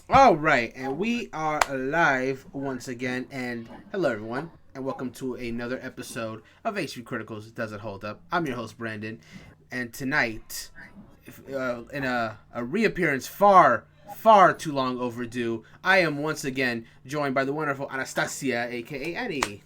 All right, and we are live once again. And hello, everyone, and welcome to another episode of HPCritical's Does It Hold Up? I'm your host, Brandon, and tonight, in a reappearance far too long overdue, I am once again joined by the wonderful Anastasia, aka Annie.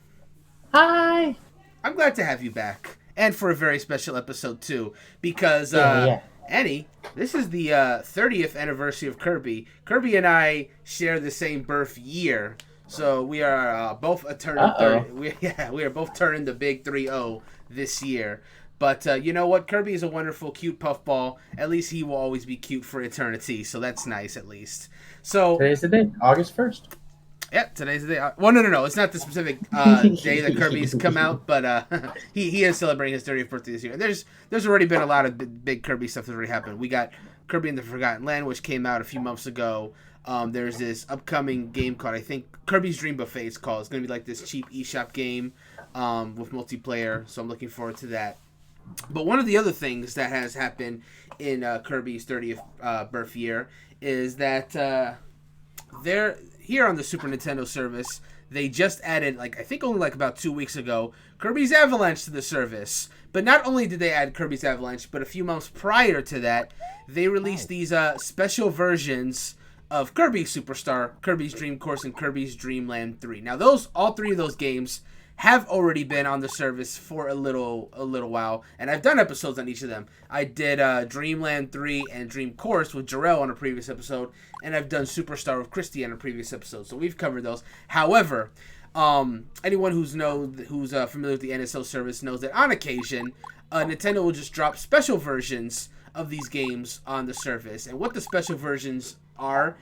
Hi. I'm glad to have you back, and for a very special episode too, because Yeah, yeah. Annie, this is the 30th anniversary of Kirby. Kirby and I share the same birth year, so we are both turning Uh 30. oh. We are both turning the big 3-0 this year. But you know what? Kirby is a wonderful, cute puffball. At least he will always be cute for eternity, so that's nice at least. So Today's the day, August 1st. yeah, today's the day. Well, no. It's not the specific day that Kirby's come out, but he is celebrating his 30th birthday this year. And there's already been a lot of big Kirby stuff that's already happened. We got Kirby and the Forgotten Land, which came out a few months ago. There's this upcoming game called, I think, Kirby's Dream Buffet. It's called. It's gonna be like this cheap eShop game with multiplayer. So I'm looking forward to that. But one of the other things that has happened in Kirby's 30th birth year is that they're here on the Super Nintendo service. They just added, like I think only like about 2 weeks ago, Kirby's Avalanche to the service. But not only did they add Kirby's Avalanche, but a few months prior to that, they released these special versions of Kirby Superstar, Kirby's Dream Course, and Kirby's Dream Land 3. Now, all three of those games have already been on the service for a little while, and I've done episodes on each of them. I did Dreamland 3 and Dream Course with Jarrell on a previous episode, and I've done Superstar with Christy on a previous episode, so we've covered those. However, anyone who's familiar with the NSO service knows that on occasion, Nintendo will just drop special versions of these games on the service, and what the special versions are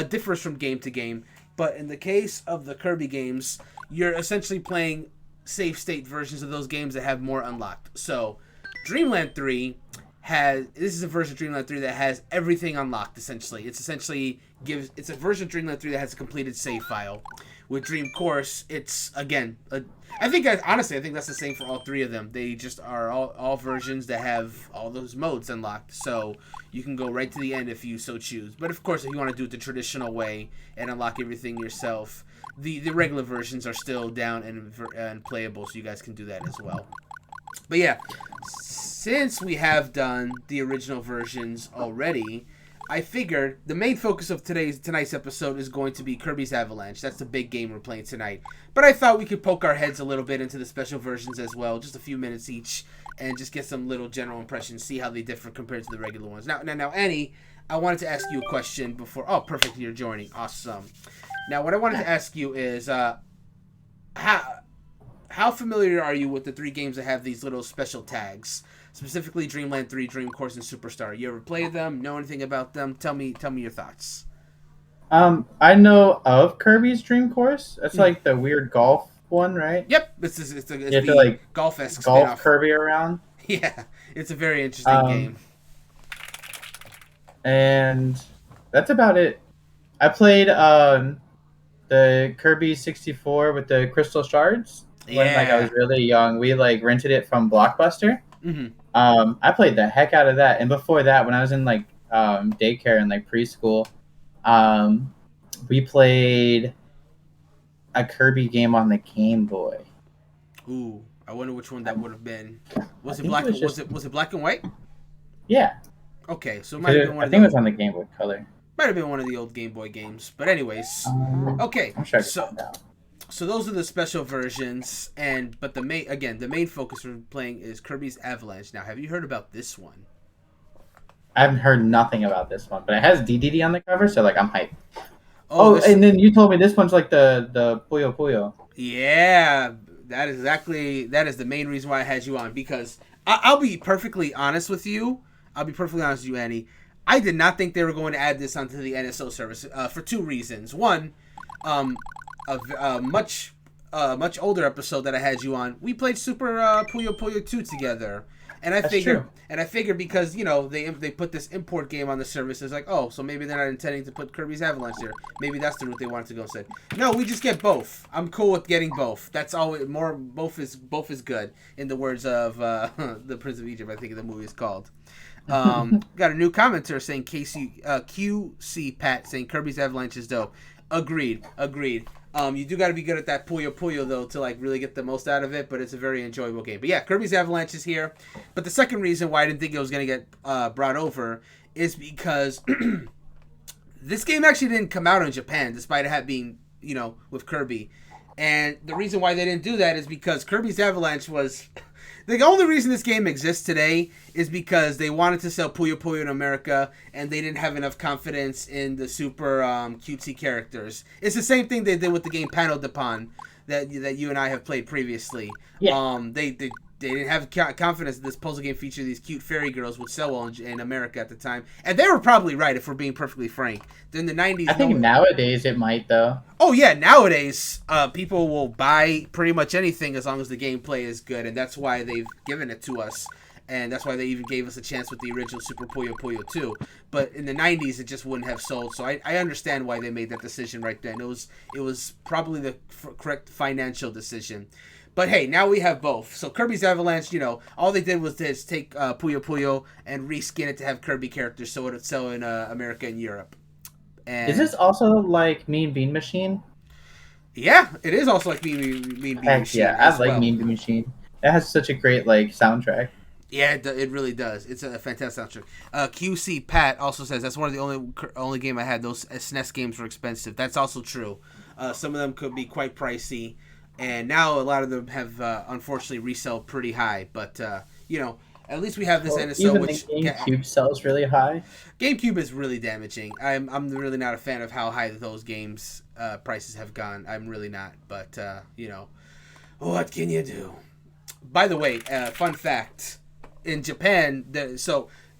differs from game to game. But in the case of the Kirby games, you're essentially playing save state versions of those games that have more unlocked. So, Dreamland 3 this is a version of Dreamland 3 that has everything unlocked essentially. It's a version of Dreamland 3 that has a completed save file. With Dream Course, it's again honestly I think that's the same for all three of them. They just are all versions that have all those modes unlocked. So, you can go right to the end if you so choose. But of course, if you want to do it the traditional way and unlock everything yourself, the regular versions are still down and playable, so you guys can do that as well. But yeah, since we have done the original versions already, I figured the main focus of tonight's episode is going to be Kirby's Avalanche. That's the big game we're playing tonight. But I thought we could poke our heads a little bit into the special versions as well, just a few minutes each, and just get some little general impressions, see how they differ compared to the regular ones. Now, Annie, I wanted to ask you a question before. Oh, perfect, you're joining. Awesome. Now, what I wanted to ask you is, how how familiar are you with the three games that have these little special tags? Specifically, Dreamland 3, Dream Course, and Superstar. You ever played them? Know anything about them? Tell me your thoughts. I know of Kirby's Dream Course. That's Hmm. like the weird golf one, right? Yep, it's You have to the like Golf-esque golf spin-off. Kirby around. Yeah, it's a very interesting Um, game. and that's about it. I played the Kirby 64 with the crystal shards when like I Yeah. was really young. We like rented it from Blockbuster. Hmm. I played the heck out of that. And before that, when I was in like daycare and like preschool, um, we played a Kirby game on the Game Boy. Ooh, I wonder which one that would have been. I Was it think it black? was Was just it black and white? yeah. Okay, so it might 'Cause have been one I of think it the was on the Game Boy Color. old Game Boy games. But anyways, okay. I'm sure I can So find out. so those are the special versions, but the main focus we're playing is Kirby's Avalanche. Now, have you heard about this one? I haven't heard nothing about this one, but it has DDD on the cover, so like I'm hyped. Oh, Oh, this and then you told me this one's like the Puyo Puyo. yeah, that is the main reason why I had you on because I'll be perfectly honest with you. I'll be perfectly honest with you, Annie. I did not think they were going to add this onto the NSO service for two reasons. One, um, a much older episode that I had you on, we played Super Puyo Puyo 2 together. And I That's figured, true. because they put this import game on the service. It's like, oh, so maybe they're not intending to put Kirby's Avalanche there. Maybe that's the route they wanted to go instead. No, we just get both. I'm cool with getting both. That's all. More both is good. In the words of the Prince of Egypt, I think the movie is called. Got a new commenter saying QC Pat saying Kirby's Avalanche is dope. Agreed. You do got to be good at that Puyo Puyo though to like really get the most out of it, but it's a very enjoyable game. But yeah, Kirby's Avalanche is here. But the second reason why I didn't think it was going to get brought over is because this game actually didn't come out in Japan, despite it being, with Kirby. And the reason why they didn't do that is because Kirby's Avalanche was... The only reason this game exists today is because they wanted to sell Puyo Puyo in America, and they didn't have enough confidence in the super cutesy characters. It's the same thing they did with the game Panel de Pon that you and I have played previously. Yeah. They didn't have confidence that this puzzle game featured these cute fairy girls would sell well in America at the time. And they were probably right, if we're being perfectly frank. In the 90s... I think nowadays it might, though. Oh, yeah. Nowadays, people will buy pretty much anything as long as the gameplay is good. And that's why they've given it to us. And that's why they even gave us a chance with the original Super Puyo Puyo 2. But in the 90s, it just wouldn't have sold. So I understand why they made that decision right then. It was probably the correct financial decision. But hey, now we have both. So Kirby's Avalanche, all they did was take Puyo Puyo and reskin it to have Kirby characters so it would sell in America and Europe. And is this also like Mean Bean Machine? Yeah, it is also like Mean Bean Machine. Yeah, I like Mean Bean Machine. It has such a great soundtrack. Yeah, it really does. It's a fantastic soundtrack. QC Pat also says that's one of the only game I had. Those SNES games were expensive. That's also true. Some of them could be quite pricey. And now a lot of them have, unfortunately, resell pretty high. But, at least we have this NSO, even which... the GameCube sells really high? GameCube is really damaging. I'm really not a fan of how high those games' prices have gone. I'm really not. But, what can you do? By the way, fun fact. In Japan,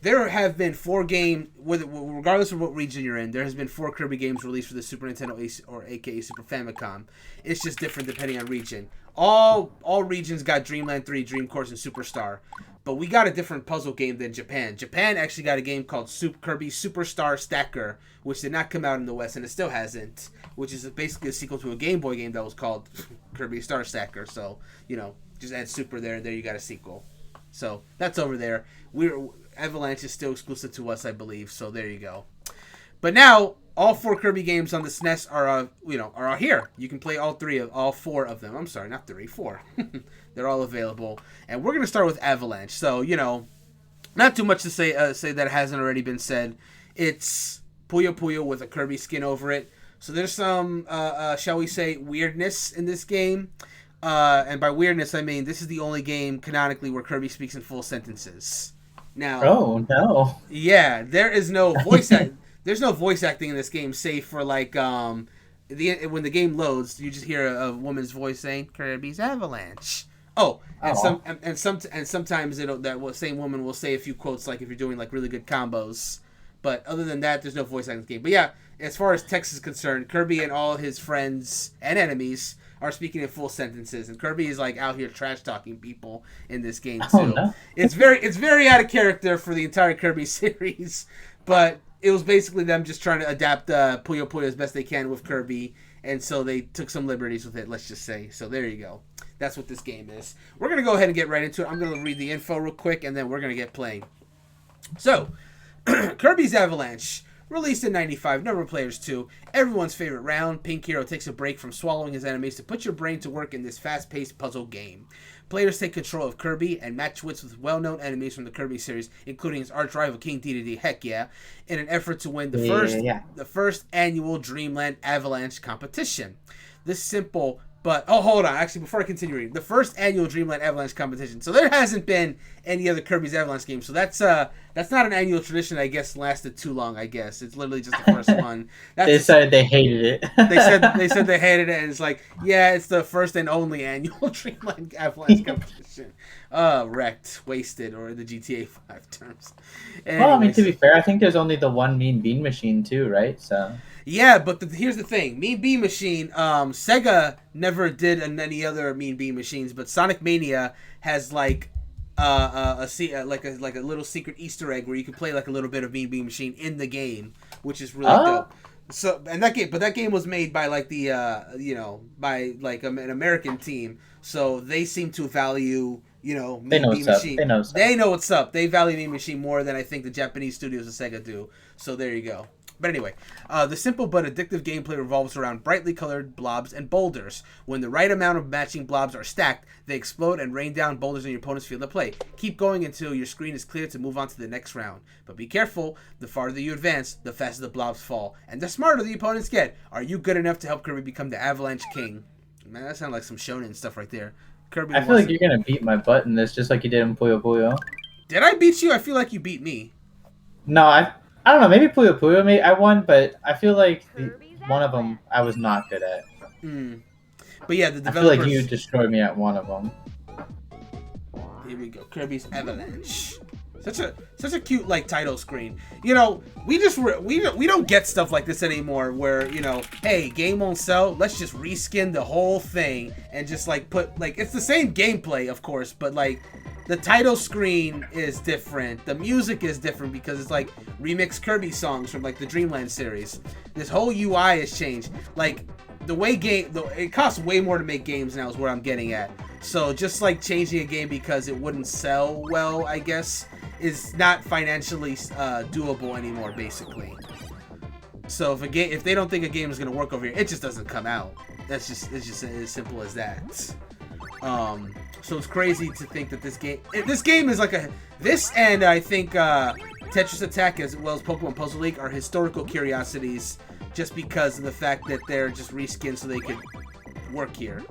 there have been 4 games, regardless of what region you're in, there has been 4 Kirby games released for the Super Nintendo or aka Super Famicom. It's just different depending on region. All regions got Dreamland 3, Dream Course, and Superstar. But we got a different puzzle game than Japan. Japan actually got a game called Kirby Superstar Stacker, which did not come out in the West, and it still hasn't, which is basically a sequel to a Game Boy game that was called Kirby Star Stacker. So, just add Super there, and there you got a sequel. So, that's over there. Avalanche is still exclusive to us, I believe. So there you go. But now all 4 Kirby games on the SNES are here. You can play all 4 of them. I'm sorry, not 3, 4. They're all available, and we're gonna start with Avalanche. So not too much to say that hasn't already been said. It's Puyo Puyo with a Kirby skin over it. So there's some, shall we say, weirdness in this game. And by weirdness, I mean this is the only game canonically where Kirby speaks in full sentences. Now, oh no! Yeah, there is no voice there's no voice acting in this game, save for when the game loads, you just hear a woman's voice saying Kirby's Avalanche. Oh, and sometimes that same woman will say a few quotes, like if you're doing like really good combos. But other than that, there's no voice acting in the game. But yeah, as far as text is concerned, Kirby and all his friends and enemies are speaking in full sentences, and Kirby is like out here trash talking people in this game too. Oh, no. It's very out of character for the entire Kirby series, but it was basically them just trying to adapt Puyo Puyo as best they can with Kirby, and so they took some liberties with it, let's just say. So there you go. That's what this game is. We're gonna go ahead and get right into it. I'm gonna read the info real quick, and then we're gonna get playing. So, Kirby's Avalanche. Released in 95, number of players 2. Everyone's favorite round. Pink Hero takes a break from swallowing his enemies to put your brain to work in this fast-paced puzzle game. Players take control of Kirby and match wits with well-known enemies from the Kirby series, including his arch-rival King Dedede, heck yeah, in an effort to win the first annual Dreamland Avalanche competition. This simple... But, hold on. Actually, before I continue reading, the first annual Dreamland Avalanche competition. So there hasn't been any other Kirby's Avalanche game. So that's not an annual tradition, I guess, lasted too long, I guess. It's literally just the first one. They said they hated it. they said they hated it, and it's like, yeah, it's the first and only annual Dreamland Avalanche competition. Wrecked, wasted, or the GTA 5 terms. Anyways. Well, I mean, to be fair, I think there's only the one Mean Bean Machine too, right? So... Yeah, but here's the thing. Mean Bean Machine, Sega never did any other Mean Bean Machines, but Sonic Mania has like a little secret Easter egg where you can play like a little bit of Mean Bean Machine in the game, which is really dope. So and that game was made by like the by like an American team. So they seem to value They know Mean what's up. Machine. They know what's up. They know what's up. They value Mean Machine more than I think the Japanese studios of Sega do. So there you go. But anyway, the simple but addictive gameplay revolves around brightly colored blobs and boulders. When the right amount of matching blobs are stacked, they explode and rain down boulders in your opponent's field of play. Keep going until your screen is clear to move on to the next round. But be careful, the farther you advance, the faster the blobs fall, and the smarter the opponents get. Are you good enough to help Kirby become the Avalanche King? Man, that sounds like some shonen stuff right there. Kirby I feel like you're gonna beat my butt in this, just like you did in Puyo Puyo. Did I beat you? I feel like you beat me. No, I don't know. Maybe Puyo Puyo. Maybe I won, but I feel like one of them I was not good at. But yeah, the I developers... feel like you destroyed me at one of them. Here we go, Kirby's Avalanche. Such a cute like title screen. We don't get stuff like this anymore. Where hey, game won't sell. Let's just reskin the whole thing and just like put like it's the same gameplay, of course, but like the title screen is different. The music is different because it's like remixed Kirby songs from like the Dreamland series. This whole UI has changed. Like the way it costs way more to make games now is where I'm getting at. So just like changing a game because it wouldn't sell well, I guess, is not financially doable anymore, basically. So if they don't think a game is gonna work over here, it just doesn't come out. It's just as simple as that. So it's crazy to think that this game is like this, and I think Tetris Attack as well as Pokemon Puzzle League are historical curiosities, just because of the fact that they're just reskinned so they could work here.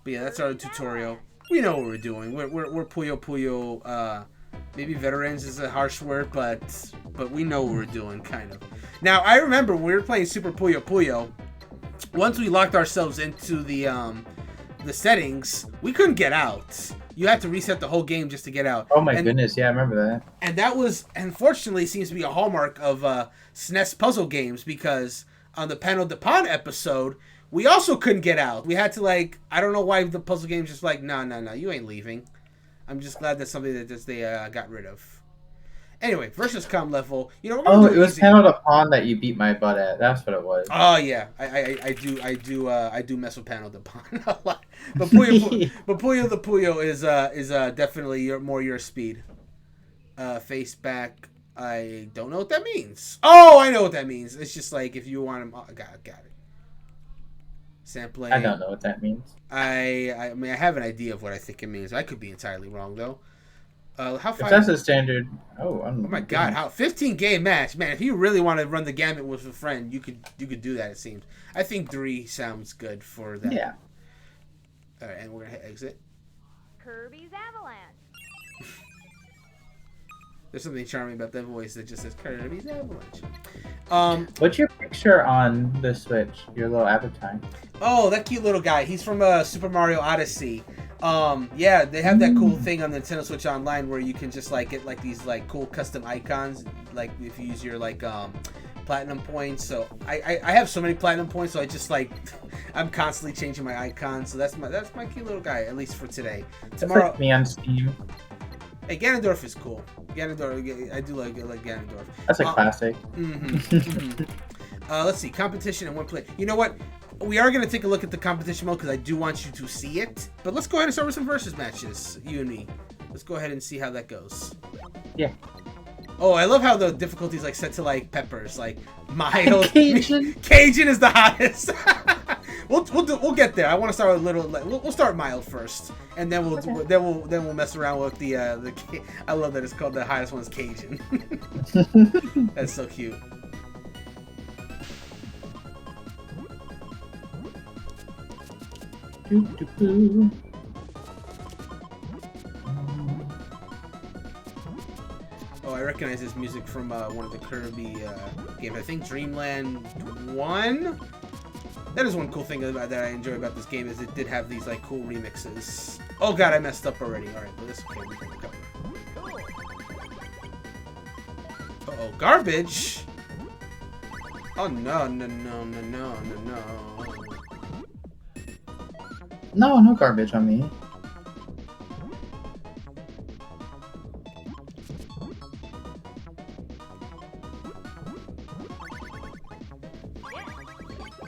But yeah, that's our tutorial. We know what we're doing. We're Puyo Puyo. Maybe veterans is a harsh word, but we know what we're doing, kind of. Now I remember when we were playing Super Puyo Puyo. Once we locked ourselves into the settings, we couldn't get out. You had to reset the whole game just to get out. Oh my goodness, yeah, I remember that. And that was, unfortunately, seems to be a hallmark of SNES puzzle games, because on the Panel de Pon episode, we also couldn't get out. We had to, like, I don't know why the puzzle game's just like, no, you ain't leaving. I'm just glad that's something that they got rid of. Anyway, versus com level. We're gonna it was Panel de Pon that you beat my butt at. That's what it was. Oh yeah, I do mess with Panel de Pon a lot. But Puyo the Puyo is definitely more your speed. Face back. I don't know what that means. Oh, I know what that means. It's just like if you want him. Oh, got it. Sampling. I don't know what that means. I mean, I have an idea of what I think it means. I could be entirely wrong though. How far? If that's a standard. Oh my God! How 15 game match, man? If you really want to run the gamut with a friend, you could do that. It seems. I think 3 sounds good for that. Yeah. All right, and we're gonna hit exit. Kirby's Avalanche. There's something charming about that voice that just says Kirby's Avalanche. What's your picture on the Switch? Your little avatar. Oh, that cute little guy. He's from Super Mario Odyssey. Yeah, they have that cool thing on the Nintendo Switch Online where you can just like get like these like cool custom icons, like if you use your like platinum points. So I have so many platinum points, so I just like I'm constantly changing my icons. So that's my cute little guy, at least for today. Tomorrow, like me on Steam. Hey, Ganondorf is cool. Ganondorf, I do like Ganondorf. That's a classic. Let's see, competition and one play. You know what? We are going to take a look at the competition mode because I do want you to see it. But let's go ahead and start with some versus matches, you and me. Let's go ahead and see how that goes. Yeah. Oh, I love how the difficulty is like set to like peppers, like mild. Cajun. Cajun is the hottest. We'll get there. I want to start with a little. We'll start mild first, and then we'll mess around with the. I love that it's called the highest one is Cajun. That's so cute. Oh, I recognize this music from one of the Kirby games. I think Dreamland 1? That is one cool thing that I enjoy about this game, is it did have these like cool remixes. Oh god, I messed up already. Alright, well this okay, we can recover. Uh-oh, garbage? Oh no. No garbage on me.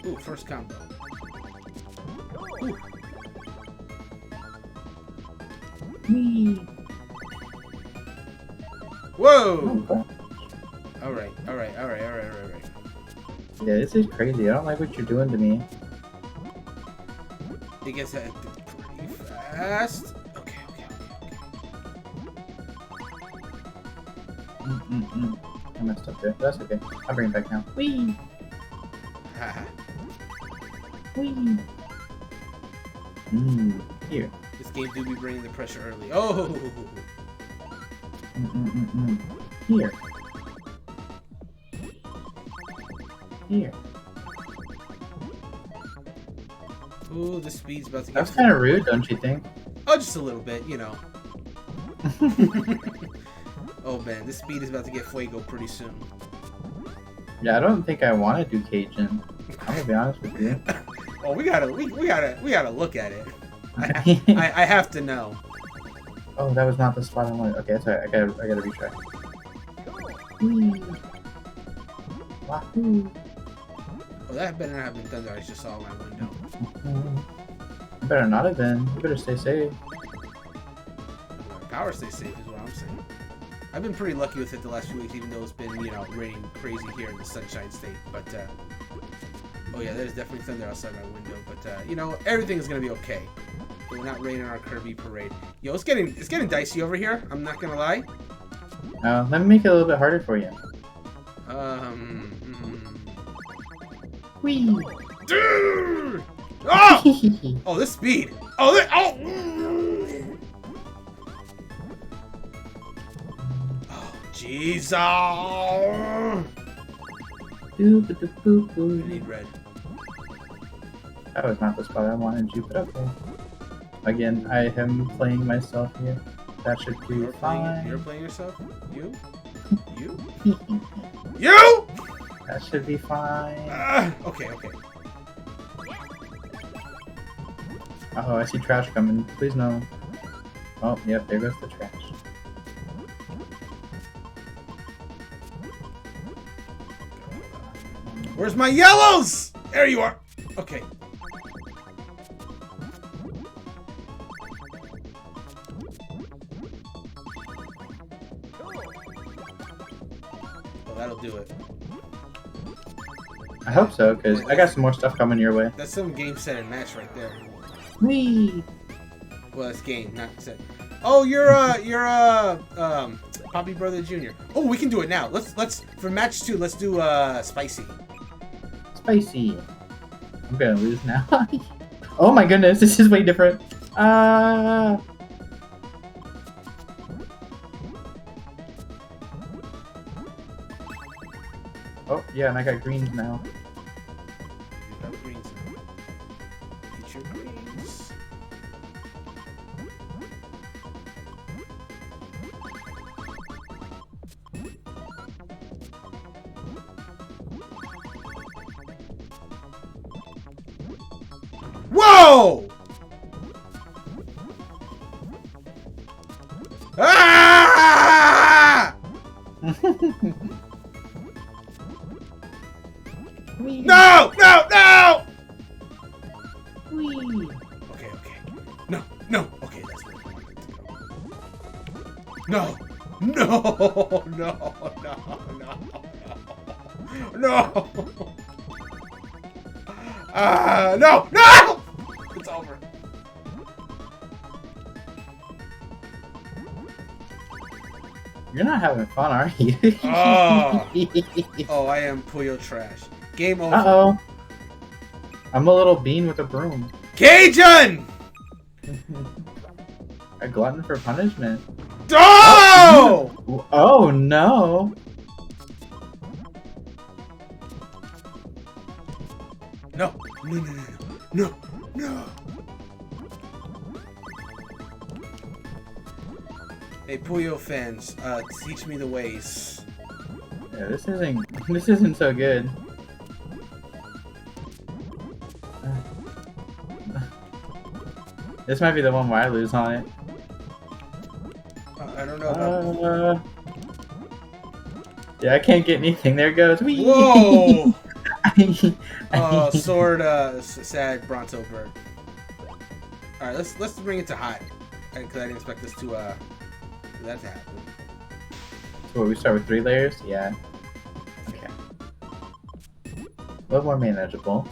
Ooh, first combo. Ooh. Whee! Whoa! Oh, Alright. yeah, this is crazy. I don't like what you're doing to me. It gets that pretty fast. Okay. I messed up there. That's okay. I'll bring it back now. Whee! Haha. Whee! Here. This game do be bringing the pressure early. Oh! Here. Here. Ooh, the speed's about to get... That's kind of rude, don't you think? Oh, just a little bit, you know. Oh man, this speed is about to get fuego pretty soon. Yeah, I don't think I want to do Cajun. I'm gonna be honest with you. Oh, we gotta look at it. I have to know. Oh, that was not the spot I wanted. Okay, sorry. I gotta retry. Whee! Wahoo! Oh, that better not have been thunder. I just saw my window. You better not have been. You better stay safe. Power stay safe is what I'm saying. I've been pretty lucky with it the last few weeks, even though it's been, you know, raining crazy here in the Sunshine State. But, oh yeah, there's definitely thunder outside my window. But, you know, everything is gonna be okay. We're not raining our Kirby parade. Yo, it's getting dicey over here. I'm not gonna lie. Let me make it a little bit harder for you. Whee! Dude! Oh! Oh, this speed. Oh, this, oh! Oh, Jesus! I need red. That was not the spot I wanted you, but okay. Again, I am playing myself here. That should be fine. You're playing yourself? You? You? That should be fine. Okay. Oh, I see trash coming. Please no. Oh, yep, there goes the trash. Where's my yellows? There you are. Okay. Well, that'll do it. I hope so, because I got some more stuff coming your way. That's some game, set, and match right there. Whee! Well, it's game, not set. Oh, you're Poppy Brother Jr. Oh, we can do it now. Let's for match 2. Let's do spicy. Spicy. I'm gonna lose now. Oh my goodness, this is way different. Oh yeah, and I got greens now. You got greens now. Eat your greens. Whoa! Ah! No! Whee! Okay. No. Okay, that's where I wanted to go. No! No! It's over. You're not having fun, are you? Oh, I am Puyo trash. Game over. Uh-oh. I'm a little bean with a broom. Cajun! A glutton for punishment. Oh! Oh no! No. Hey, Puyo fans, teach me the ways. Yeah, this isn't so good. This might be the one where I lose on it. I don't know. Yeah, I can't get anything. There it goes. Whee! Whoa! Oh, sword, sad Bronto bird. All right, let's bring it to hot, because I didn't expect this to that to happen. So we start with 3 layers? Yeah. Okay. A little more manageable.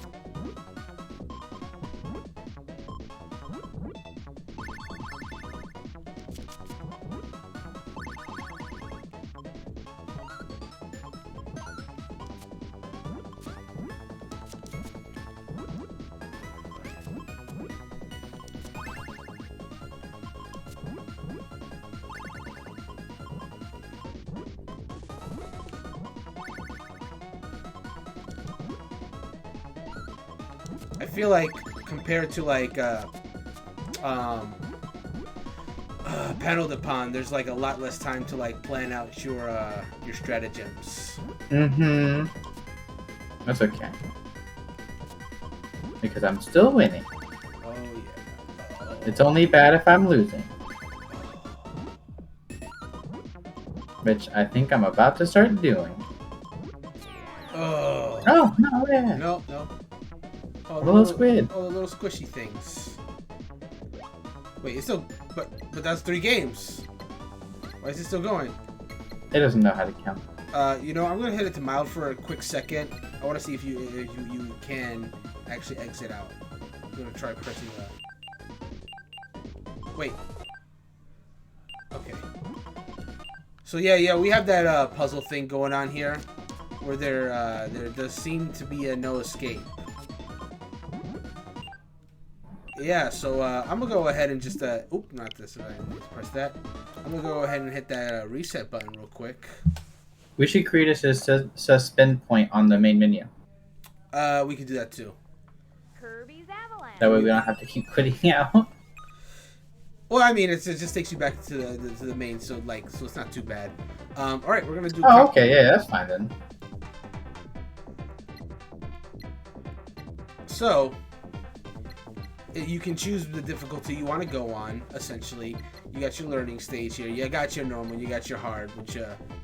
I feel like compared to like Panel de Pon, there's like a lot less time to like plan out your stratagems. Mm-hmm. That's okay. Because I'm still winning. Oh yeah. Oh. It's only bad if I'm losing. Which I think I'm about to start doing. Oh. Oh, no, yeah. No, no. Oh, Little squid. Oh, the little squishy things. Wait, it's still, but that's 3 games. Why is it still going? It doesn't know how to count. You know, I'm gonna hit it to mild for a quick second. I want to see if you can actually exit out. I'm gonna try pressing that. Wait. Okay. So yeah, we have that puzzle thing going on here, where there does seem to be a no escape. Yeah, so I'm gonna go ahead and just oop, not this. I need to press that. I'm gonna go ahead and hit that reset button real quick. We should create a suspend point on the main menu. We could do that too. Kirby's Avalanche. That way we don't have to keep quitting out. Well, I mean, it just takes you back to the main, so it's not too bad. All right, we're gonna do. Oh, okay, yeah, that's fine then. So you can choose the difficulty you want to go on. Essentially, you got your learning stage here. You got your normal. You got your hard, which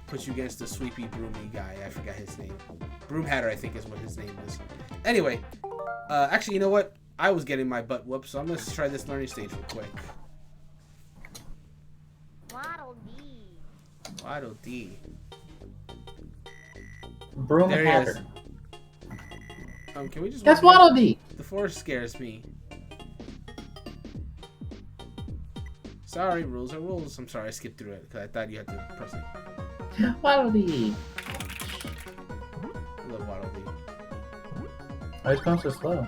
puts you against the sweepy broomy guy. I forgot his name. Broom Hatter, I think, is what his name is. Anyway, actually, you know what? I was getting my butt whooped, so I'm gonna try this learning stage real quick. Waddle Dee. Waddle Dee. Broom There he Hatter. is. Can we just? That's Waddle Dee. The forest scares me. Sorry, rules are rules. I'm sorry, I skipped through it because I thought you had to press it. Waddle Dee. I love Waddle Dee. Oh, it's going so slow.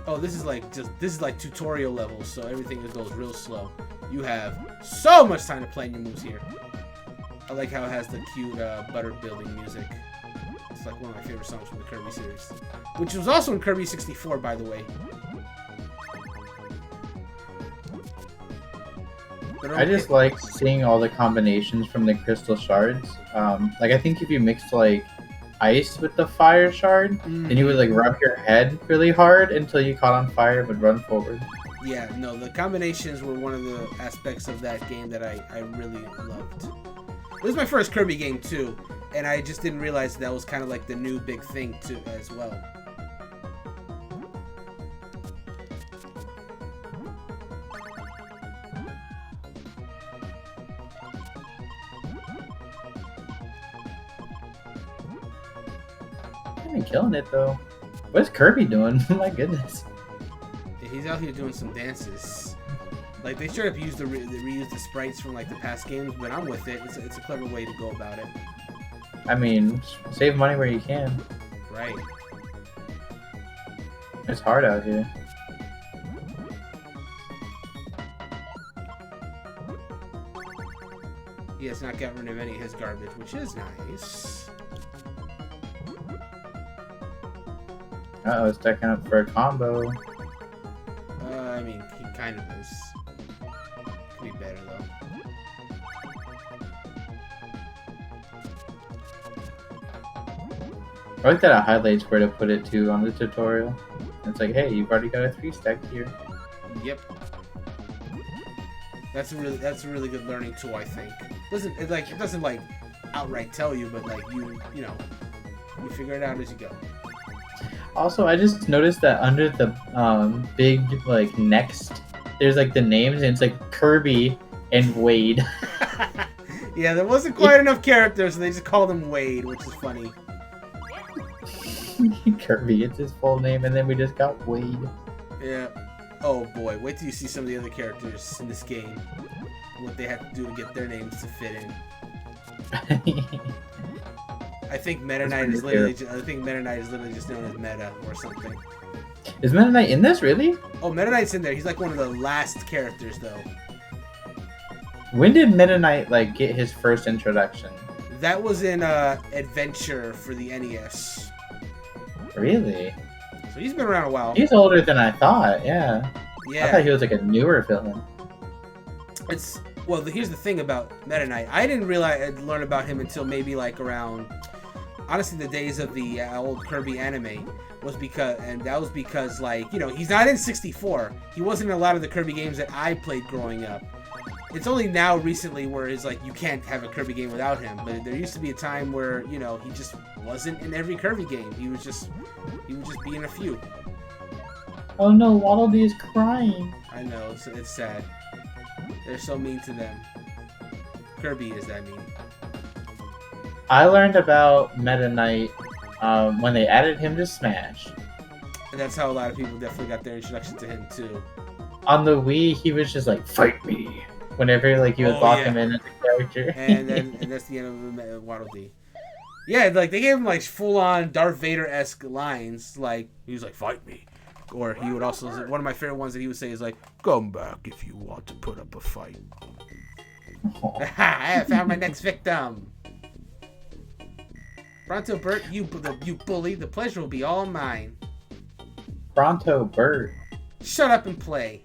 Oh, this is like tutorial levels, so everything goes real slow. You have so much time to plan your moves here. I like how it has the cute butter building music. It's like one of my favorite songs from the Kirby series, which was also in Kirby 64, by the way. I just like seeing all the combinations from the crystal shards. Like I think if you mixed like ice with the fire shard, then you would like rub your head really hard until you caught on fire but run forward. Yeah, no, the combinations were one of the aspects of that game that I really loved. It was my first Kirby game too, and I just didn't realize that was kind of like the new big thing too as well. I've been killing it though. What's Kirby doing? My goodness. Yeah, he's out here doing some dances. Like they should have used they reused the sprites from like the past games, but I'm with it. It's a clever way to go about it. I mean, save money where you can. Right. It's hard out here. He has not gotten rid of any of his garbage, which is nice. Uh-oh, it's stacking up for a combo. I mean, he kind of is. Could be better though. I like that it highlights where to put it to on the tutorial. It's like, hey, you've already got a 3-stack here. Yep. That's a really good learning tool, I think. It doesn't outright tell you, but like you figure it out as you go. Also, I just noticed that under the big like next, there's like the names and it's like Kirby and Wade. Yeah, there wasn't quite enough characters, so they just called him Wade, which is funny. Kirby, it's his full name, and then we just got Wade. Yeah. Oh boy, wait till you see some of the other characters in this game. What they have to do to get their names to fit in. I think Meta Knight is literally. I think Meta Knight is literally just known as Meta or something. Is Meta Knight in this really? Oh, Meta Knight's in there. He's like one of the last characters, though. When did Meta Knight like get his first introduction? That was in Adventure for the NES. Really? So he's been around a while. He's older than I thought. Yeah. Yeah. I thought he was like a newer villain. It's well. Here's the thing about Meta Knight. I didn't realize I'd learn about him until maybe like around, honestly, the days of the old Kirby anime was because like he's not in 64. He wasn't in a lot of the Kirby games that I played growing up. It's only now recently where it's like you can't have a Kirby game without him. But there used to be a time where he just wasn't in every Kirby game. He would just be in a few. Oh no, Waddle Dee is crying. I know, it's sad. They're so mean to them. Kirby is that mean. I learned about Meta Knight when they added him to Smash. And that's how a lot of people definitely got their introduction to him too. On the Wii, he was just like, "Fight me!" Whenever like you would lock him in as a character. and that's the end of Waddle Dee. Yeah, like they gave him like full on Darth Vader-esque lines. Like he was like, "Fight me," or he would also one of my favorite ones that he would say is like, "Come back if you want to put up a fight." I found my next victim. Bronto Burt, you bully. The pleasure will be all mine. Bronto Burt. Shut up and play.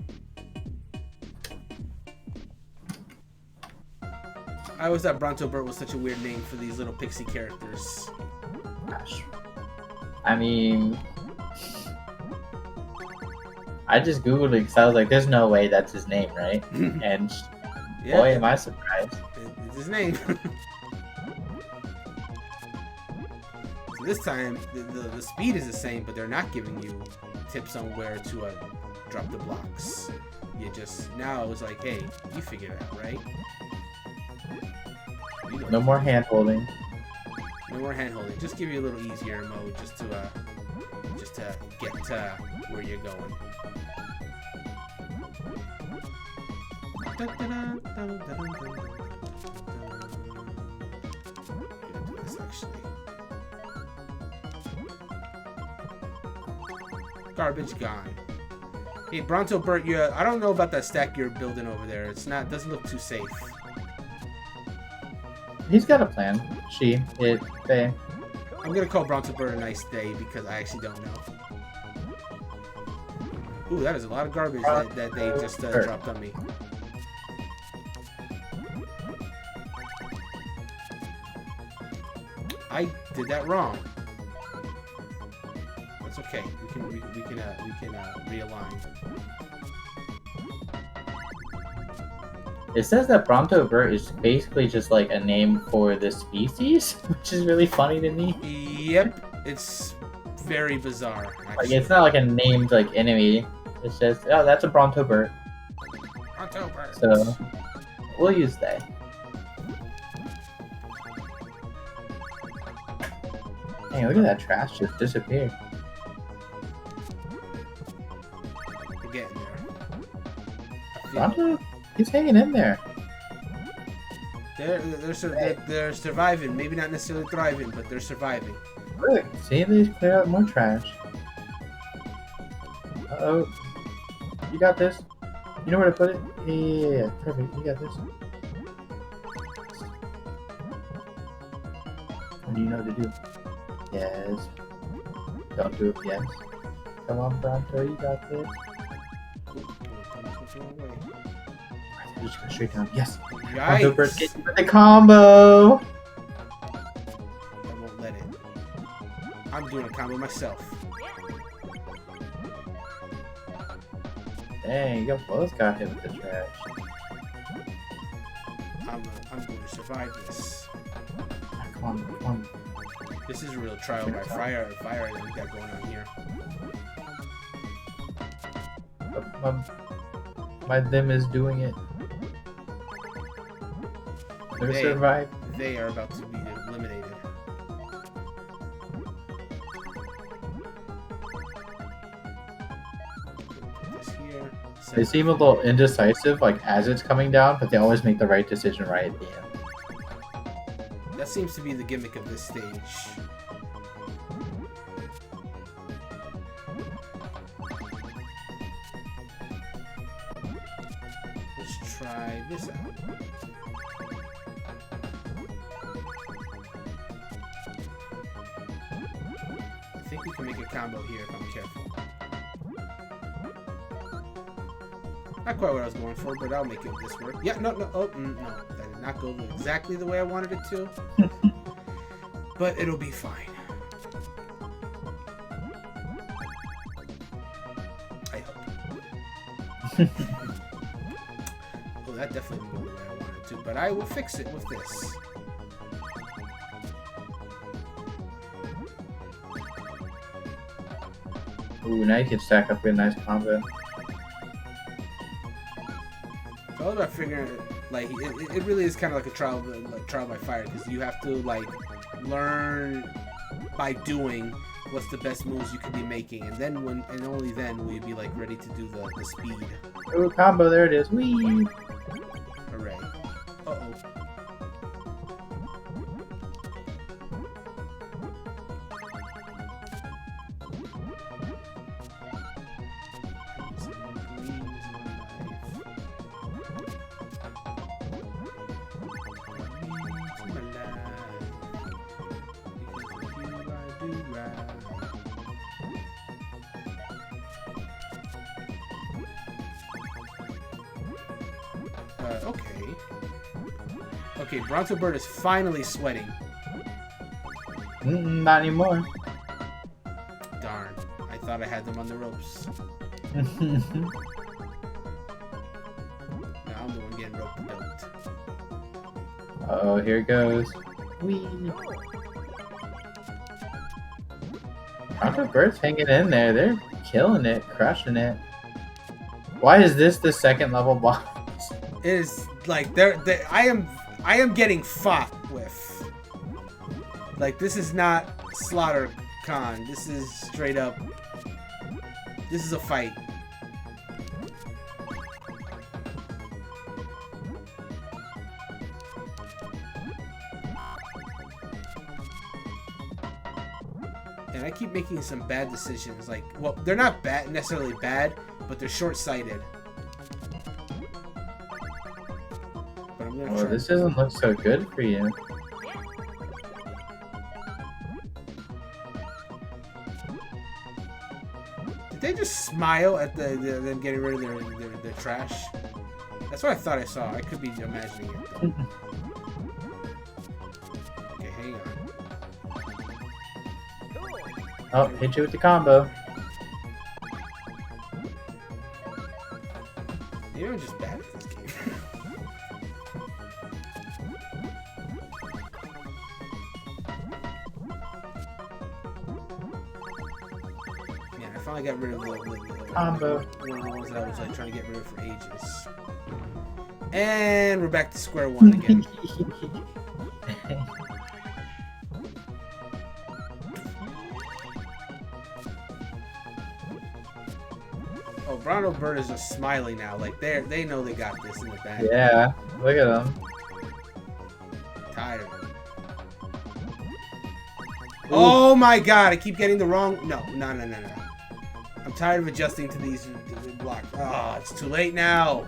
I always thought Bronto Burt was such a weird name for these little pixie characters. Gosh. I mean, I just googled it because I was like, "There's no way that's his name, right?" And Yeah, boy, am I surprised. it's his name. So this time, the speed is the same, but they're not giving you tips on where to drop the blocks. You just now it was like, hey, you figured it out, right? No more hand holding. No more hand holding. Just give you a little easier mode, just to get where you're going. Actually, garbage gone. Hey, Bronto Burt, I don't know about that stack you're building over there. Doesn't look too safe. He's got a plan. They. I'm gonna call Bronto Burt a nice day because I actually don't know. Ooh, that is a lot of garbage that they just dropped on me. I did that wrong. That's okay. We can realign. It says that Bronto Burt is basically just like a name for the species, which is really funny to me. Yep, it's very bizarre. Actually. Like it's not like a named like enemy. It's just that's a Bronto Burt. Bronto Burt. So we'll use that. Hey, look at that trash just disappeared. We're getting there. Bronto, he's hanging in there. They're surviving. Maybe not necessarily thriving, but they're surviving. Look, see, they clear out more trash. Uh-oh. You got this. You know where to put it? Yeah, perfect. You got this. What do you know to do? Yes. Don't do it, yes. Come on, Bronto, you got this. Just go straight down. Yes. Bronto Burt getting with the combo. I won't let it. I'm doing a combo myself. Dang, you both got hit with the trash. I'm going to survive this. Come on, come on. This is a real trial by fire that we got going on here. My limb is doing it. They're survived. They are about to be eliminated. This here. They seem a little indecisive, like as it's coming down, but they always make the right decision right at the end. That seems to be the gimmick of this stage. Let's try this out. I think we can make a combo here if I'm careful. Not quite what I was going for, but I'll make this work. Yeah, no. Oh, no. That did not go exactly the way I wanted it to. But it'll be fine. I hope. Well, that definitely didn't go the way I wanted to, but I will fix it with this. Ooh, now you can stack up a nice combo. It's all about figuring it. Like it really is kind of like a trial by fire, because you have to like learn by doing what's the best moves you could be making, and then and only then will you be like ready to do the speed. Ooh, combo! There it is. Whee! Hooray! Uh-oh. Okay, Bronto Bird is finally sweating. Not anymore. Darn. I thought I had them on the ropes. Now I'm the one getting roped and dumped. Oh, here it goes. Whee! Bronto Bird's hanging in there. They're killing it, crushing it. Why is this the second level boss? It is like I am getting fought with. Like, this is not Slaughter Con. This is straight up. This is a fight. And I keep making some bad decisions. Like, well, they're not necessarily bad, but they're short-sighted. Oh, this doesn't look so good for you. Did they just smile at them getting rid of their trash? That's what I thought I saw. I could be imagining it though. Okay, hang on. Oh, hit you with the combo. Maybe I'm just bad at this game. Man, I finally got rid of the combo. One of the ones that I was like trying to get rid of for ages. And we're back to square one again. Oh, Bronto Bird is just smiling now. Like they know they got this in the bag. Yeah, look at them. Tired of it. Oh my god, I keep getting the wrong. No. I'm tired of adjusting to these blocks. Oh, it's too late now.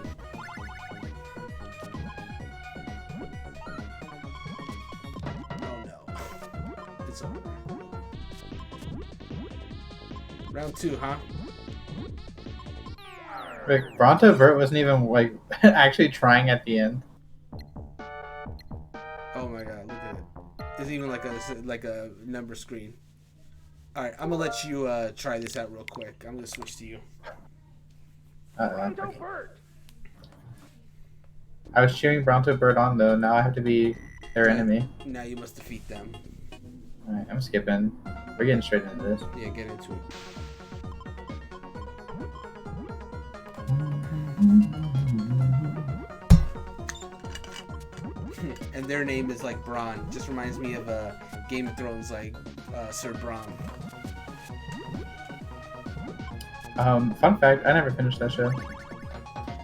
Oh no. It's over. Round 2, huh? Like, Bronto Vert wasn't even like actually trying at the end. Oh my god, look at it. There's even like a number screen. Alright, I'm gonna let you try this out real quick. I'm gonna switch to you. Okay. I was cheering Bronto Bird on though. Now I have to be their enemy. Now you must defeat them. Alright, I'm skipping. We're getting straight into this. Yeah, get into it. And their name is like Bronn. Just reminds me of Game of Thrones, like Sir Bronn. Fun fact, I never finished that show.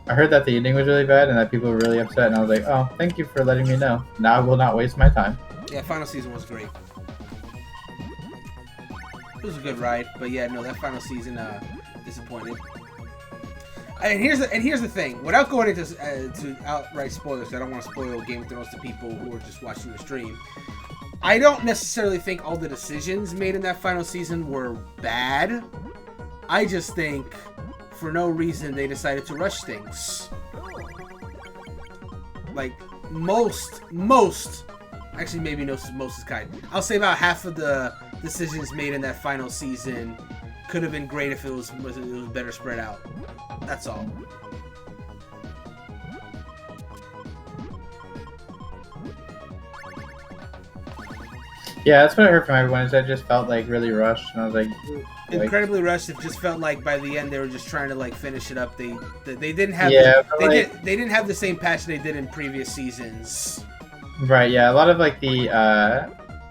I heard that the ending was really bad and that people were really upset, and I was like, oh, thank you for letting me know. Now I will not waste my time. Yeah, final season was great. It was a good ride, but yeah, no, that final season disappointed. And here's the thing. Without going into to outright spoilers, I don't want to spoil Game of Thrones to people who are just watching the stream. I don't necessarily think all the decisions made in that final season were bad. I just think, for no reason, they decided to rush things. Like, most, actually maybe most is kind. I'll say about half of the decisions made in that final season could have been great if it was better spread out. That's all. Yeah, that's what I heard from everyone, is that it just felt like really rushed, and I was like, incredibly rushed. It just felt like by the end they were just trying to like finish it up. They didn't have they didn't have the same passion they did in previous seasons. Right, yeah, a lot of like the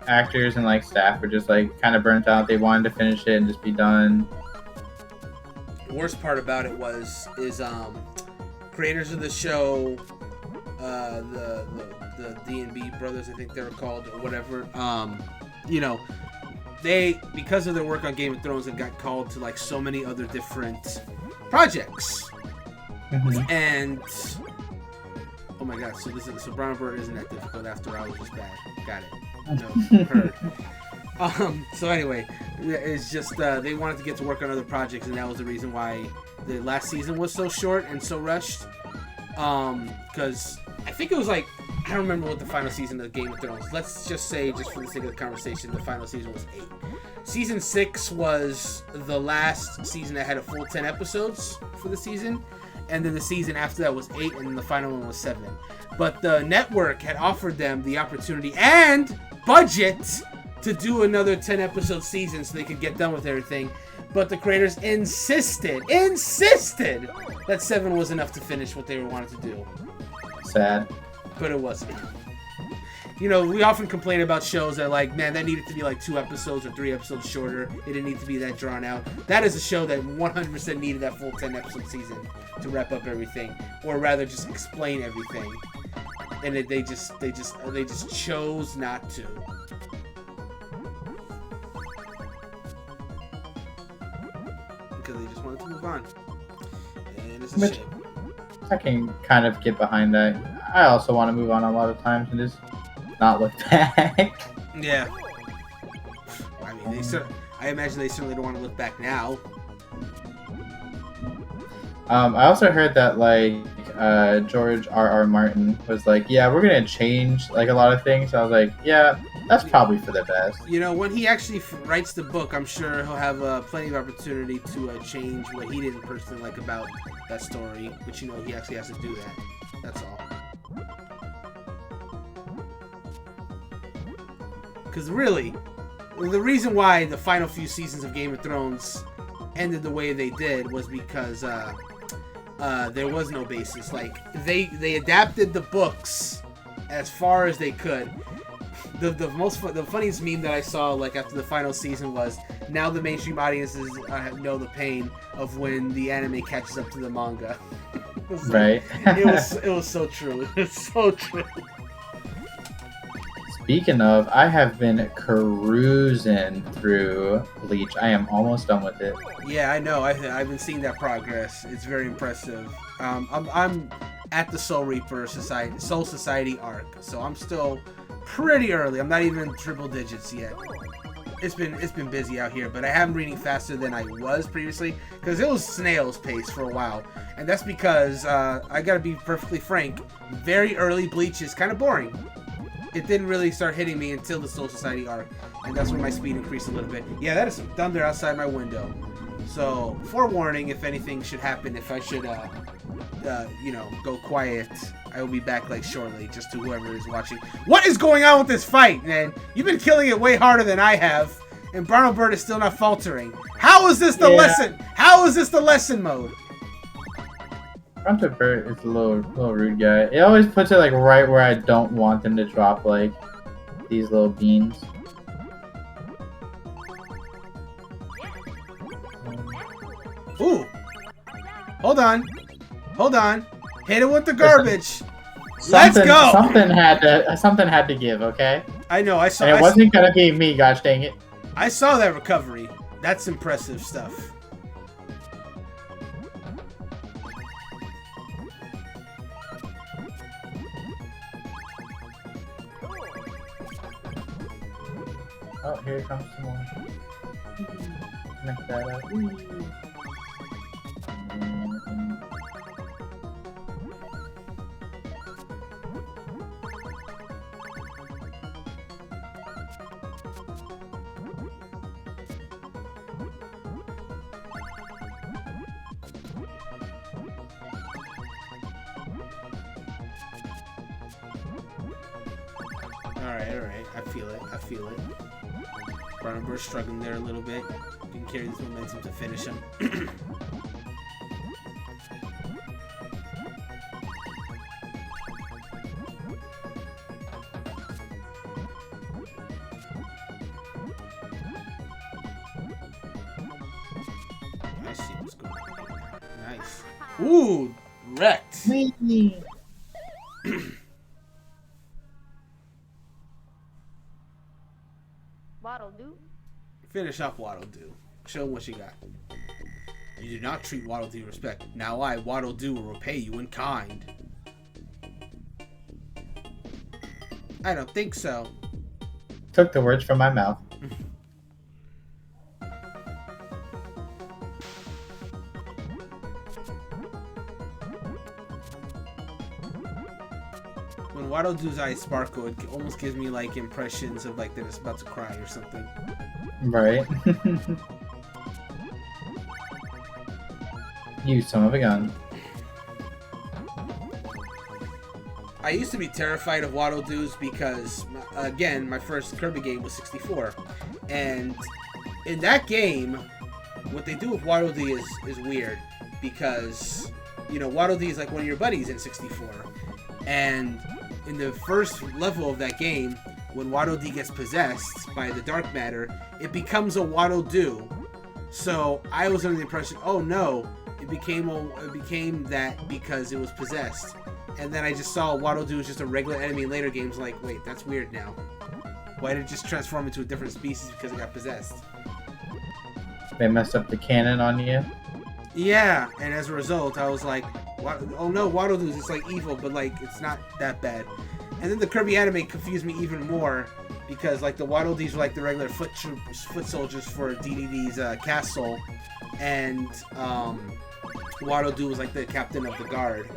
actors and like staff were just like kind of burnt out. They wanted to finish it and just be done. The worst part about it is creators of the show, the D&B brothers, I think they were called, or whatever. You know, they, because of their work on Game of Thrones, have got called to like so many other different projects. Mm-hmm. And oh my god, so Brown Bird isn't that difficult after all. It was just bad. Got it. No, heard. So anyway, it's just they wanted to get to work on other projects, and that was the reason why the last season was so short and so rushed. Because I think it was like, I don't remember what the final season of Game of Thrones. Let's just say, just for the sake of the conversation, the final season was 8. Season 6 was the last season that had a full 10 episodes for the season. And then the season after that was 8, and then the final one was 7. But the network had offered them the opportunity and budget to do another 10 episode season so they could get done with everything. But the creators insisted that 7 was enough to finish what they wanted to do. Sad. But it wasn't. You know, we often complain about shows that, like, man, that needed to be like 2 episodes or 3 episodes shorter. It didn't need to be that drawn out. That is a show that 100% needed that full 10 episode season to wrap up everything, or rather, just explain everything. And they just chose not to. Because they just wanted to move on. And it's a shame. I can kind of get behind that. I also want to move on a lot of times and just not look back. Yeah. I mean, I imagine they certainly don't want to look back now. I also heard that like George R.R. Martin was like, yeah, we're gonna change like a lot of things. So I was like, yeah, that's probably for the best. You know, when he actually writes the book, I'm sure he'll have plenty of opportunity to change what he didn't personally like about that story. But you know, he actually has to do that. That's all. Because really, the reason why the final few seasons of Game of Thrones ended the way they did was because there was no basis. Like, they adapted the books as far as they could. The funniest meme that I saw like after the final season was, now the mainstream audiences know the pain of when the anime catches up to the manga. Right. It was so true. It was so true. Speaking of, I have been cruising through Bleach. I am almost done with it. Yeah, I know. I've been seeing that progress. It's very impressive. I'm at the Soul Society arc, so I'm still pretty early. I'm not even triple digits yet. It's been busy out here, but I am reading faster than I was previously because it was snail's pace for a while, and that's because I gotta be perfectly frank. Very early Bleach is kind of boring. It didn't really start hitting me until the Soul Society arc, and that's when my speed increased a little bit. Yeah, that is some thunder outside my window. So, forewarning, if anything should happen, if I should, you know, go quiet, I will be back like shortly, just to whoever is watching. What is going on with this fight, man? You've been killing it way harder than I have, and Barno Bird is still not faltering. How is this the lesson? How is this the lesson mode? Barno Bird is a little rude guy. It always puts it like right where I don't want them to drop like these little beans. Ooh. Hold on. Hold on. Hit it with the garbage. Let's go. Something had to give, okay? I know. I saw. And it wasn't gonna be me. Gosh dang it! I saw that recovery. That's impressive stuff. Oh, here comes some more. Connect that up. Alright. I feel it. Barnaber's struggling there a little bit. You can carry this momentum to finish him. I see what's going on. Nice. Ooh, wrecked. Waddle Doo. Finish up Waddle Doo. Show him what you got. You do not treat Waddle Doo with respect. Now I, Waddle Doo, will repay you in kind. I don't think so. Took the words from my mouth. When Waddle Doo's eyes sparkle, it almost gives me like impressions of like that it's about to cry or something. Right. You son of a gun. I used to be terrified of Waddle Doos because, again, my first Kirby game was 64. And in that game, what they do with Waddle Dee is weird. Because, you know, Waddle Dee is like one of your buddies in 64. And in the first level of that game, when Waddle Dee gets possessed by the dark matter, it becomes a Waddle Doo. So I was under the impression, oh no, it became that because it was possessed. And then I just saw Waddle Doo as just a regular enemy in later games, like, wait, that's weird now. Why did it just transform into a different species because it got possessed? They messed up the canon on you. Yeah, and as a result, I was like, oh no, Waddle Doo's it's like evil, but like it's not that bad. And then the Kirby anime confused me even more because like the Waddle Dees were like the regular foot soldiers for DDD's castle, and Waddle Doo was like the captain of the guard.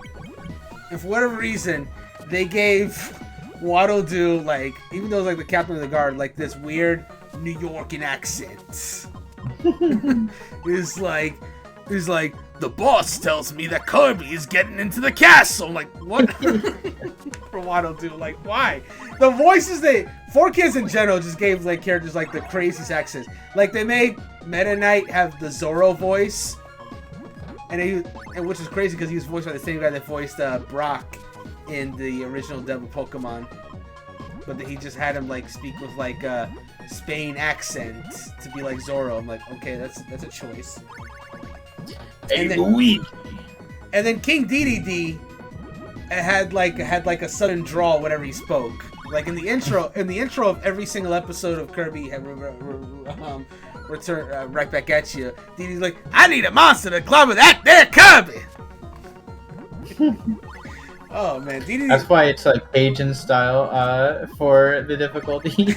And for whatever reason, they gave Waddle Doo, like, even though it was like the captain of the guard, like this weird New Yorkin accent. It's like, the boss tells me that Kirby is getting into the castle. I'm like, what? For Waddle Doo, like, why? The voices 4Kids in general just gave like characters like the craziest accents. Like they made Meta Knight have the Zoro voice. And which is crazy because he was voiced by the same guy that voiced Brock in the original Devil Pokemon. But he just had him like speak with like a Spain accent to be like Zoro. I'm like, okay, that's a choice. And then King DDD had like a sudden drawl whenever he spoke. Like in the intro of every single episode of Kirby Return right back at you. DD's like, I need a monster to club with that there Kirby. Oh man, DD. That's why it's like Cajun style for the difficulty.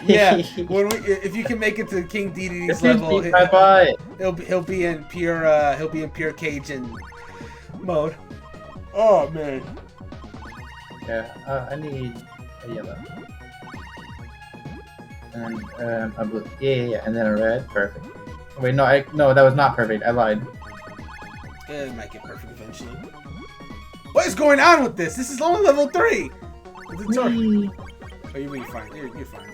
Yeah, if you can make it to King DDD's level, he'll be in pure Cajun mode. Oh man. Yeah, I need a yellow. And a blue. Yeah, and then a red. Perfect. Wait, no, that was not perfect. I lied. It might get perfect eventually. What is going on with this? This is only level 3. It's already... Oh, you're fine. You're fine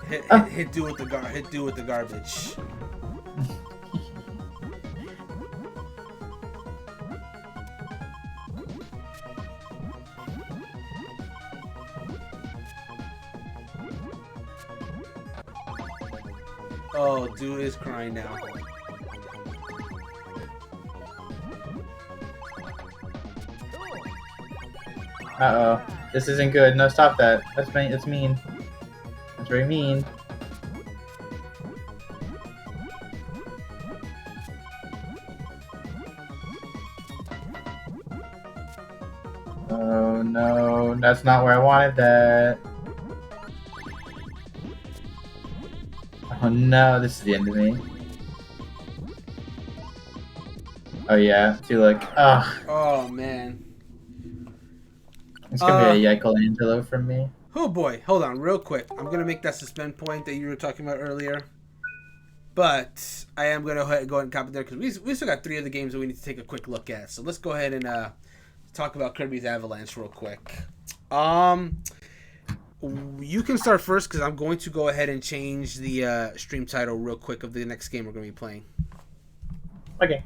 though. Hit do with the garbage. Oh, dude is crying now. Uh-oh. This isn't good. No, stop that. That's mean. That's very mean. Oh, no. That's not where I wanted that. Oh, no. This is the end of me. Oh, yeah. See, look. Ugh. Oh, man. It's gonna be a Michelangelo from me. Oh boy, hold on real quick. I'm going to make that suspend point that you were talking about earlier. But I am going to go ahead and copy there because we still got 3 other games that we need to take a quick look at. So let's go ahead and talk about Kirby's Avalanche real quick. You can start first because I'm going to go ahead and change the stream title real quick of the next game we're going to be playing. Okay.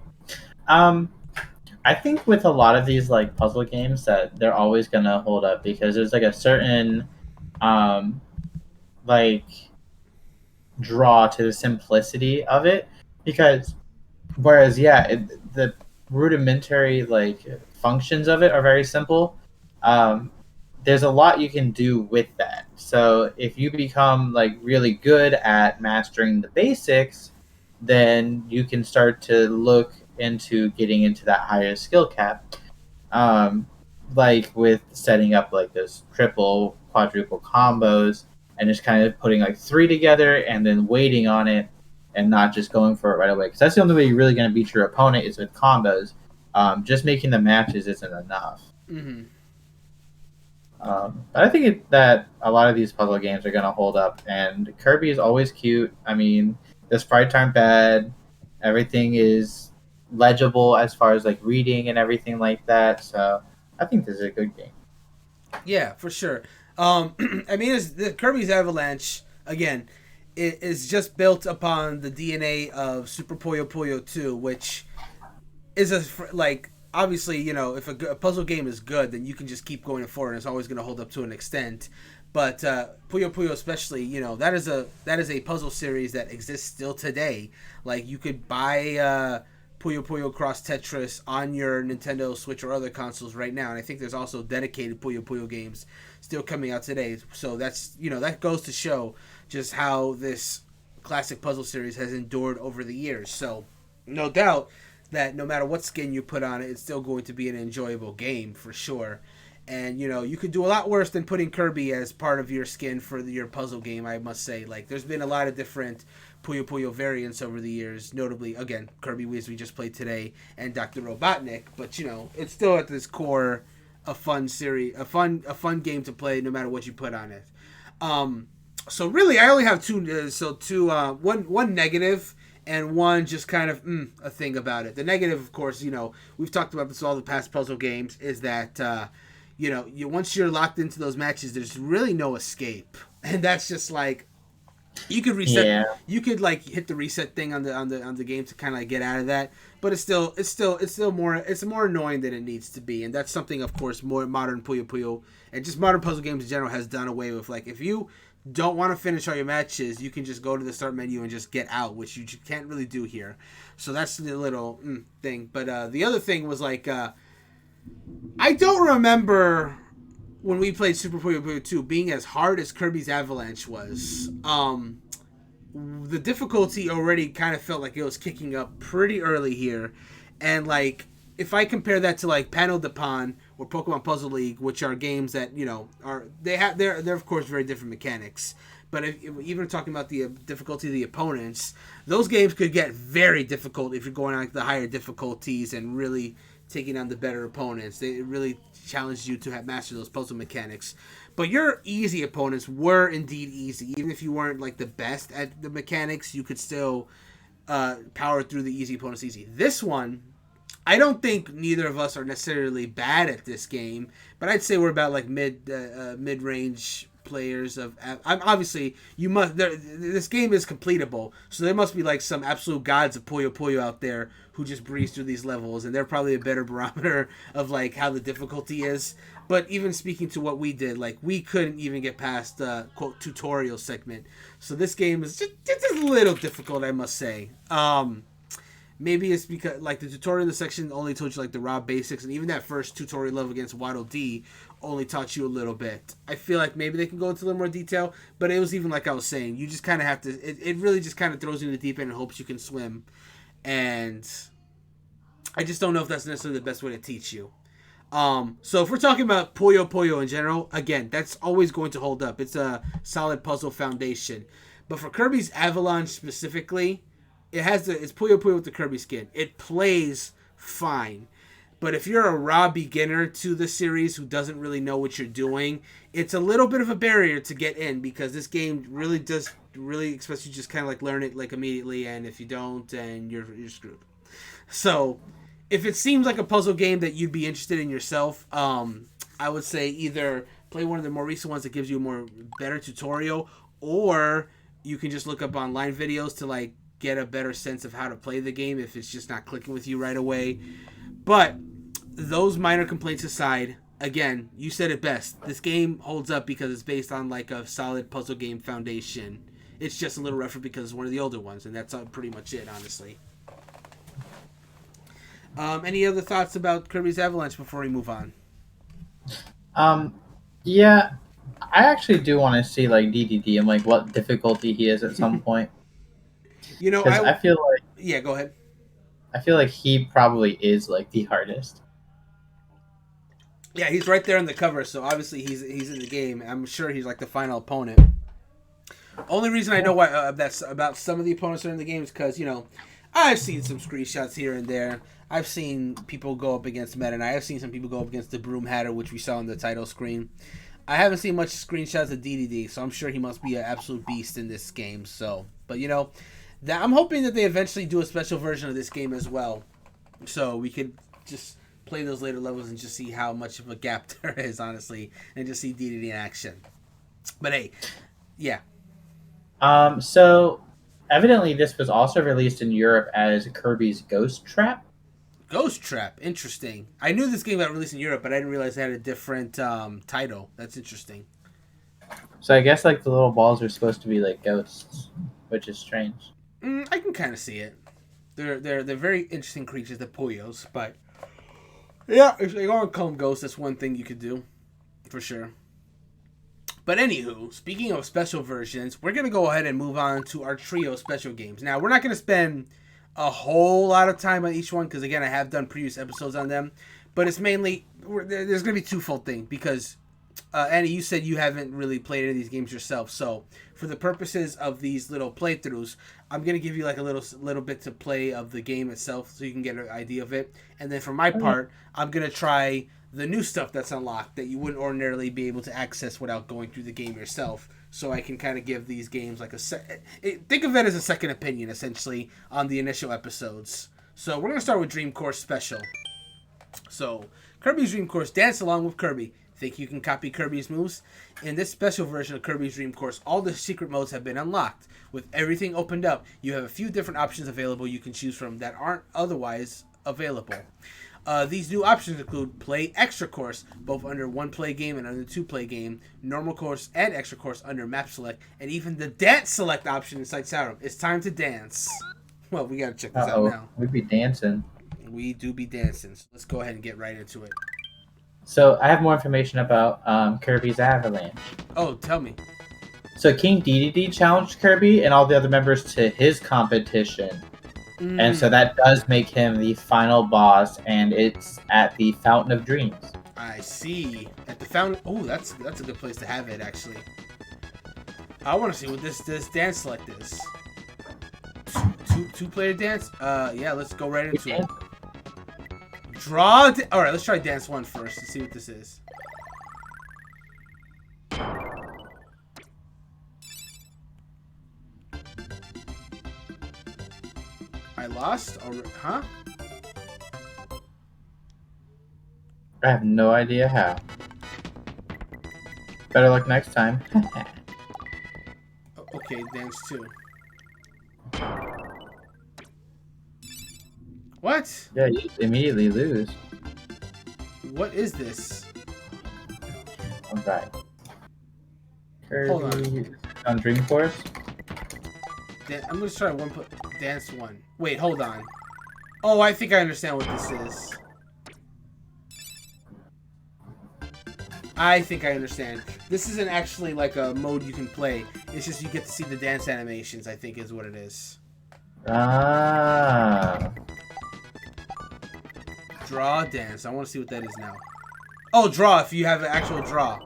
I think with a lot of these like puzzle games that they're always gonna hold up because there's like a certain like draw to the simplicity of it. Because whereas the rudimentary like functions of it are very simple. There's a lot you can do with that. So if you become like really good at mastering the basics, then you can start to look into getting into that higher skill cap, like with setting up like those triple, quadruple combos, and just kind of putting like 3 together and then waiting on it and not just going for it right away. Because that's the only way you're really going to beat your opponent is with combos. Just making the matches isn't enough. Mm-hmm. But I think that a lot of these puzzle games are going to hold up, and Kirby is always cute. I mean, the sprites aren't bad. Everything is legible as far as like reading and everything like that. So I think this is a good game. Yeah, for sure. I mean, the Kirby's Avalanche again. It is just built upon the DNA of Super Puyo Puyo 2, which is obviously, you know, if a puzzle game is good, then you can just keep going forward and it's always going to hold up to an extent. But Puyo Puyo especially, you know, that is a puzzle series that exists still today. Like, you could buy Puyo Puyo Cross Tetris on your Nintendo Switch or other consoles right now. And I think there's also dedicated Puyo Puyo games still coming out today. So that's, you know, that goes to show just how this classic puzzle series has endured over the years. So no doubt that no matter what skin you put on it, it's still going to be an enjoyable game for sure. And, you know, you could do a lot worse than putting Kirby as part of your skin for your puzzle game, I must say. Like, there's been a lot of different Puyo Puyo variants over the years, notably, again, Kirby, as we just played today, and Dr. Robotnik. But, you know, it's still at this core a fun series, a fun game to play no matter what you put on it. So really, I only have one negative and one just kind of a thing about it. The negative, of course, you know, we've talked about this all the past puzzle games, is that you know, once you're locked into those matches, there's really no escape, and that's just like you could reset. Yeah. You could like hit the reset thing on the game to kind of like get out of that, but it's still more annoying than it needs to be, and that's something, of course, more modern Puyo Puyo and just modern puzzle games in general has done away with. Like, if you don't want to finish all your matches, you can just go to the start menu and just get out, which you can't really do here. So that's the little thing. But the other thing was like, I don't remember when we played Super Puyo Puyo 2 being as hard as Kirby's Avalanche was. The difficulty already kind of felt like it was kicking up pretty early here. And like, if I compare that to like Panel de Pon or Pokemon Puzzle League, which are games that, you know, they're of course very different mechanics. But even talking about the difficulty of the opponents, those games could get very difficult if you're going on like the higher difficulties and really taking on the better opponents. They really challenged you to have mastered those puzzle mechanics. But your easy opponents were indeed easy. Even if you weren't like the best at the mechanics, you could still power through the easy opponents easy. This one, I don't think neither of us are necessarily bad at this game, but I'd say we're about like mid range players of. I'm obviously you must. This game is completable, so there must be like some absolute gods of Puyo Puyo out there who just breeze through these levels, and they're probably a better barometer of like how the difficulty is. But even speaking to what we did, like we couldn't even get past the quote tutorial segment. So this game is just a little difficult, I must say. Maybe it's because like the tutorial in the section only told you like the raw basics, and even that first tutorial level against Waddle Dee only taught you a little bit. I feel like maybe they can go into a little more detail, but it was even like I was saying, you just kind of have to. It really just kind of throws you in the deep end and hopes you can swim, and I just don't know if that's necessarily the best way to teach you. So if we're talking about Puyo Puyo in general, again, that's always going to hold up. It's a solid puzzle foundation, but for Kirby's Avalanche specifically. It's Puyo Puyo with the Kirby skin. It plays fine. But if you're a raw beginner to the series who doesn't really know what you're doing, it's a little bit of a barrier to get in because this game really does really expects you to just kind of like learn it like immediately, and if you don't, then you're screwed. So, if it seems like a puzzle game that you'd be interested in yourself, I would say either play one of the more recent ones that gives you a more better tutorial, or you can just look up online videos to like get a better sense of how to play the game if it's just not clicking with you right away. But those minor complaints aside, again, you said it best. This game holds up because it's based on like a solid puzzle game foundation. It's just a little rougher because it's one of the older ones, and that's pretty much it, honestly. Any other thoughts about Kirby's Avalanche before we move on? Yeah, I actually do want to see like DDD and like what difficulty he is at some point. You know, Because I feel like yeah, go ahead. I feel like he probably is like the hardest. Yeah, he's right there on the cover, so obviously he's in the game. I'm sure he's like the final opponent. Only reason I know why that's about some of the opponents that are in the game is because I've seen some screenshots here and there. I've seen people go up against Meta Knight. I've seen some people go up against the Broom Hatter, which we saw on the title screen. I haven't seen much screenshots of DDD, so I'm sure he must be an absolute beast in this game. So, but I'm hoping that they eventually do a special version of this game as well, so we could just play those later levels and just see how much of a gap there is, honestly, and just see DDD in action. But hey, yeah. So evidently this was also released in Europe as Kirby's Ghost Trap. Ghost Trap, interesting. I knew this game got released in Europe, but I didn't realize it had a different title. That's interesting. So I guess like the little balls are supposed to be like ghosts, which is strange. I can kind of see it. They're very interesting creatures, the Puyos, but yeah, if you want to call them ghosts, that's one thing you could do, for sure. But anywho, speaking of special versions, we're going to go ahead and move on to our trio special games. Now, we're not going to spend a whole lot of time on each one, because again, I have done previous episodes on them, but it's mainly, there's going to be two-fold thing, because Annie, you said you haven't really played any of these games yourself, so for the purposes of these little playthroughs, I'm going to give you like a little bit to play of the game itself, so you can get an idea of it, and then for my part, I'm going to try the new stuff that's unlocked that you wouldn't ordinarily be able to access without going through the game yourself, so I can kind of give these games like think of it as a second opinion, essentially, on the initial episodes. So we're going to start with Dream Course Special. So, Kirby's Dream Course, dance along with Kirby. Think you can copy Kirby's moves? In this special version of Kirby's Dream Course, all the secret modes have been unlocked. With everything opened up, you have a few different options available you can choose from that aren't otherwise available. These new options include Play Extra Course, both under one play game and under two play game, Normal Course and Extra Course under Map Select, and even the Dance Select option inside Saurum. It's time to dance. Well, we gotta check this out now. We'd be dancing. We do be dancing. So let's go ahead and get right into it. So I have more information about Kirby's Avalanche. Oh, tell me. So King DDD challenged Kirby and all the other members to his competition. And so that does make him the final boss, and it's at the Fountain of Dreams. I see. At the fountain. Oh, that's a good place to have it, actually. I want to see what this dance select is. Two-player dance? Yeah, let's go right into it. All right, let's try dance one first to see what this is. I lost? Huh? I have no idea how. Better luck next time. Okay, dance 2. What? Yeah, you immediately lose. What is this? Alright. Hold on. Kirby on Dream Course. I'm gonna try dance 1. Wait, hold on. Oh, I think I understand what this is. I think I understand. This isn't actually like a mode you can play. It's just you get to see the dance animations, I think is what it is. Ah. Draw, dance. I want to see what that is now. Oh, draw, if you have an actual draw.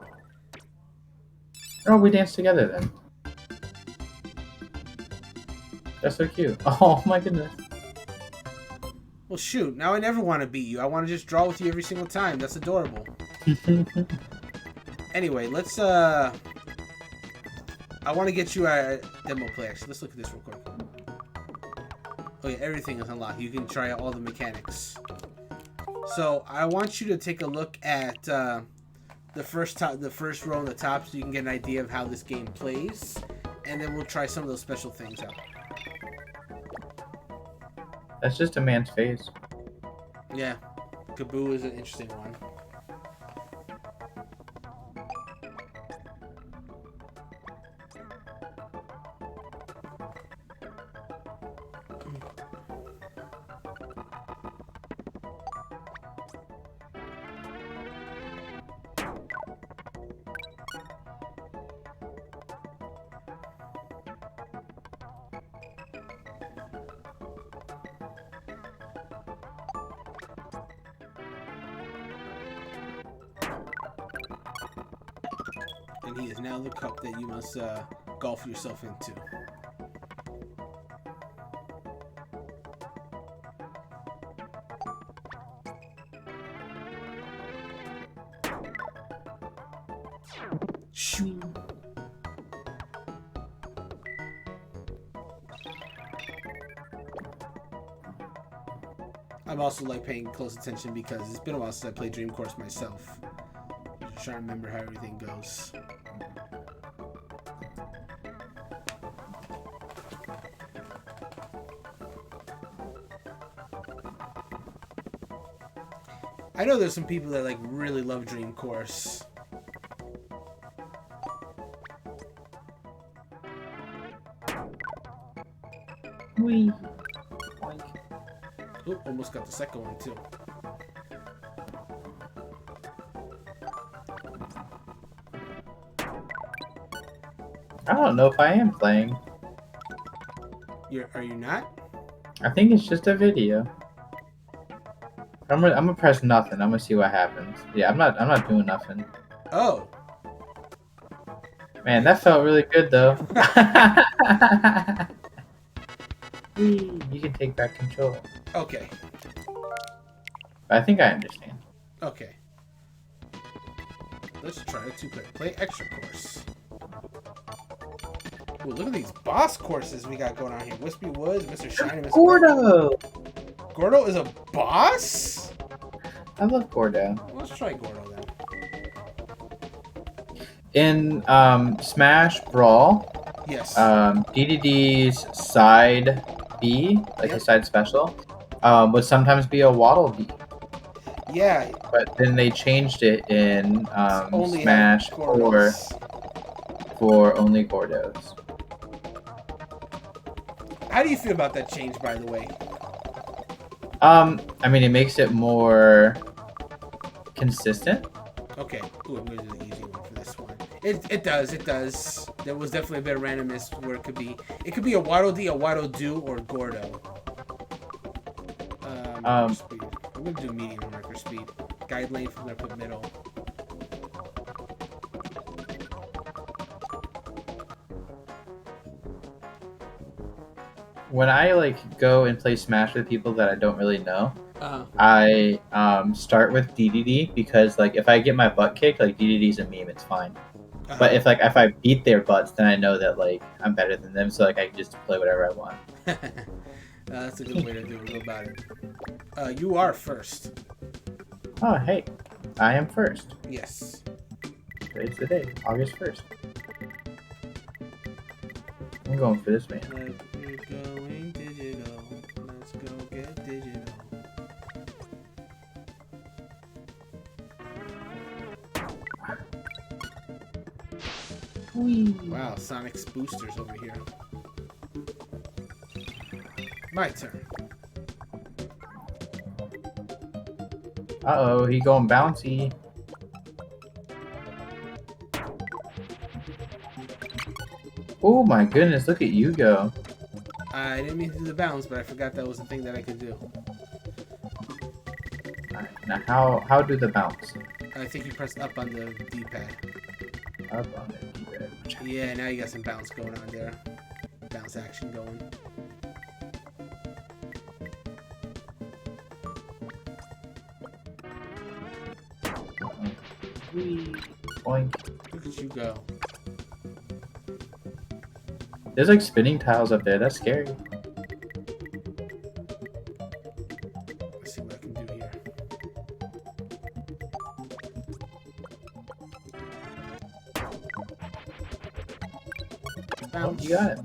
Oh, we danced together then. That's so cute. Oh my goodness. Well, shoot. Now I never want to beat you. I want to just draw with you every single time. That's adorable. Anyway, let's, I want to get you a demo play, actually. Let's look at this real quick. Oh, yeah, everything is unlocked. You can try out all the mechanics. So, I want you to take a look at, the first row on the top so you can get an idea of how this game plays. And then we'll try some of those special things out. That's just a man's face. Yeah. Kaboo is an interesting one. And he is now the cup that you must golf yourself into. Shoo. I'm also like paying close attention because it's been a while since I played Dream Course myself. Just trying to remember how everything goes. I know there's some people that like really love Dream Course. Wee. Oop, almost got the second one too. I don't know if I am playing. Are you not? I think it's just a video. I'm gonna press nothing. I'm gonna see what happens. Yeah, I'm not doing nothing. Oh. Man, that felt really good though. Whee, you can take back control. Okay. I think I understand. Okay. Let's try a 2-player. Play extra course. Ooh, look at these boss courses we got going on here. Wispy Woods, Mr. Shiny, Mr. Gordo! Gordo is a boss? I love Gordo. Let's try Gordo then. In Smash Brawl, Yes. DDD's side B, like his side special, would sometimes be a Waddle Dee. Yeah. But then they changed it in Only Smash Gordos. for only Gordos. How do you feel about that change, by the way? I mean, it makes it more consistent. Okay. Ooh, I'm going to do the easy one for this one. It does. There was definitely a bit of randomness where it could be a Waddle Dee, a Waddle Doo, or Gordo. Speed. I'm going to do medium on record speed. Guide length, I'm going to put middle. When I like go and play Smash with people that I don't really know, Uh-huh. I start with DDD because like if I get my butt kicked, like DDD's a meme, it's fine. Uh-huh. But if I beat their butts, then I know that like I'm better than them, so like I can just play whatever I want. That's a good way to go about it. You are first. Oh hey, I am first. Yes. Today's the day, August 1st. I'm going for this man. We're going digital. Let's go get digital. Whee. Wow, Sonic's boosters over here. My turn. Uh-oh, he going bouncy. Oh my goodness, look at you go. I didn't mean to do the bounce, but I forgot that was the thing that I could do. Alright, now how do the bounce? I think you pressed up on the D-pad. Up on the D-pad. Yeah, now you got some bounce going on there. Bounce action going. Whee. Boink. Look at you go. There's like spinning tiles up there, that's scary. Let's see what I can do here. Oh, Bounce. you got it.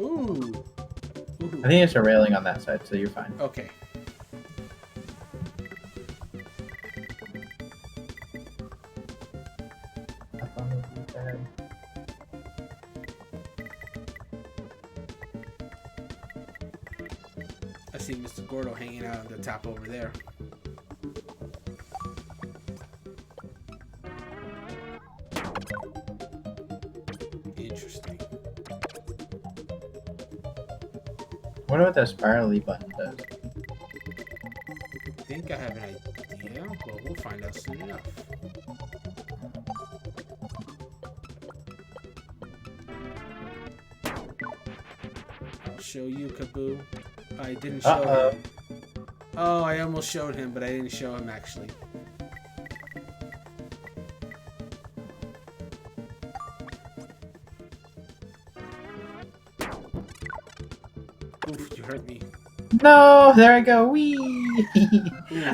Ooh. Ooh. I think it's a railing on that side, so you're fine. Okay. Up on the D-pad. I see Mr. Gordo hanging out on the top over there. Interesting. I wonder what that spirally button does. I think I have an idea. Well, we'll find out soon enough. I'll show you, Kaboo. I didn't show Uh-oh. him. Oh, I almost showed him, but I didn't show him actually. Oof, you hurt me. No, there I go. Whee! Ooh,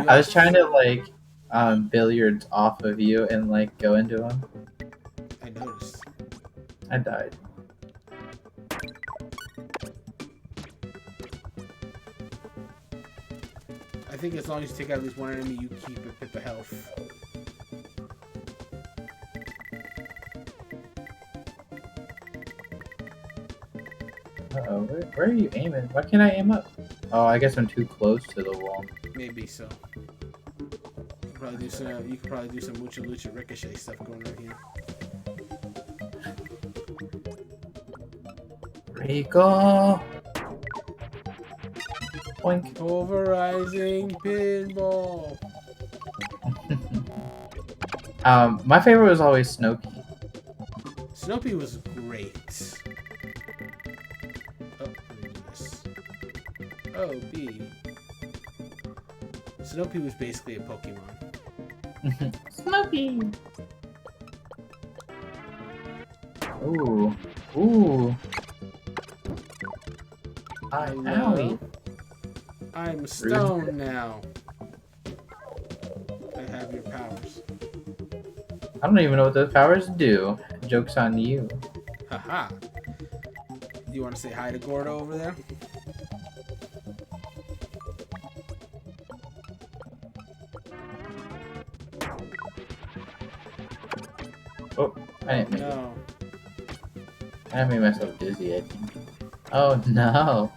I was trying to like billiards off of you and like go into him. I noticed. I died. I think as long as you take out at least one enemy, you keep a pip of health. Uh-oh, where are you aiming? Why can't I aim up? Oh, I guess I'm too close to the wall. Maybe so. You could probably do some Mucha Lucha Ricochet stuff going on here. Rico! Boink. Pulverizing pinball. My favorite was always Snowkey. Snoopy was great. Oh, let me do this. Oh, B. Snoopy was basically a Pokemon. Snowkey! Ooh. Ooh. Owie. I'm stone now. I have your powers. I don't even know what those powers do. Joke's on you. Haha. You want to say hi to Gordo over there? Oh, I didn't make it. No. I made myself dizzy, I think. Oh no.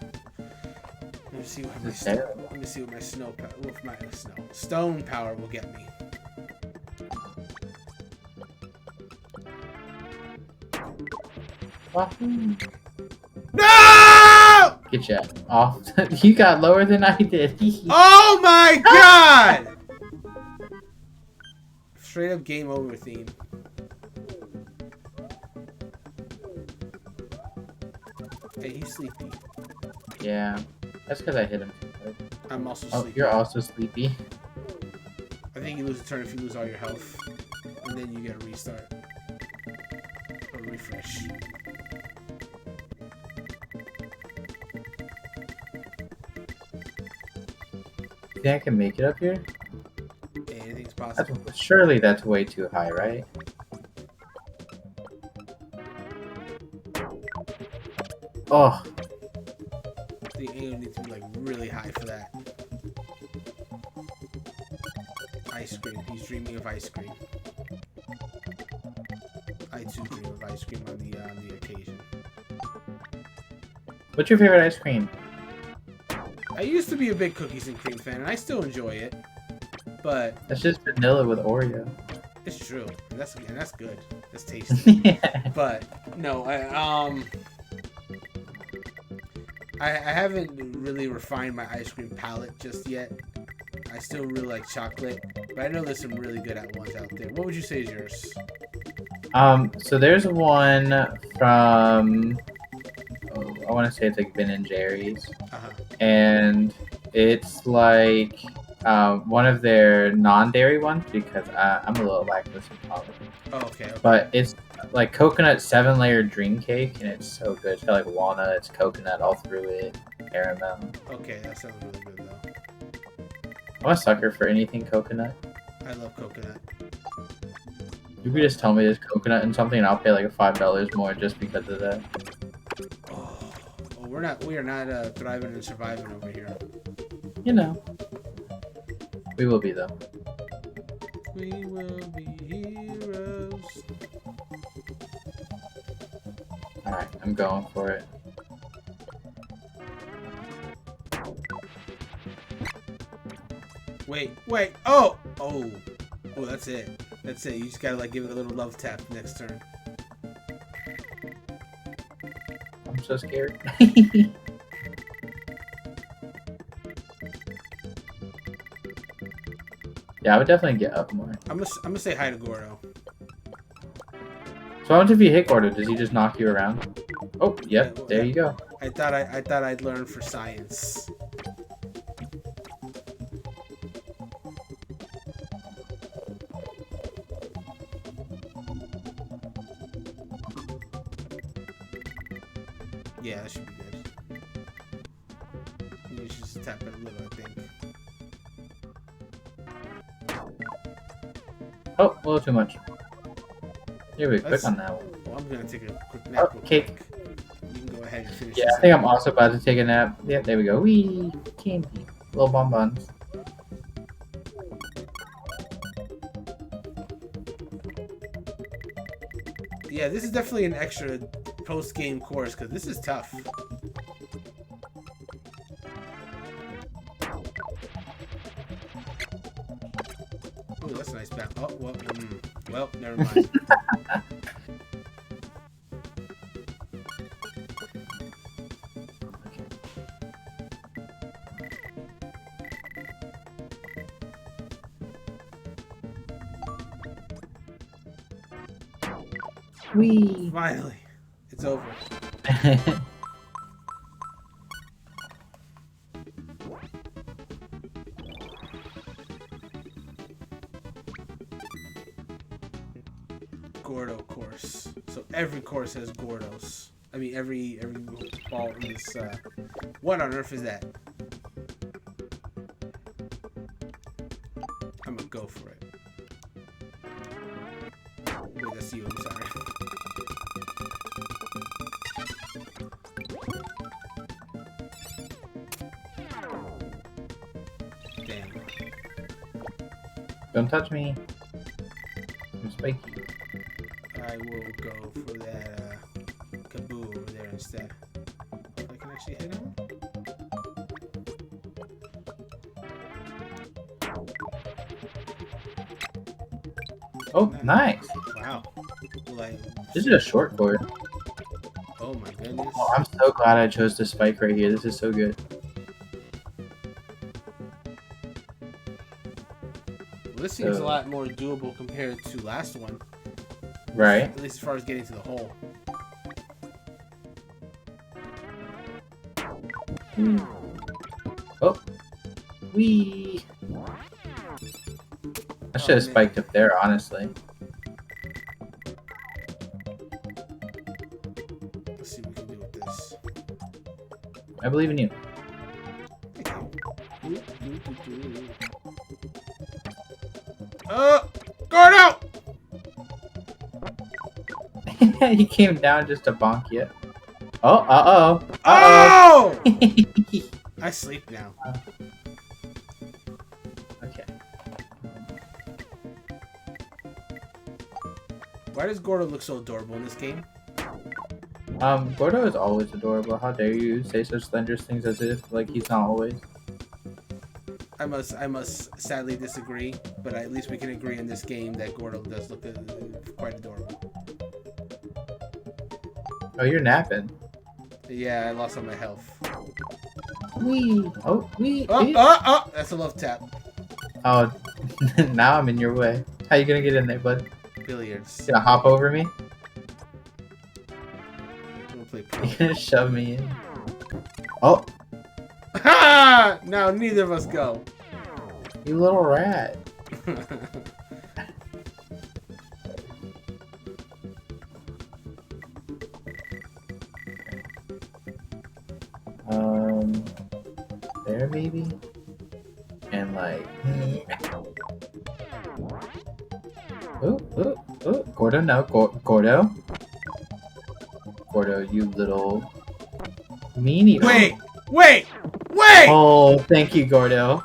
Let me see what This is terrible. let me see what my stone power will get me. Wahoo. No! Get you off. You got lower than I did. Oh my god! Straight up game over theme. Hey, he's sleepy. Yeah, that's because I hit him. I'm also Oh, sleepy. you're also sleepy. I think you lose a turn if you lose all your health. And then you get a restart. Or refresh. You think I can make it up here? Hey, anything's possible. Surely that's way too high, right? Oh, The aim needs to be like really high for that. Ice cream. He's dreaming of ice cream. I too dream of ice cream on the occasion. what's your favorite ice cream? I used to be a big cookies and cream fan, and I still enjoy it. But That's just vanilla with Oreo. it's true, and that's good. That's tasty. Yeah. But no, I haven't really refined my ice cream palate just yet. I still really like chocolate, but I know there's some really good ones out there. What would you say is yours? So there's one from, oh, I want to say it's like Ben and Jerry's, Uh-huh. and it's like one of their non-dairy ones because I'm a little lactose intolerant. Oh, okay. But it's like coconut 7-layer dream cake, and it's so good. It's got like walnuts, coconut all through it, caramel. Okay, that sounds really good though. I'm a sucker for anything coconut. I love coconut. You could just tell me there's coconut in something, and I'll pay like $5 more just because of that. Oh, we are not thriving and surviving over here. You know, we will be though. We will be heroes. All right, I'm going for it. Wait. Oh, that's it. That's it. You just gotta like give it a little love tap next turn. I'm so scared. Yeah, I would definitely get up more. I'm gonna say hi to Gordo. So what happens if you hit Gordo? Does he just knock you around? Oh, yep, Yeah, well, there you go. I thought I'd learn for science. Yeah, that should be good. You should just tap it a little, I think. Oh, a little too much. Here we go, Let's- quick on that one. Well, I'm gonna take a quick nap. Oh, real cake. quick. You can go ahead and finish Yeah, this I think up. I'm also about to take a nap. Yep, there we go. Wee, candy, little bonbons. Yeah, this is definitely an extra post-game course because this is tough. Ooh, that's a nice bounce. Oh, well, never mind. Wee. Finally, it's over. Gordo course. So every course has Gordos. I mean, every ball in this. What on earth is that? I'm gonna go for it. Wait, that's you. I'm sorry. Damn. Don't touch me. I'm spiky. I will go for that Kaboo over there instead. If I can actually hit him. Oh, nice. Wow. Like, This is a short course. oh my goodness. Oh, I'm so glad I chose the spike right here. This is so good. Well, this seems a lot more doable compared to last one. Right. At least as far as getting to the hole. Oh. Wee. I should have man. spiked up there, honestly. Let's see what we can do with this. I believe in you. Thank you. Gordo! He came down just to bonk you. Oh, uh-oh. Oh! I sleep now. Okay. Why does Gordo look so adorable in this game? Gordo is always adorable. How dare you say such slanderous things as if, like, he's not always. I must sadly disagree, but at least we can agree in this game that Gordo does look quite adorable. Oh, you're napping. Yeah, I lost all my health. Wee. Oh, wee. That's a love tap. Oh, now I'm in your way. How you gonna get in there, bud? Billiards. You gonna hop over me? I'm gonna play You gonna shove me in? Oh, Ha! Now neither of us go. you little rat. There maybe? And like... Ooh. Gordo, no. Gordo. Gordo, you little... meanie. Wait! Oh, thank you, Gordo.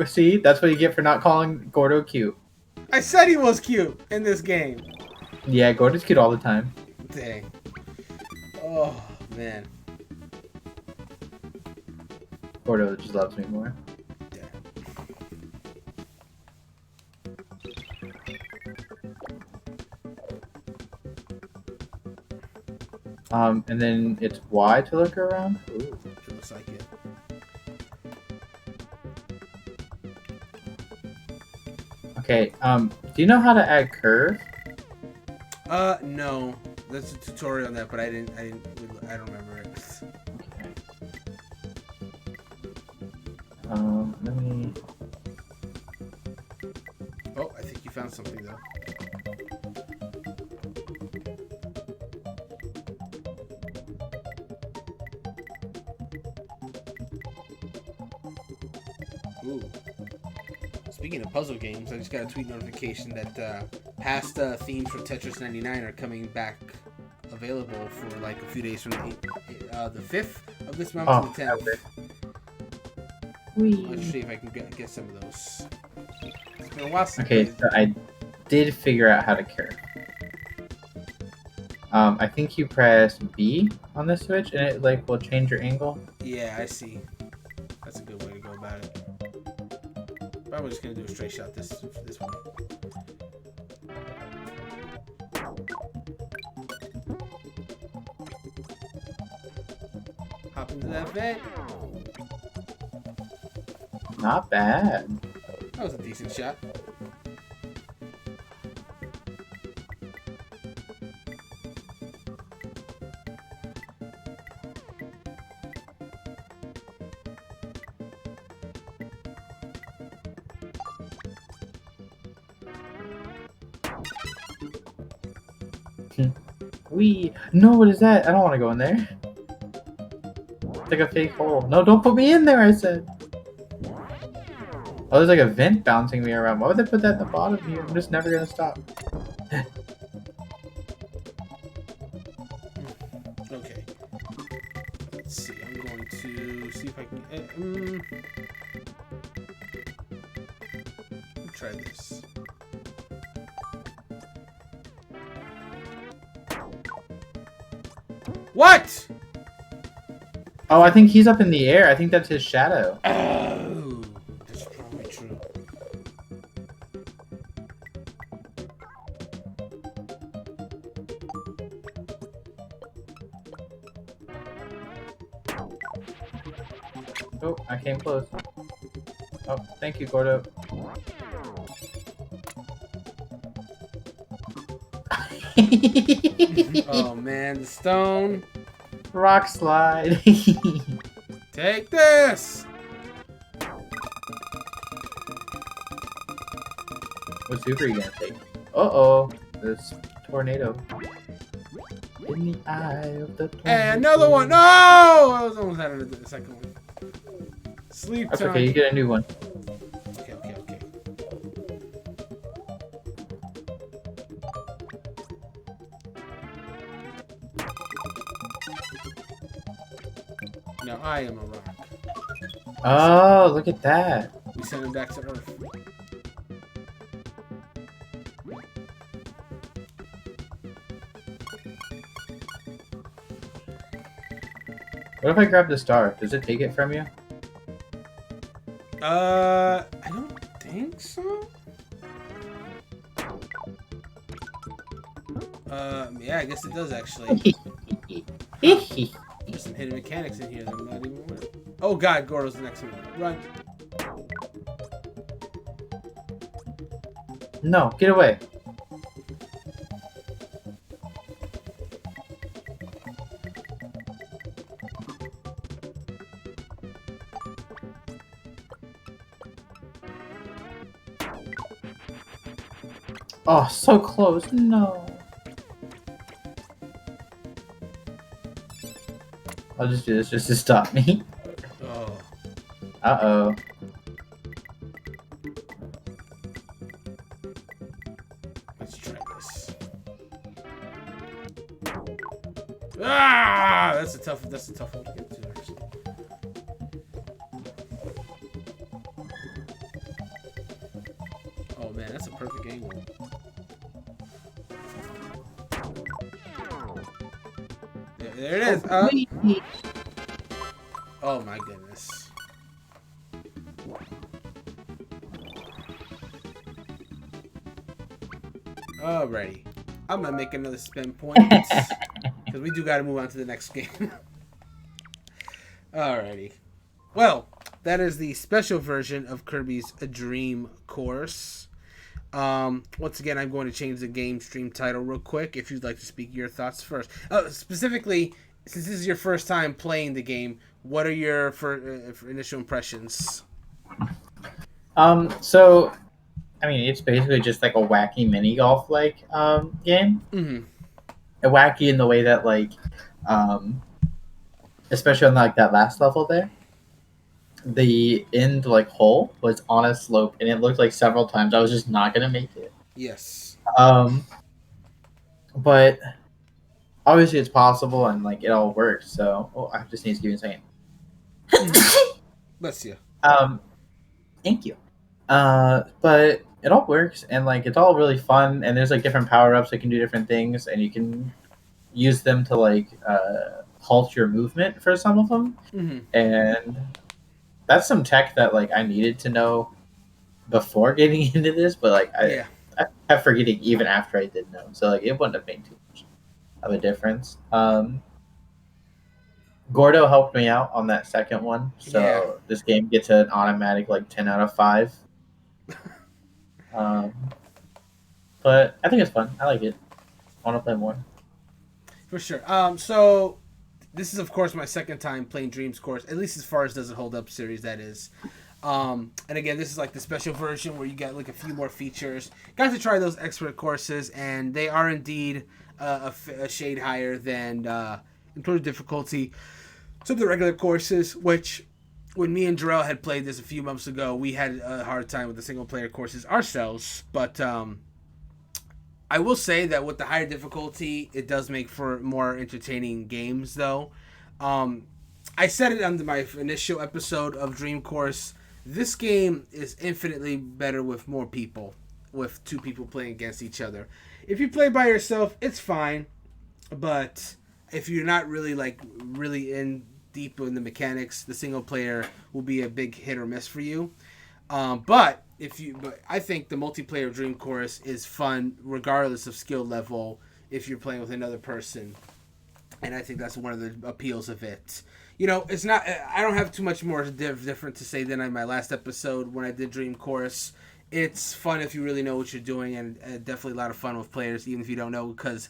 See? That's what you get for not calling Gordo cute. I said he was cute in this game. Yeah, Gordo's cute all the time. Dang. Oh, man. Gordo just loves me more. And then it's Y to look around. Ooh, it looks like it. Okay, do you know how to add curve? No. There's a tutorial on that, but I don't remember it. Let me... Oh, I think you found something, though. Ooh. Speaking of puzzle games, I just got a tweet notification that past themes from Tetris 99 are coming back available for like a few days from the 5th of this month to the 10th. Let's see if I can get some of those. It's been a while since Okay, so I did figure out how to curve. I think you press B on the Switch and it like will change your angle. Yeah, I see. That's a good way to go about it. But I'm just gonna do a straight shot this one. Hop into that vent. Not bad. That was a decent shot. Wee. No, what is that? I don't want to go in there. It's like a fake hole. No, don't put me in there, I said. Oh, there's like a vent bouncing me around. Why would they put that at the bottom here? I'm just never gonna stop. Okay. Let's see. I'm going to see if I can. Let me try this. What? Oh, I think he's up in the air. I think that's his shadow. Oh, that's probably true. Oh, I came close. Oh, thank you, Gordo. Oh man, the stone. Rock slide. Take this. What super are you gonna take? Uh-oh. This tornado. In the eye of the tornado. And another one. No! I was almost out of the second one. Sleep That's time. okay, you get a new one. Okay. I am a rock. Oh, look at that. We send him back to Earth. What if I grab the star? Does it take it from you? I don't think so. Yeah, I guess it does actually. There's some hidden mechanics in here that I'm not even aware of. Oh god, Gordo's the next one. Run. No, get away. Oh, so close. No. I'll just do this just to stop me. Oh. Uh-oh. Let's try this. Ah! That's a tough one to get to, actually. Oh man, that's a perfect angle. There it is. Oh my goodness. Alrighty. I'm gonna make another spin point. Because we do gotta move on to the next game. Alrighty. Well, that is the special version of Kirby's Dream Course. Once again, I'm going to change the game stream title real quick if you'd like to speak your thoughts first. Specifically, since this is your first time playing the game, what are your initial impressions? So, I mean, it's basically just like a wacky mini golf like game. Mm-hmm. Wacky in the way that like, especially on like that last level there, the end like hole was on a slope, and it looked like several times I was just not gonna make it. Yes. But obviously it's possible, and like it all works. So, I just need to give you a second. Bless you. Thank you. But it all works, and like it's all really fun, and there's like different power-ups that can do different things, and you can use them to like halt your movement for some of them. Mm-hmm. And that's some tech that like I needed to know before getting into this, but like I kept forgetting even after I did know. So like it wouldn't have made too much of a difference. Gordo helped me out on that second one, so this game gets an automatic like 10 out of 5. But I think it's fun. I like it. I want to play more. For sure. So this is of course my second time playing Dreams Course, at least as far as Does It Hold Up series, that is. And again, this is like the special version where you get like a few more features. Got to try those expert courses, and they are indeed a shade higher than in terms of difficulty. Some of the regular courses, which when me and Jarrell had played this a few months ago, we had a hard time with the single player courses ourselves. But I will say that with the higher difficulty, it does make for more entertaining games, though. I said it under my initial episode of Dream Course. This game is infinitely better with more people, with 2 people playing against each other. If you play by yourself, it's fine, but if you're not really in deep in the mechanics, the single player will be a big hit or miss for you. But I think the multiplayer Dream Course is fun regardless of skill level if you're playing with another person, and I think that's one of the appeals of it. You know, it's not. I don't have too much more different to say than in my last episode when I did Dream Course. It's fun if you really know what you're doing, and definitely a lot of fun with players, even if you don't know, because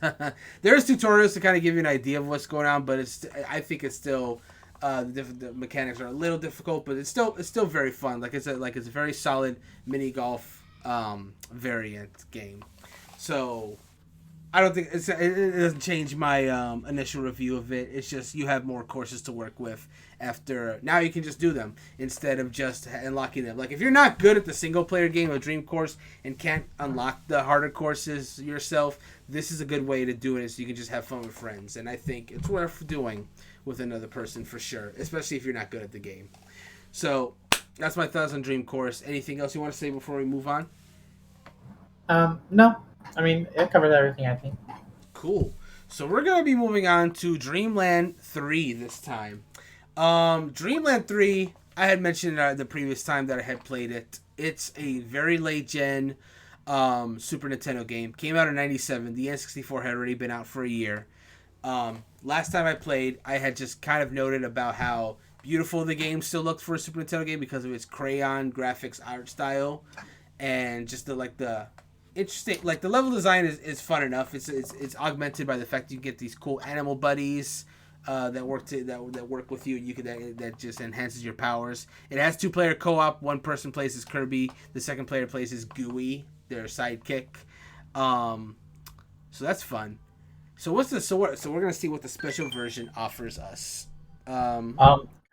there's tutorials to kind of give you an idea of what's going on. But I think it's still the mechanics are a little difficult, but it's still very fun. Like it's a very solid mini golf variant game. So I don't think it doesn't change my initial review of it. It's just you have more courses to work with after. Now you can just do them instead of just unlocking them. Like if you're not good at the single player game of Dream Course and can't unlock the harder courses yourself, this is a good way to do it so you can just have fun with friends. And I think it's worth doing with another person for sure, especially if you're not good at the game. So that's my thoughts on Dream Course. Anything else you want to say before we move on? No. I mean, it covers everything, I think. Cool. So we're going to be moving on to Dreamland 3 this time. Dreamland 3, I had mentioned the previous time that I had played it. It's a very late gen Super Nintendo game. Came out in 97. The N64 had already been out for a year. Last time I played, I had just kind of noted about how beautiful the game still looked for a Super Nintendo game because of its crayon graphics art style and just the interesting, like the level design is fun enough. It's augmented by the fact you get these cool animal buddies that work with you. You can that just enhances your powers. It has 2-player co-op. One person plays as Kirby. The second player plays as Gooey, their sidekick. So that's fun. So we're gonna see what the special version offers us.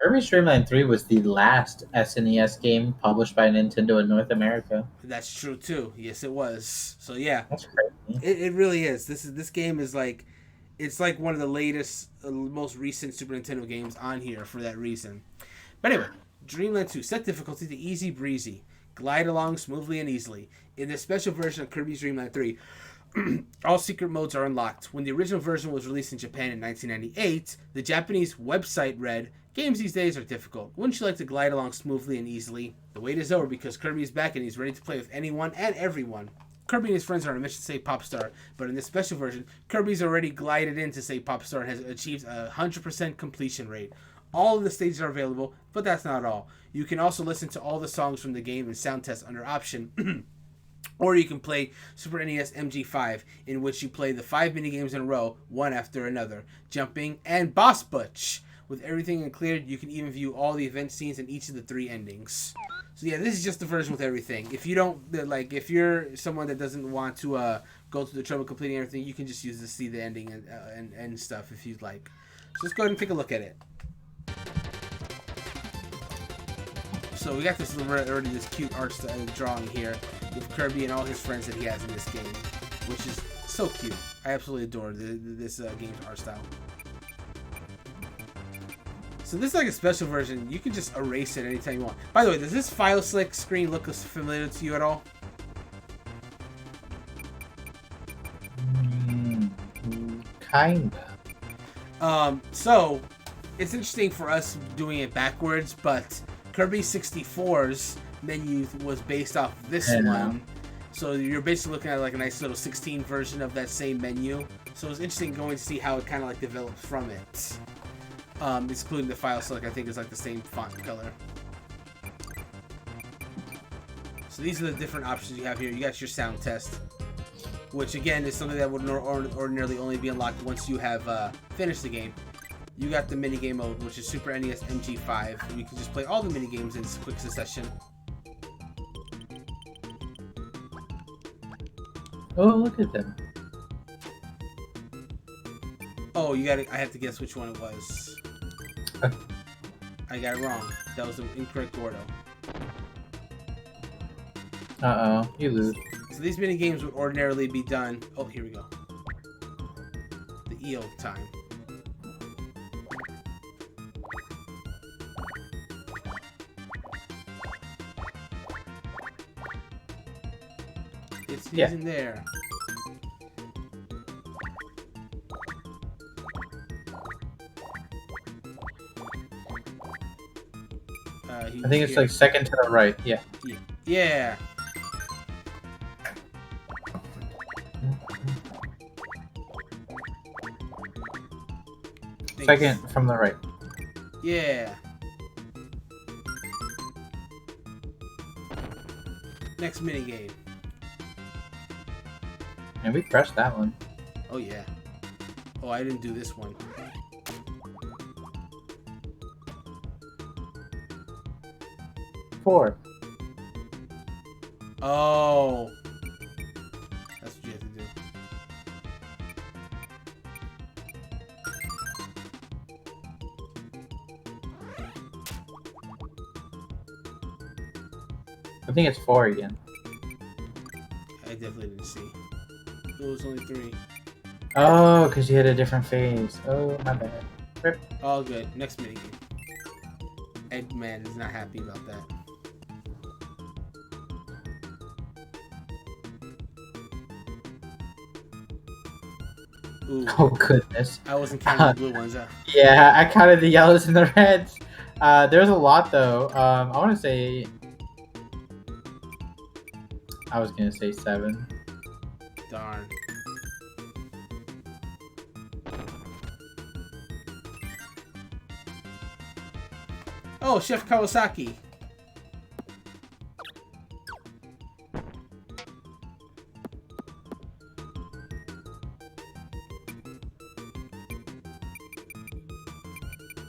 Kirby's Dream Land 3 was the last SNES game published by Nintendo in North America. That's true too. Yes, it was. So yeah, That's crazy. it really is. This game is like, it's like one of the latest, most recent Super Nintendo games on here for that reason. But anyway, Dreamland 2, set difficulty to easy breezy, glide along smoothly and easily. In this special version of Kirby's Dream Land 3, all secret modes are unlocked. When the original version was released in Japan in 1998, the Japanese website read, "Games these days are difficult. Wouldn't you like to glide along smoothly and easily? The wait is over because Kirby is back and he's ready to play with anyone and everyone." Kirby and his friends are on a mission to save Popstar, but in this special version, Kirby's already glided in to save Popstar and has achieved a 100% completion rate. All of the stages are available, but that's not all. You can also listen to all the songs from the game and sound test under option. Or you can play Super NES MG5, in which you play the 5 minigames in a row, one after another, jumping and boss butch. With everything included, you can even view all the event scenes in each of the 3 endings. So yeah, this is just the version with everything. If you don't if you're someone that doesn't want to go through the trouble completing everything, you can just use this to see the ending and stuff if you'd like. So let's go ahead and take a look at it. So we got this already this cute art drawing here with Kirby and all his friends that he has in this game, which is so cute. I absolutely adore this game's art style. So this is like a special version. You can just erase it anytime you want. By the way, does this file select screen look familiar to you at all? Kinda. So it's interesting for us doing it backwards, but Kirby 64's menu was based off this one. So you're basically looking at like a nice little 16 version of that same menu. So it's interesting going to see how it kind of like developed from it. Excluding the file select, I think is like the same font color. So these are the different options you have here. You got your sound test, which again is something that would ordinarily only be unlocked once you have finished the game. You got the minigame mode, which is Super NES MG5. You can just play all the minigames in quick succession. Oh, look at them. Oh, you got it. I have to guess which one it was. I got it wrong. That was the incorrect order. Uh-oh, you lose. So these minigames would ordinarily be done... Oh, here we go. The EO time. It's in there. I think it's like second to the right. Yeah. Yeah. Second from the right. Yeah. Next minigame. And we crushed that one. Oh yeah. Oh, I didn't do this one. Four. Oh. That's what you have to do. I think it's 4 again. I definitely didn't see. It was only 3. Oh, because you had a different phase. Oh, my bad. Rip. All good. Next minigame. Eggman is not happy about that. Ooh, Oh, goodness. I wasn't counting the blue ones. Yeah, I counted the yellows and the reds. There's a lot, though. I want to say... I was going to say 7. Darn. Oh, Chef Kawasaki.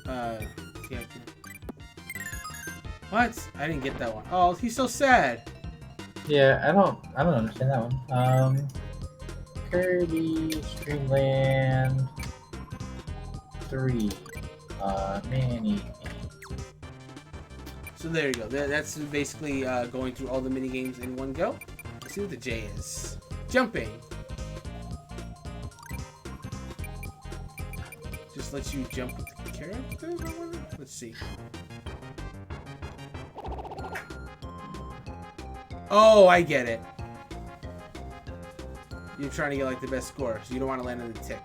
Yeah. What? I didn't get that one. Oh, he's so sad. Yeah, I don't understand that one. Kirby, Streamland 3. Manny. So there you go. That's basically going through all the mini games in one go. Let's see what the J is. Jumping. Just lets you jump with the characters. Let's see. Oh, I get it. You're trying to get like the best score, so you don't want to land on the tick.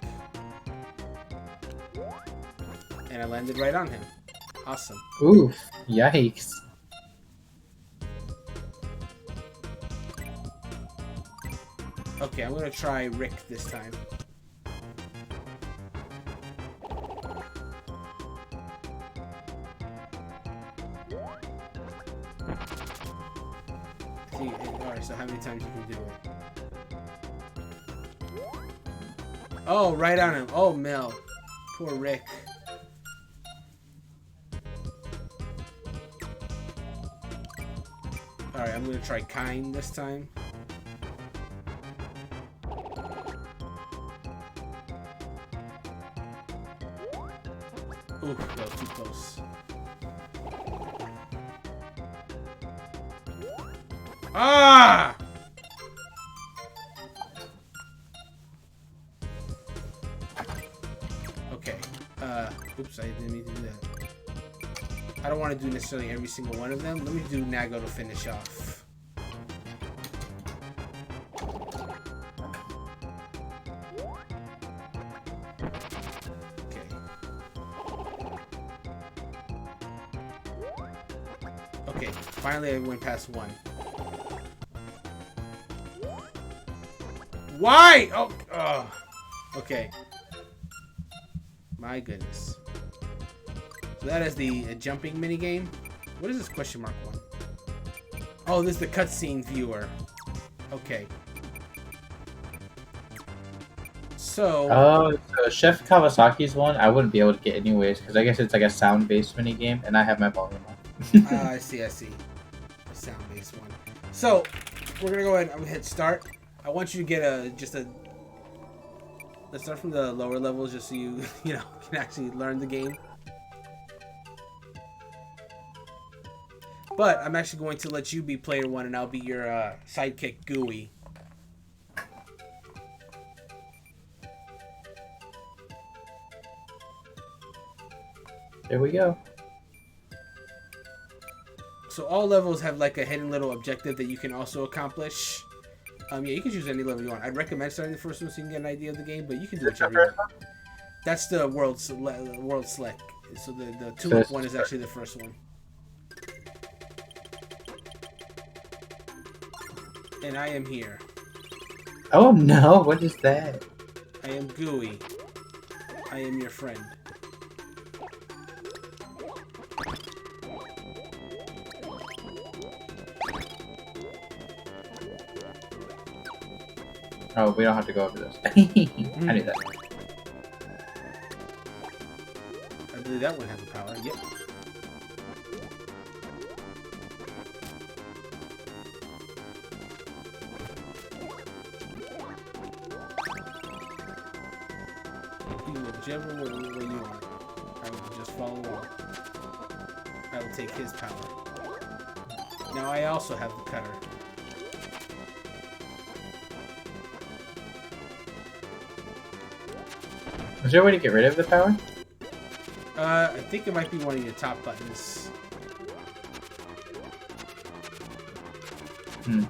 And I landed right on him. Awesome. Oof. Yikes. Okay, I'm gonna try Rick this time. See, alright, so how many times you can do it? Oh, right on him. Oh, Mel. Poor Rick. Alright, I'm gonna try kind this time. Ooh, that was too close. Ah! Okay. Oops, I didn't mean to do that. I don't want to do necessarily every single one of them. Let me do Nago to finish off. Okay. Okay, finally I went past one. Why? Oh, okay. My goodness. So that is the jumping minigame. What is this question mark one? Oh, this is the cutscene viewer. Okay. So... Oh, so Chef Kawasaki's one, I wouldn't be able to get anyways, because I guess it's like a sound-based minigame, and I have my volume on. I see. Sound-based one. So, we're gonna go ahead and hit start. I want you to get let's start from the lower levels just so you, can actually learn the game. But I'm actually going to let you be player one and I'll be your sidekick, Gooey. There we go. So all levels have like a hidden little objective that you can also accomplish. Yeah, you can choose any level you want. I'd recommend starting the first one so you can get an idea of the game, but you can do whichever you want. That's the world select. So the tulip one is actually the first one. And I am here. Oh no, what is that? I am Gooey. I am your friend. Oh, we don't have to go over this. I knew that. I believe that one has a power. Yep. You can go whichever way you want. I will just follow along. I will take his power. Now I also have the cutter. Is there a way to get rid of the power? I think it might be one of your top buttons. Hmm.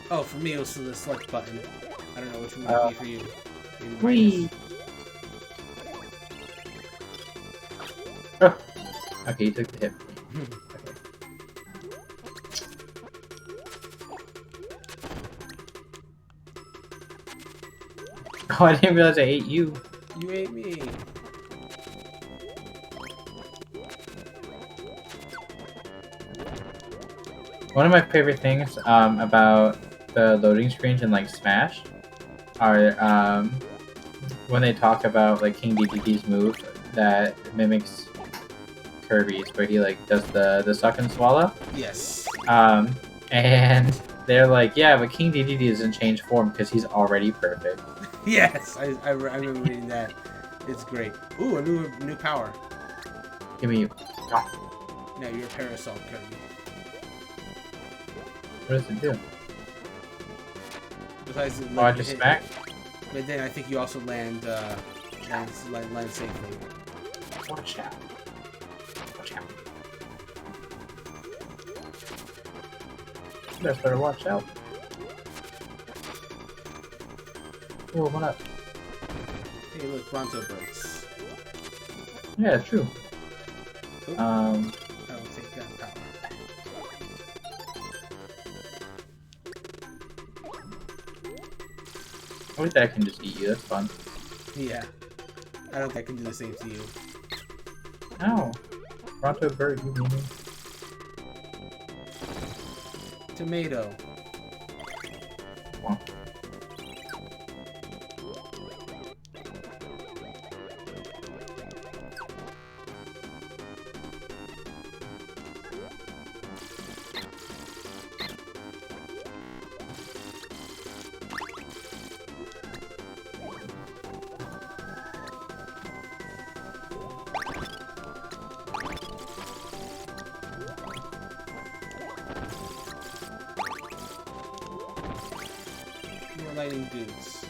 Oh, for me it was the select button. I don't know which one might be for you. Whee! Oh. Okay, you took the hit. Okay. Oh, I didn't realize I ate you. You ate me. One of my favorite things about the loading screens in like Smash are when they talk about like King DDD's move that mimics Kirby's, where he like does the suck and swallow. Yes. And they're like, yeah, but King DDD doesn't change form because he's already perfect. Yes, I remember reading that. It's great. Ooh, a new power. Give me you. Now you're a parasol, Kirby. What does it do? Besides, Oh, I just smack? But then I think you also land safely. Watch out. Watch out. You guys better watch out. Whoa, what up? Hey, look, Bronto birds. Yeah, true. Oop. Um, I will take that power. I wish that I can just eat you. That's fun. Yeah. I don't think I can do the same to you. Ow. Bronto bird, you mean? Tomato. Wow. More lightning dudes.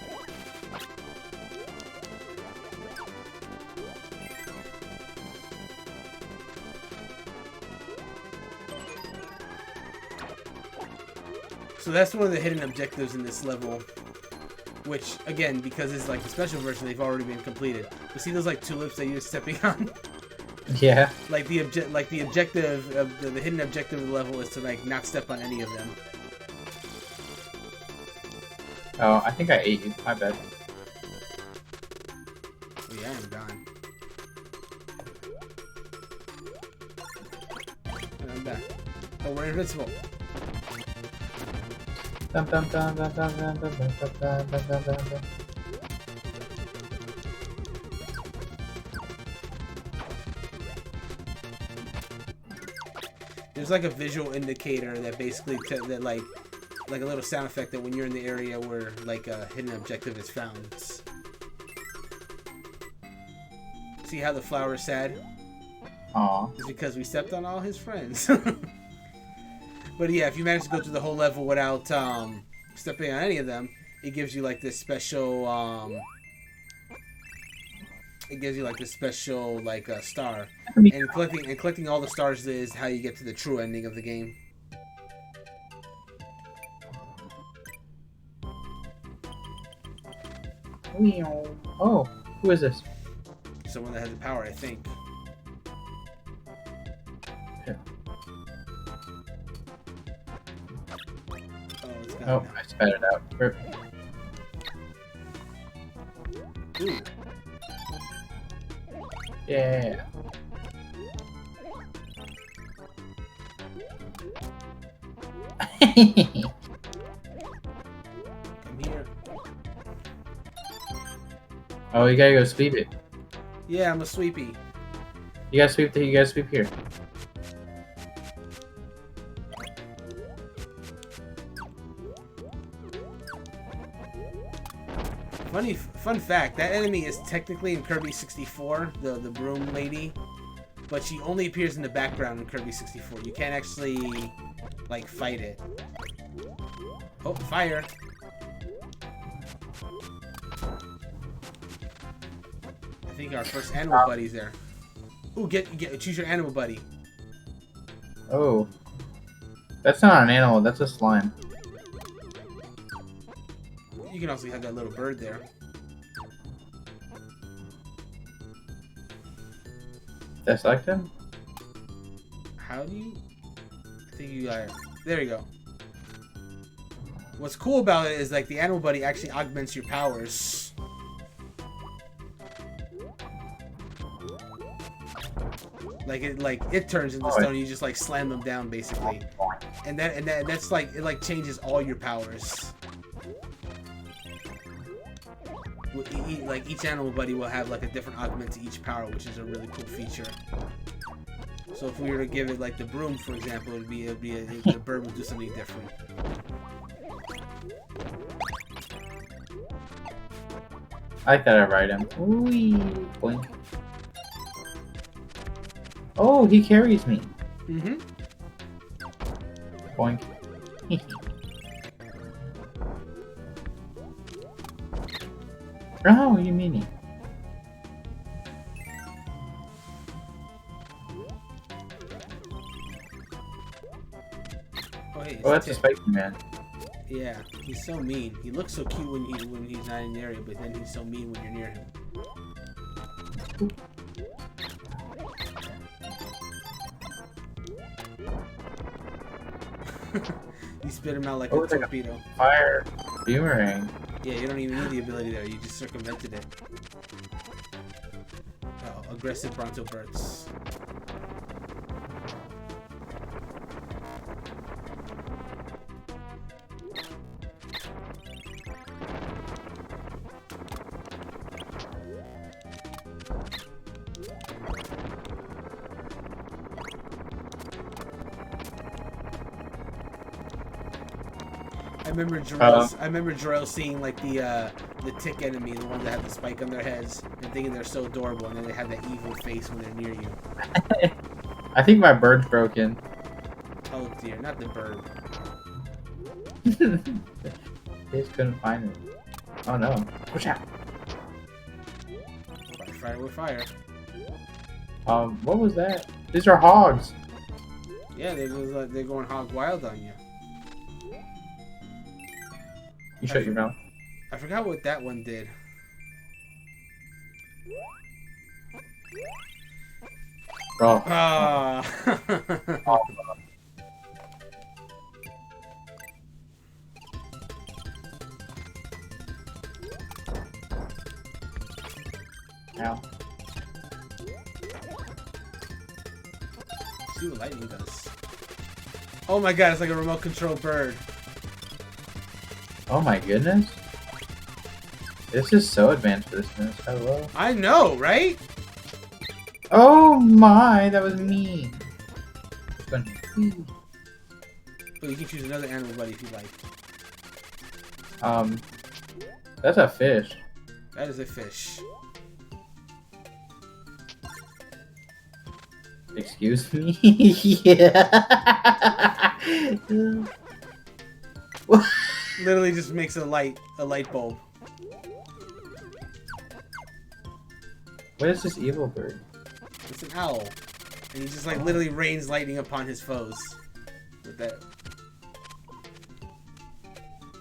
So that's one of the hidden objectives in this level, which, again, because it's like the special version, they've already been completed. You see those like tulips that you're stepping on? Yeah. Like the objective of the hidden objective of the level is to like not step on any of them. Oh, I think I ate you. My bad. Oh, yeah, I'm gone. And I'm back. Oh, we're invincible. Dum, dum, dum, dum, dum, dum, dum, dum, dum, dum, dum, dum, dum. There's like a visual indicator that basically that like a little sound effect that when you're in the area where like a hidden objective is found. See how the flower is sad? Aw. It's because we stepped on all his friends. But yeah, if you manage to go through the whole level without stepping on any of them, it gives you like this special star. And collecting all the stars is how you get to the true ending of the game. Oh, who is this? Someone that has the power, I think. Yeah. Oh, it's gone Oh, now. I spat it out. Rip. Ooh. Yeah. Come here. Oh, you gotta go sweep it. Yeah, I'm a sweepy. You gotta sweep you gotta sweep here. Fun fact, that enemy is technically in Kirby 64, the broom lady, but she only appears in the background in Kirby 64. You can't actually, like, fight it. Oh, fire. I think our first animal buddy's there. Ooh, choose your animal buddy. Oh. That's not an animal, that's a slime. You can also have that little bird there. Did I select him? How do you... I think you got it. There you go. What's cool about it is, like, the animal buddy actually augments your powers. Like it turns into stone. You just like slam them down basically, and that's like it like changes all your powers. Like each animal buddy will have like a different augment to each power, which is a really cool feature. So if we were to give it like the broom, for example, the bird would do something different. I like that I ride him. Ooh, boink. Oh, he carries me. Mm-hmm. Boink. Oh, you meanie. Oh, hey, Oh, that's a spiky man. Yeah, he's so mean. He looks so cute when he's not in the area, but then he's so mean when you're near him. You spit him out like a torpedo. Like a fire boomerang. Yeah, you don't even need the ability there. You just circumvented it. Oh, aggressive Bronto Bursts. I remember Jarrell seeing like the tick enemy, the ones that have the spike on their heads, and thinking they're so adorable, and then they have that evil face when they're near you. I think my bird's broken. Oh dear, not the bird. They just couldn't find it. Oh no. Watch out. Fire with fire. What was that? These are hogs. Yeah, they're going hog wild on you. You shut your mouth. I forgot what that one did. Bro. Ah. Ow. See what lightning does. Oh my god, it's like a remote control bird. Oh my goodness. This is so advanced for this news. Hello. I know, right? Oh my, that was me. But you can choose another animal buddy if you like. That's a fish. That is a fish. Excuse me? Yeah. Literally just makes a light bulb. What is this evil bird? It's an owl. And he just like literally rains lightning upon his foes. With that.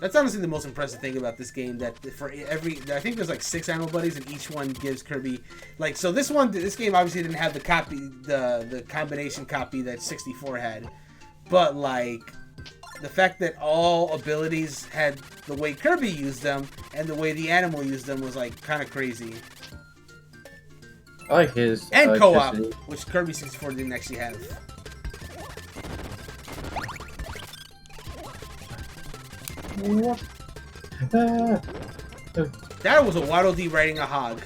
That's honestly the most impressive thing about this game, that for every, I think there's like 6 animal buddies and each one gives Kirby, like, so this game obviously didn't have the copy, the combination copy that 64 had, but like, the fact that all abilities had the way Kirby used them and the way the animal used them was like kind of crazy. I like his and co-op, which Kirby 64 didn't actually have. That was a Waddle Dee riding a hog.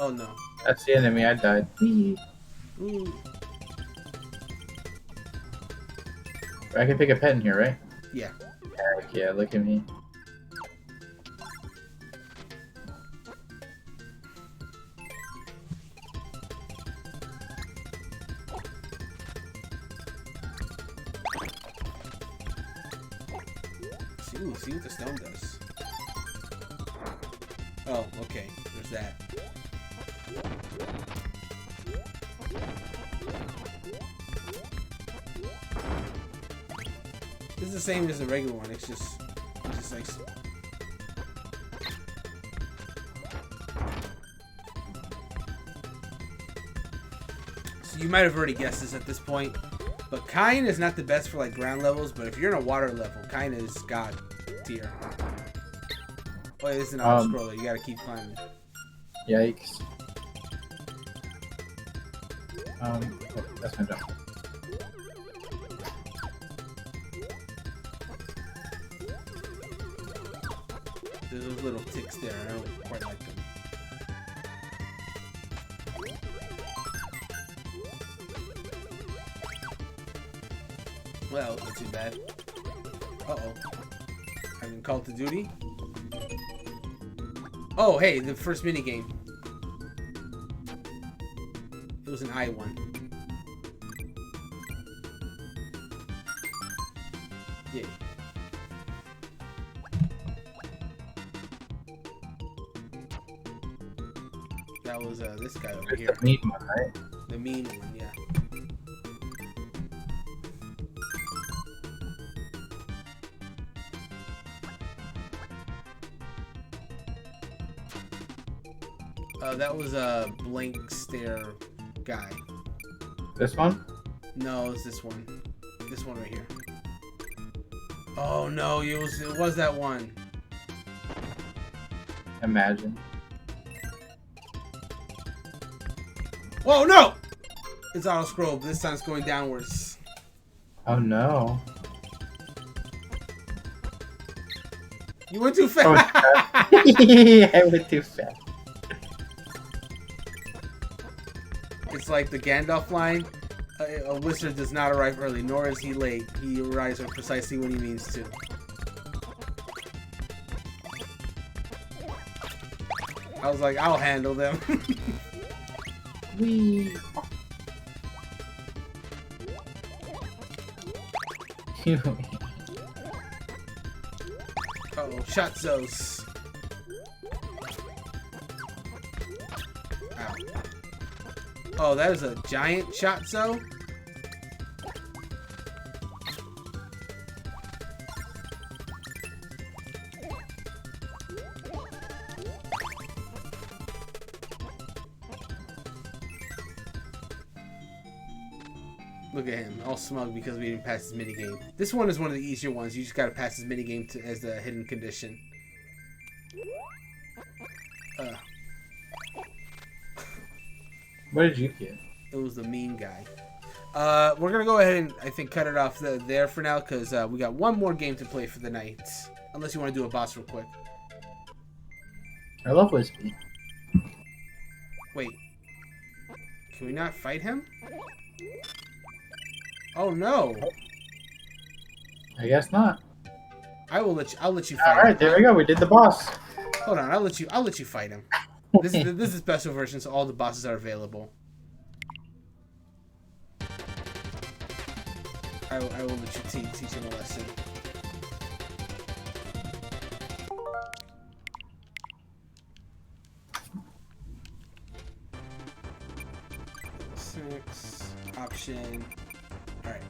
Oh no. That's the enemy, I died. Ooh. I can pick a pet in here, right? Yeah. Heck yeah, look at me. Ooh, see what the stone does. Oh, okay. There's that. This is the same as the regular one. It's just like. So you might have already guessed this at this point, but Kine is not the best for like ground levels. But if you're in a water level, Kine is god tier. Oh, this is an auto scroller. You gotta keep climbing. Yikes. Oh, that's my jump. There's those little ticks there. I don't quite like them. Well, not too bad. Uh-oh. Having Call to Duty? Oh, hey, the first minigame. It was an I one. Yeah. That was this guy over here. The mean one, right? The mean one, yeah. That was a blank stare guy. This one? No, it's this one. This one right here. Oh no, it was that one. Imagine. Whoa, no! It's auto scroll, but this time it's going downwards. Oh no. You went too fast. I went too fast. It's like the Gandalf line. A wizard does not arrive early, nor is he late. He arrives precisely when he means to. I was like, I'll handle them. Wee. Uh-oh, Shotzos. Ow. Oh, that is a giant Shotzo? Look at him, all smug because we didn't pass his minigame. This one is one of the easier ones. You just gotta pass his minigame as the hidden condition. What did you get? It was the mean guy. We're gonna go ahead and I think cut it off there for now because we got one more game to play for the night. Unless you want to do a boss real quick. I love Whiskey. Wait. Can we not fight him? Oh no! I guess not. I'll let you fight him. Alright, there we go. We did the boss. Hold on, I'll let you fight him. This is special version, so all the bosses are available. I will let you teach him a lesson. Six option. All right.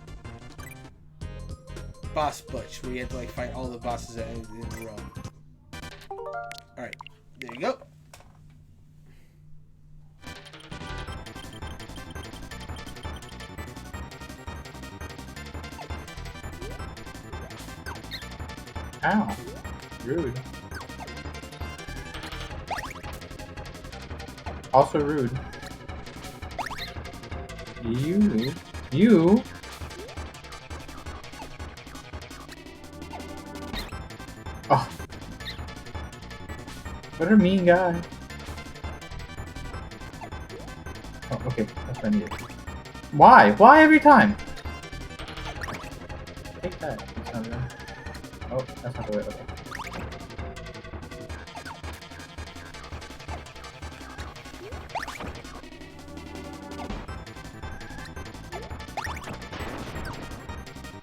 Boss Butch. We had to like fight all the bosses in a row. All right. There you go. Ow. Rude. Also rude. You. Oh. What a mean guy. Oh, okay. That's what I needed. Why? Why every time? Take that. It's not right. Oh, that's not the way. Okay.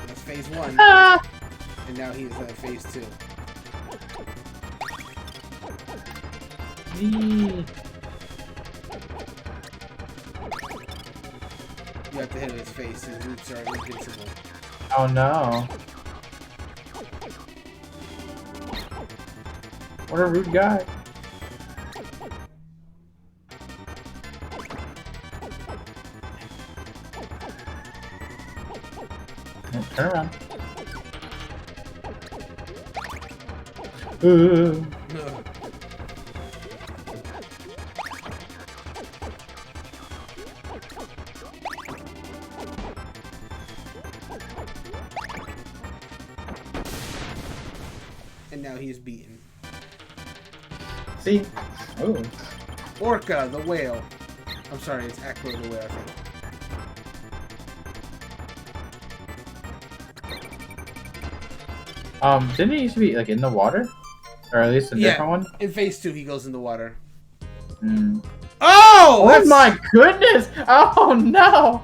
That's phase one. Ah! And now he's at phase 2. Eee. You have to hit his face. His roots are invincible. Oh no. What a rude guy. Turn around. Ooh. And now he's beaten. See? Oh. Orca, the whale. I'm sorry, it's Echo the whale, I think. Didn't he used to be like in the water? Or at least a different one? In phase 2 he goes in the water. Mm. Oh! Oh my goodness! Oh no!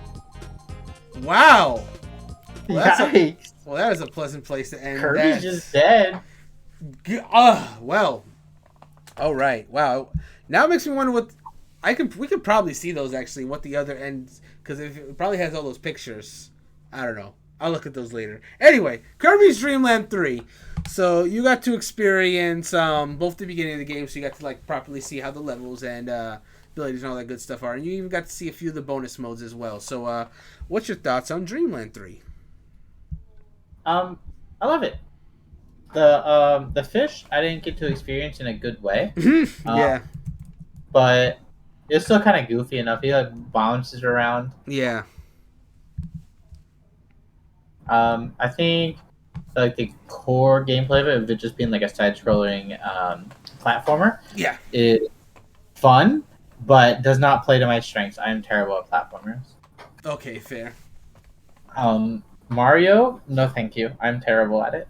Wow! Well, Yikes! that is a pleasant place to end. Kirby's just dead. Well. Alright, wow. Now it makes me wonder what... We could probably see those actually, what the other ends... Because it probably has all those pictures. I don't know. I'll look at those later. Anyway, Kirby's Dream Land 3. So you got to experience both the beginning of the game, so you got to like properly see how the levels and abilities and all that good stuff are. And you even got to see a few of the bonus modes as well. So what's your thoughts on Dreamland 3? I love it. The fish I didn't get to experience in a good way. Yeah. But it's still kind of goofy enough. He like bounces around. Yeah. I think like the core gameplay of it just being like a side-scrolling platformer. Yeah. Is fun, but does not play to my strengths. I am terrible at platformers. Okay, fair. Mario, no thank you. I'm terrible at it.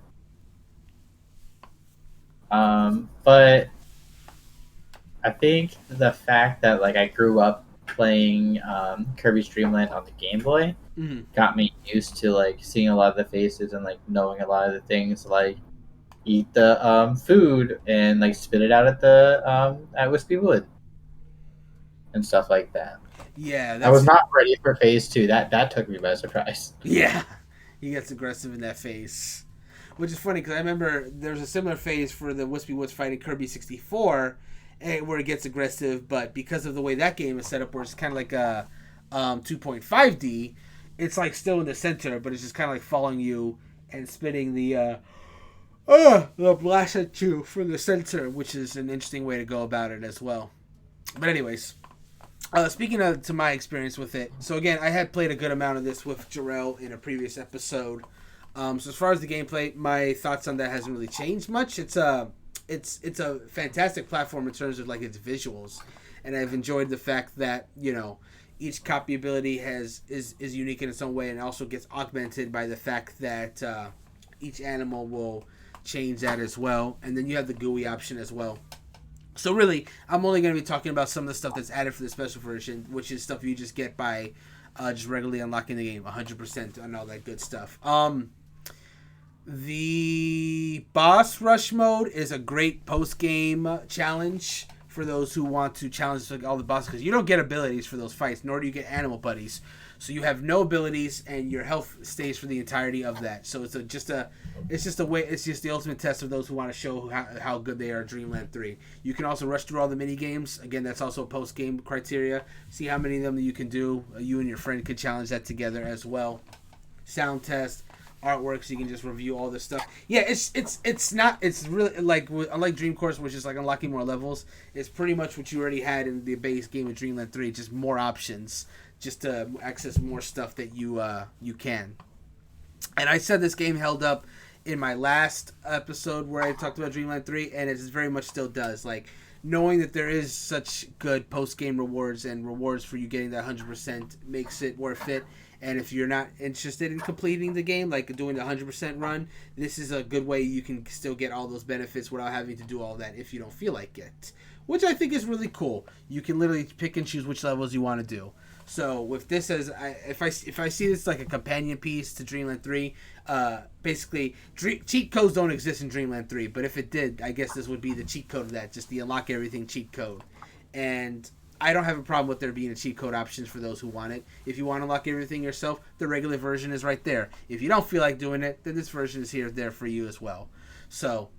But I think the fact that like I grew up playing Kirby's Dream Land on the Game Boy got me used to like seeing a lot of the faces and like knowing a lot of the things, like eat the food and like spit it out at Wispy Wood and stuff like that. Yeah, I was not ready for phase 2. That took me by surprise. Yeah, he gets aggressive in that phase, which is funny because I remember there's a similar phase for the Wispy Woods fighting Kirby 64, where it gets aggressive, but because of the way that game is set up, where it's kind of like a 2.5D, it's like still in the center, but it's just kind of like following you and spitting the blast at you from the center, which is an interesting way to go about it as well. But anyways, speaking to my experience with it, so again, I had played a good amount of this with Jarrell in a previous episode. So as far as the gameplay, my thoughts on that hasn't really changed much. It's a fantastic platform in terms of like its visuals, and I've enjoyed the fact that each copy ability is unique in its own way, and also gets augmented by the fact that each animal will change that as well, and then you have the GUI option as well. So really, I'm only going to be talking about some of the stuff that's added for the special version, which is stuff you just get by just regularly unlocking the game 100% and all that good stuff. The boss rush mode is a great post-game challenge for those who want to challenge all the bosses, because you don't get abilities for those fights, nor do you get animal buddies. So you have no abilities, and your health stays for the entirety of that. So it's just the ultimate test of those who want to show how good they are at Dreamland 3. You can also rush through all the mini games. Again, that's also a post game criteria. See how many of them you can do. You and your friend could challenge that together as well. Sound test, artwork, so you can just review all this stuff. Yeah, it's really like, unlike Dream Course, which is like unlocking more levels. It's pretty much what you already had in the base game of Dreamland 3, just more options, just to access more stuff that you can. And I said this game held up in my last episode where I talked about Dreamland 3, and it very much still does. Like, knowing that there is such good post-game rewards and rewards for you getting that 100% makes it worth it. And if you're not interested in completing the game, like doing the 100% run, this is a good way you can still get all those benefits without having to do all that if you don't feel like it. Which I think is really cool. You can literally pick and choose which levels you want to do. So with this as if I see this like a companion piece to Dreamland 3, basically cheat codes don't exist in Dreamland 3, but if it did, I guess this would be the cheat code of that, just the unlock everything cheat code. And I don't have a problem with there being a cheat code options for those who want it. If you want to unlock everything yourself, the regular version is right there. If you don't feel like doing it, then this version is there for you as well. So,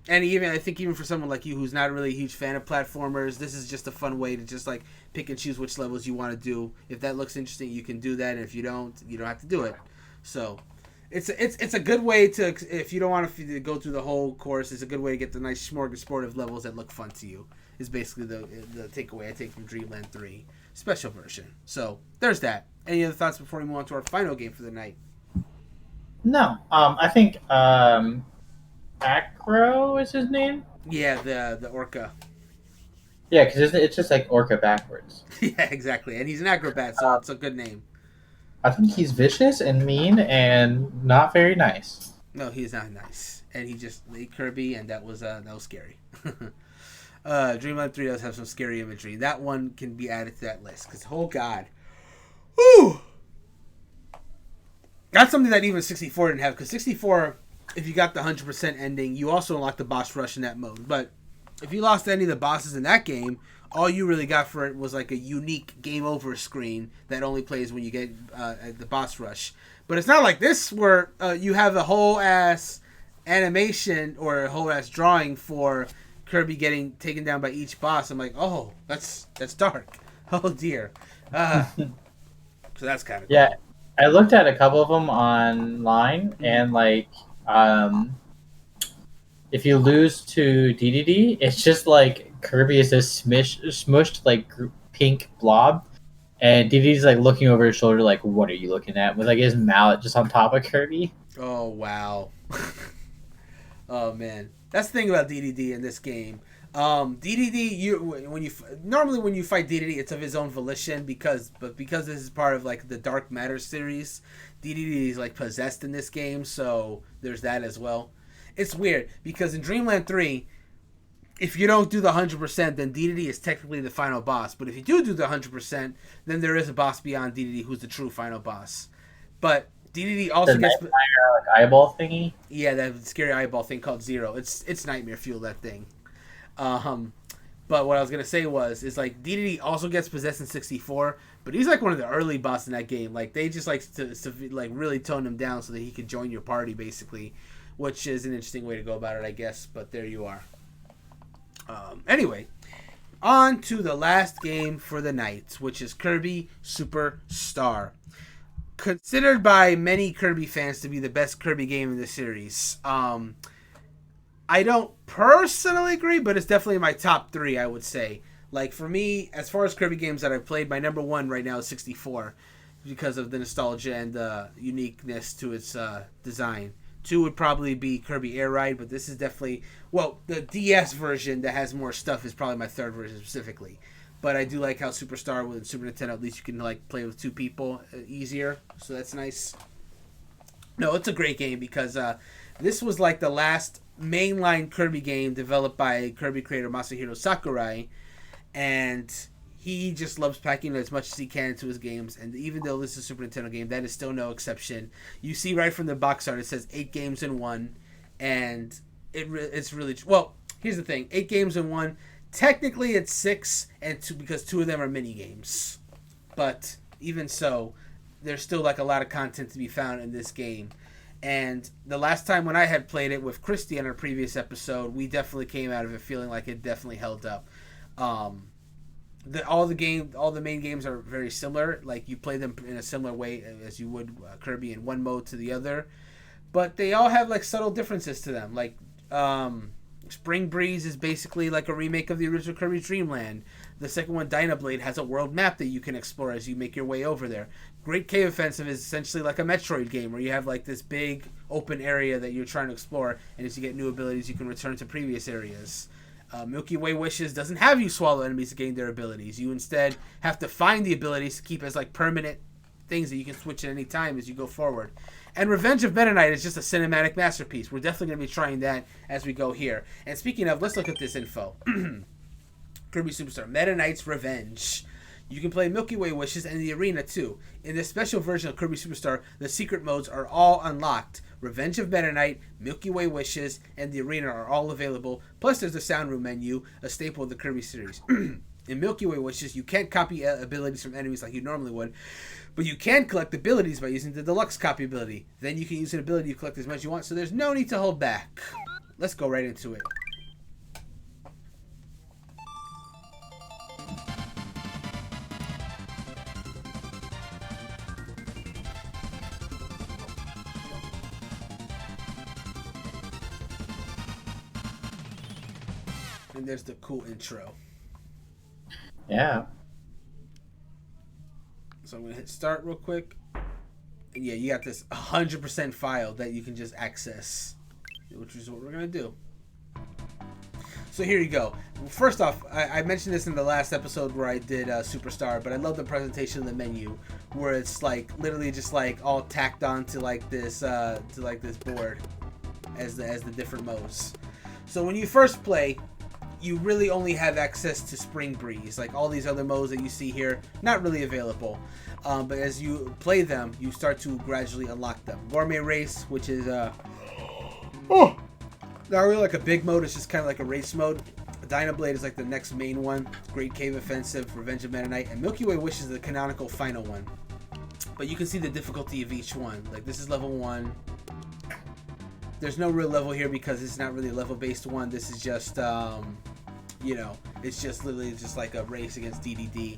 and I think even for someone like you who's not really a huge fan of platformers, this is just a fun way to just like pick and choose which levels you want to do. If that looks interesting, you can do that, and if you don't have to do it. So, it's a good way to, if you don't want to go through the whole course, it's a good way to get the nice smorgasbord of levels that look fun to you. Is basically the takeaway I take from Dreamland 3 special version. So there's that. Any other thoughts before we move on to our final game for the night? No. I think Acro is his name. Yeah, the orca. Yeah, because it's just like orca backwards. Yeah, exactly. And he's an acrobat, so it's a good name. I think he's vicious and mean and not very nice. No, he's not nice. And he just made Kirby, and that was scary. Dreamland 3 does have some scary imagery. That one can be added to that list because, oh god, whoo, that's something that even 64 didn't have. Because 64, if you got the 100% ending, you also unlock the boss rush in that mode. But if you lost any of the bosses in that game, all you really got for it was like a unique game over screen that only plays when you get the boss rush. But it's not like this where you have a whole ass animation or a whole ass drawing for Kirby getting taken down by each boss. I'm like, oh, that's dark. Oh dear. So that's kind of cool. Yeah, I looked at a couple of them online, and like, if you lose to DDD, it's just like Kirby is this smushed like pink blob, and DDD's like looking over his shoulder, like, "What are you looking at?" With like his mallet just on top of Kirby. Oh wow. Oh man. That's the thing about DDD in this game. DDD, normally when you fight DDD, it's of his own volition because this is part of like the Dark Matter series, DDD is like possessed in this game, so there's that as well. It's weird because in Dreamland 3, if you don't do the 100%, then DDD is technically the final boss. But if you do the 100%, then there is a boss beyond DDD who's the true final boss. But DDD also gets like eyeball thingy. Yeah, that scary eyeball thing called Zero. It's nightmare fuel, that thing. But what I was gonna say is like DDD also gets possessed in 64, but he's like one of the early bosses in that game. Like they just like to like really tone him down so that he can join your party basically, which is an interesting way to go about it, I guess. But there you are. Anyway, on to the last game for the night, which is Kirby Superstar. Considered by many Kirby fans to be the best Kirby game in the series. I don't personally agree, but it's definitely my top 3, I would say. Like, for me, as far as Kirby games that I've played, my number 1 right now is 64 because of the nostalgia and the uniqueness to its design. 2 would probably be Kirby Air Ride, but this is definitely... Well, the DS version that has more stuff is probably my 3rd version specifically. But I do like how Superstar with Super Nintendo, at least you can like play with 2 people easier. So that's nice. No, it's a great game because this was like the last mainline Kirby game developed by Kirby creator Masahiro Sakurai. And he just loves packing as much as he can into his games. And even though this is a Super Nintendo game, that is still no exception. You see right from the box art, it says 8 games in 1. And it's really... Well, here's the thing. 8 games in 1... Technically, it's 6 and 2 because 2 of them are mini games. But even so, there's still like a lot of content to be found in this game. And the last time when I had played it with Christy on our previous episode, we definitely came out of it feeling like it definitely held up. All the main games are very similar. Like you play them in a similar way as you would Kirby in one mode to the other, but they all have like subtle differences to them. Like Spring Breeze is basically like a remake of the original Kirby Dream Land. The second one, Dynablade, has a world map that you can explore as you make your way over there. Great Cave Offensive is essentially like a Metroid game where you have like this big open area that you're trying to explore, and as you get new abilities, you can return to previous areas. Milky Way Wishes doesn't have you swallow enemies to gain their abilities. You instead have to find the abilities to keep as like permanent things that you can switch at any time as you go forward. And Revenge of Meta Knight is just a cinematic masterpiece. We're definitely going to be trying that as we go here. And speaking of, let's look at this info. Kirby Superstar, Meta Knight's Revenge. You can play Milky Way Wishes and the arena too. In this special version of Kirby Superstar, the secret modes are all unlocked. Revenge of Meta Knight, Milky Way Wishes, and the arena are all available. Plus there's the sound room menu, a staple of the Kirby series. In Milky Way Wishes, you can't copy abilities from enemies like you normally would, but you can collect abilities by using the deluxe copy ability. Then you can use an ability to collect as much as you want, so there's no need to hold back. Let's go right into it. And there's the cool intro. Yeah. So I'm going to hit start real quick. And yeah, you got this 100% file that you can just access, which is what we're going to do. So here you go. First off, I mentioned this in the last episode where I did Superstar, but I love the presentation of the menu, where it's like literally just like all tacked on to like this board as the different modes. So when you first play, you really only have access to Spring Breeze. Like all these other modes that you see here, not really available. But as you play them, you start to gradually unlock them. Gourmet Race, which is not really like a big mode, it's just kind of like a race mode. Dynablade is like the next main one. Great Cave Offensive, Revenge of Meta Knight, and Milky Way Wish is the canonical final one. But you can see the difficulty of each one. Like this is level 1. There's no real level here because it's not really a level-based one. This is just, you know, it's just literally just like a race against DDD.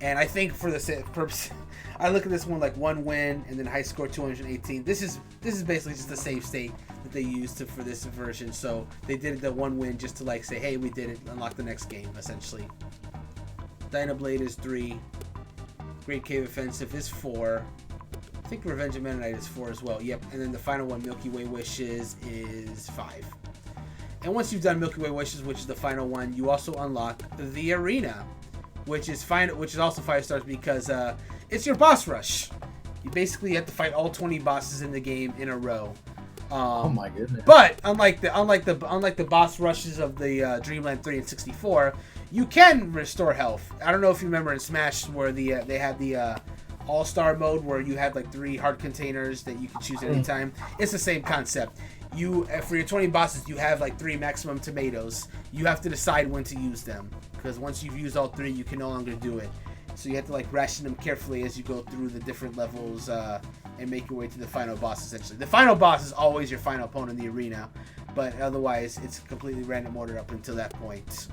And I think for the purpose, I look at this one like 1 win and then high score 218. This is basically just the save state that they used for this version. So they did the 1 win just to like say, hey, we did it, unlock the next game, essentially. Dynablade is 3. Great Cave Offensive is 4. I think Revenge of Meta Knight is 4 as well. Yep. And then the final one, Milky Way Wishes, is 5. And once you've done Milky Way Wishes, which is the final one, you also unlock the arena, which is also 5 stars because it's your boss rush. You basically have to fight all 20 bosses in the game in a row. Oh my goodness! But unlike the boss rushes of the Dreamland 3 and 64, you can restore health. I don't know if you remember in Smash where they had the All-Star mode where you had like 3 heart containers that you can choose at any time. It's the same concept. You for your 20 bosses, you have like 3 maximum tomatoes. You have to decide when to use them because once you've used all 3, you can no longer do it. So you have to like ration them carefully as you go through the different levels and make your way to the final boss. Essentially, the final boss is always your final opponent in the arena, but otherwise it's completely random order up until that point.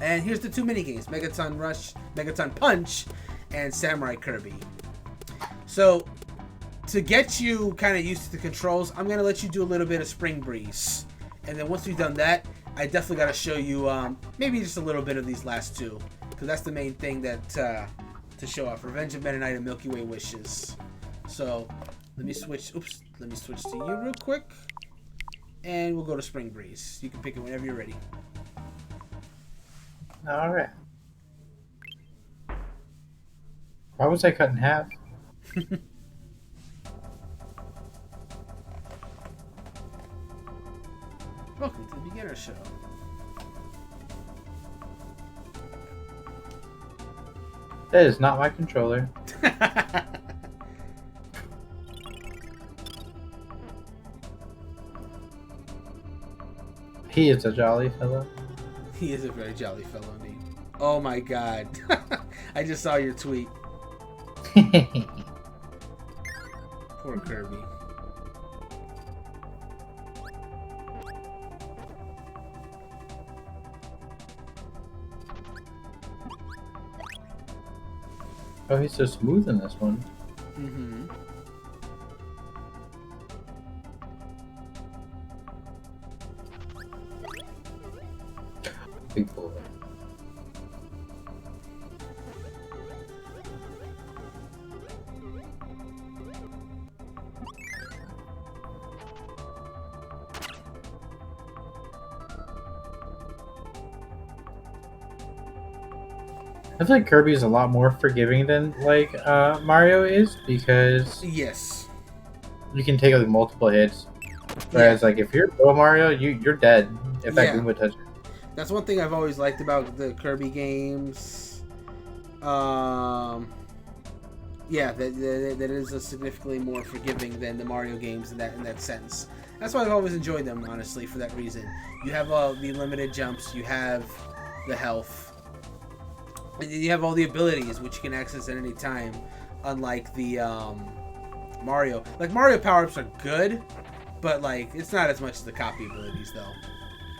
And here's the 2 mini games: Megaton Rush, Megaton Punch, and Samurai Kirby. So to get you kind of used to the controls, I'm going to let you do a little bit of Spring Breeze. And then once we've done that, I definitely got to show you maybe just a little bit of these last 2. Because that's the main thing that to show off. Revenge of Meta Knight and Milky Way Wishes. So let me switch to you real quick. And we'll go to Spring Breeze. You can pick it whenever you're ready. Alright. Why was I cut in half? Welcome to the beginner show. That is not my controller. He is a jolly fellow. He is a very jolly fellow indeed. Oh my god. I just saw your tweet. Poor Kirby. Oh, he's so smooth in this one. Mm-hmm. Big boy. I feel like Kirby is a lot more forgiving than like Mario is because Yes. you can take like multiple hits. Whereas like if you're Pro Mario, you're dead if that Yeah. Goomba touches. That's one thing I've always liked about the Kirby games. Yeah, that is a significantly more forgiving than the Mario games in that sense. That's why I've always enjoyed them, honestly, for that reason. You have the limited jumps, you have the health, and you have all the abilities, which you can access at any time, unlike the Mario. Like, Mario power-ups are good, but, like, it's not as much as the copy abilities, though.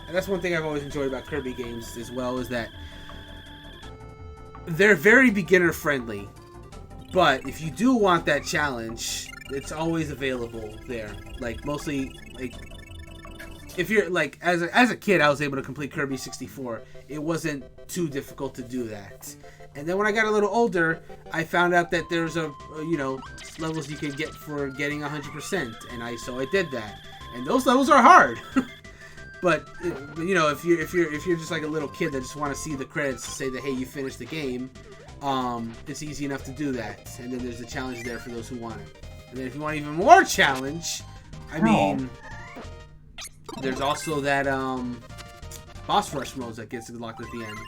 And that's one thing I've always enjoyed about Kirby games as well, is that they're very beginner-friendly. But if you do want that challenge, it's always available there. Like, mostly, like, if you're, like, as a kid, I was able to complete Kirby 64. It wasn't too difficult to do that. And then when I got a little older, I found out that there's levels you can get for getting 100%, and so I did that. And those levels are hard. But if you're just like a little kid that just want to see the credits to say that, hey, you finished the game, it's easy enough to do that. And then there's the challenge there for those who want it. And then if you want even more challenge, I mean, there's also that boss rush modes that gets locked at the end.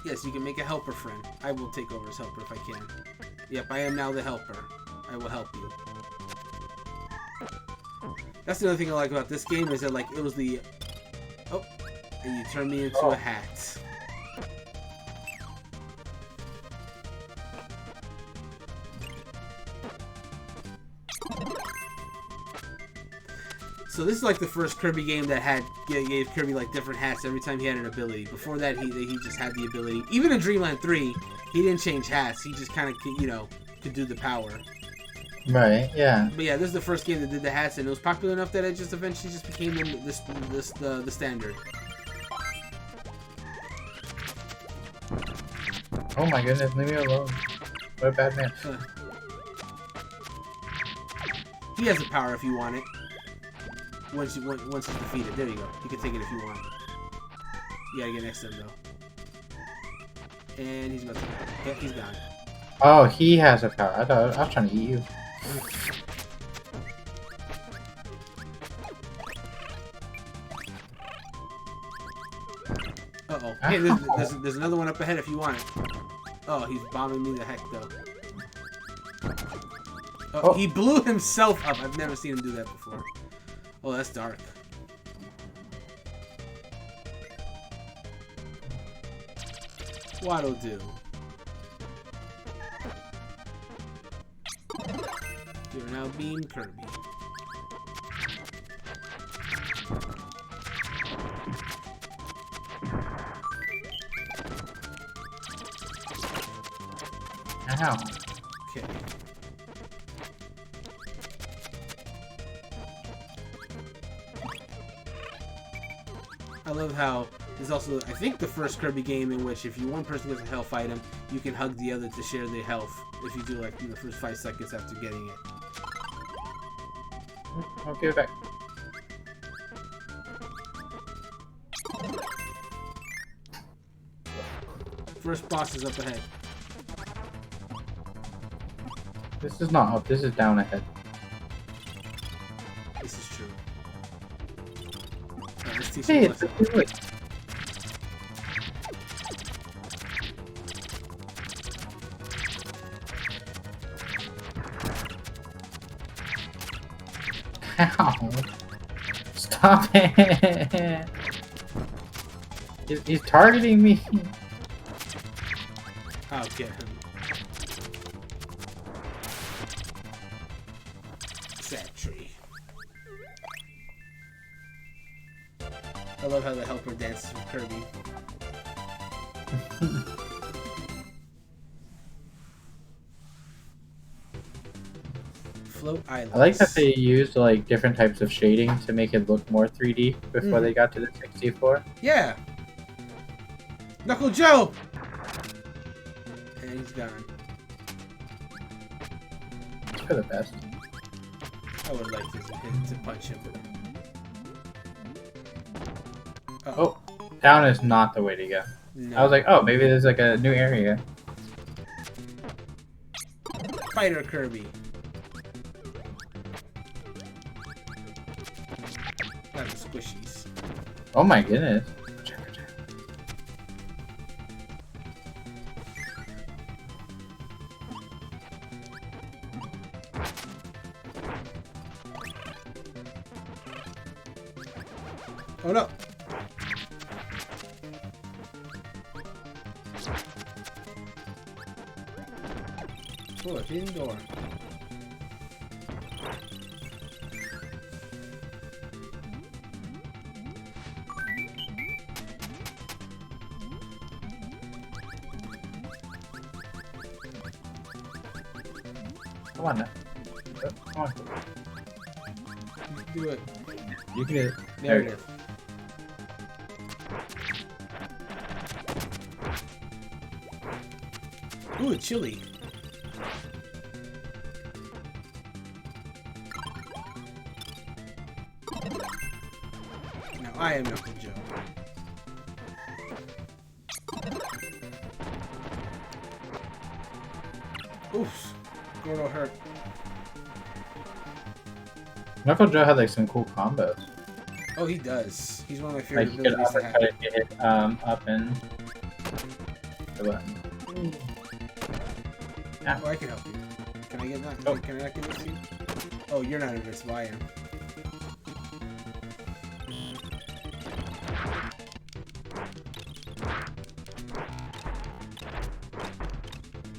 Yes, you can make a helper friend. I will take over as helper if I can. Yep, I am now the helper. I will help you. That's the other thing I like about this game, is that, like, it was the... Oh, and you turn me into a hat. So this is like the first Kirby game that gave Kirby like different hats every time he had an ability. Before that, he just had the ability. Even in Dreamland 3, he didn't change hats. He just kind of, could do the power. Right, yeah. But yeah, this is the first game that did the hats, and it was popular enough that it just eventually just became the standard. Oh my goodness, leave me alone. What a bad man. He has the power if you want it. Once it's defeated. There you go. You can take it if you want. You gotta get next to him, though. And he's about to... Yeah, he's gone. Oh, he has a power. I was trying to eat you. Uh-oh. Hey, there's another one up ahead if you want it. Oh, he's bombing me the heck, though. Oh, he blew himself up. I've never seen him do that before. Oh, that's dark. What'll do? You're now being Kirby. Ow. Okay. I love how there's also, I think, the first Kirby game in which if one person gets a health item, you can hug the other to share the health if you do, like, in the first 5 seconds after getting it. I'll give it back. First boss is up ahead. This is not up, this is down ahead. This is true. Right, let's teach Hey, you a it's lesson. good. Ow. Stop it! He's targeting me. I'll get him. Sad tree. I love how the helper dances with Kirby. Float Islands. I like that they used like different types of shading to make it look more 3D before they got to the 64. Yeah. Knuckle Joe. And he's gone. It's for the best. I would like to punch him. Oh, down is not the way to go. No. I was like, oh, maybe there's like a new area. Fighter Kirby. Not the squishies. Oh my goodness. Oh no! Oh, a hidden door. Come on now. Oh, come on. Do it. You can do it. There it is. Ooh, a chili. Now I am Uncle Joe. Oof. Gordo hurt. Knuckle Joe had like some cool combos. Oh, he does. He's one of my Like favorite you could abilities to have. uppercut it, get it up and the button. Yeah. Oh, I can help you. Can I get that? Oh. Can I not get this? Oh, you're not invincible. I am.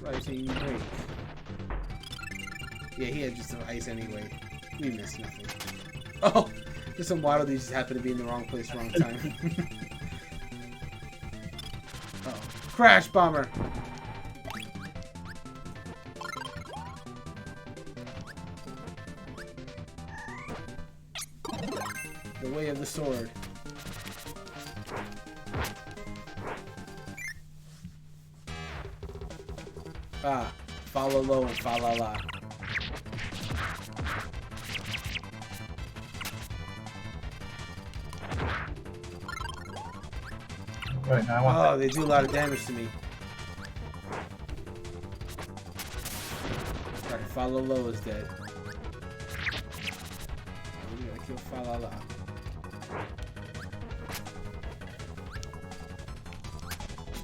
Rising break. Yeah, he had just some ice anyway. We missed nothing. Oh, just some Waddle Dee just happened to be in the wrong place, wrong time. Uh oh, crash bomber. The way of the sword. Ah, follow low and follow la. Right now I want Oh, they do a lot of damage to me. Alright, follow low is dead. We gotta kill follow la.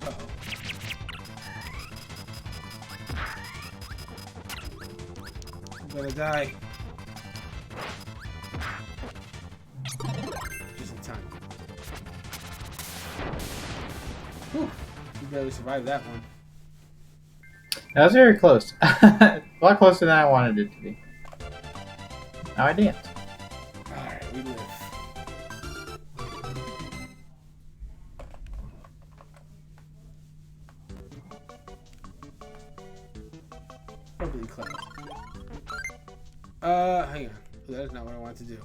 Uh-oh. I'm gonna die. Just in time. Whew. You barely survived that one. That was very close. A lot closer than I wanted it to be. Now I dance. Alright, we live. Probably cloud. Hang on. That is not what I wanted to do.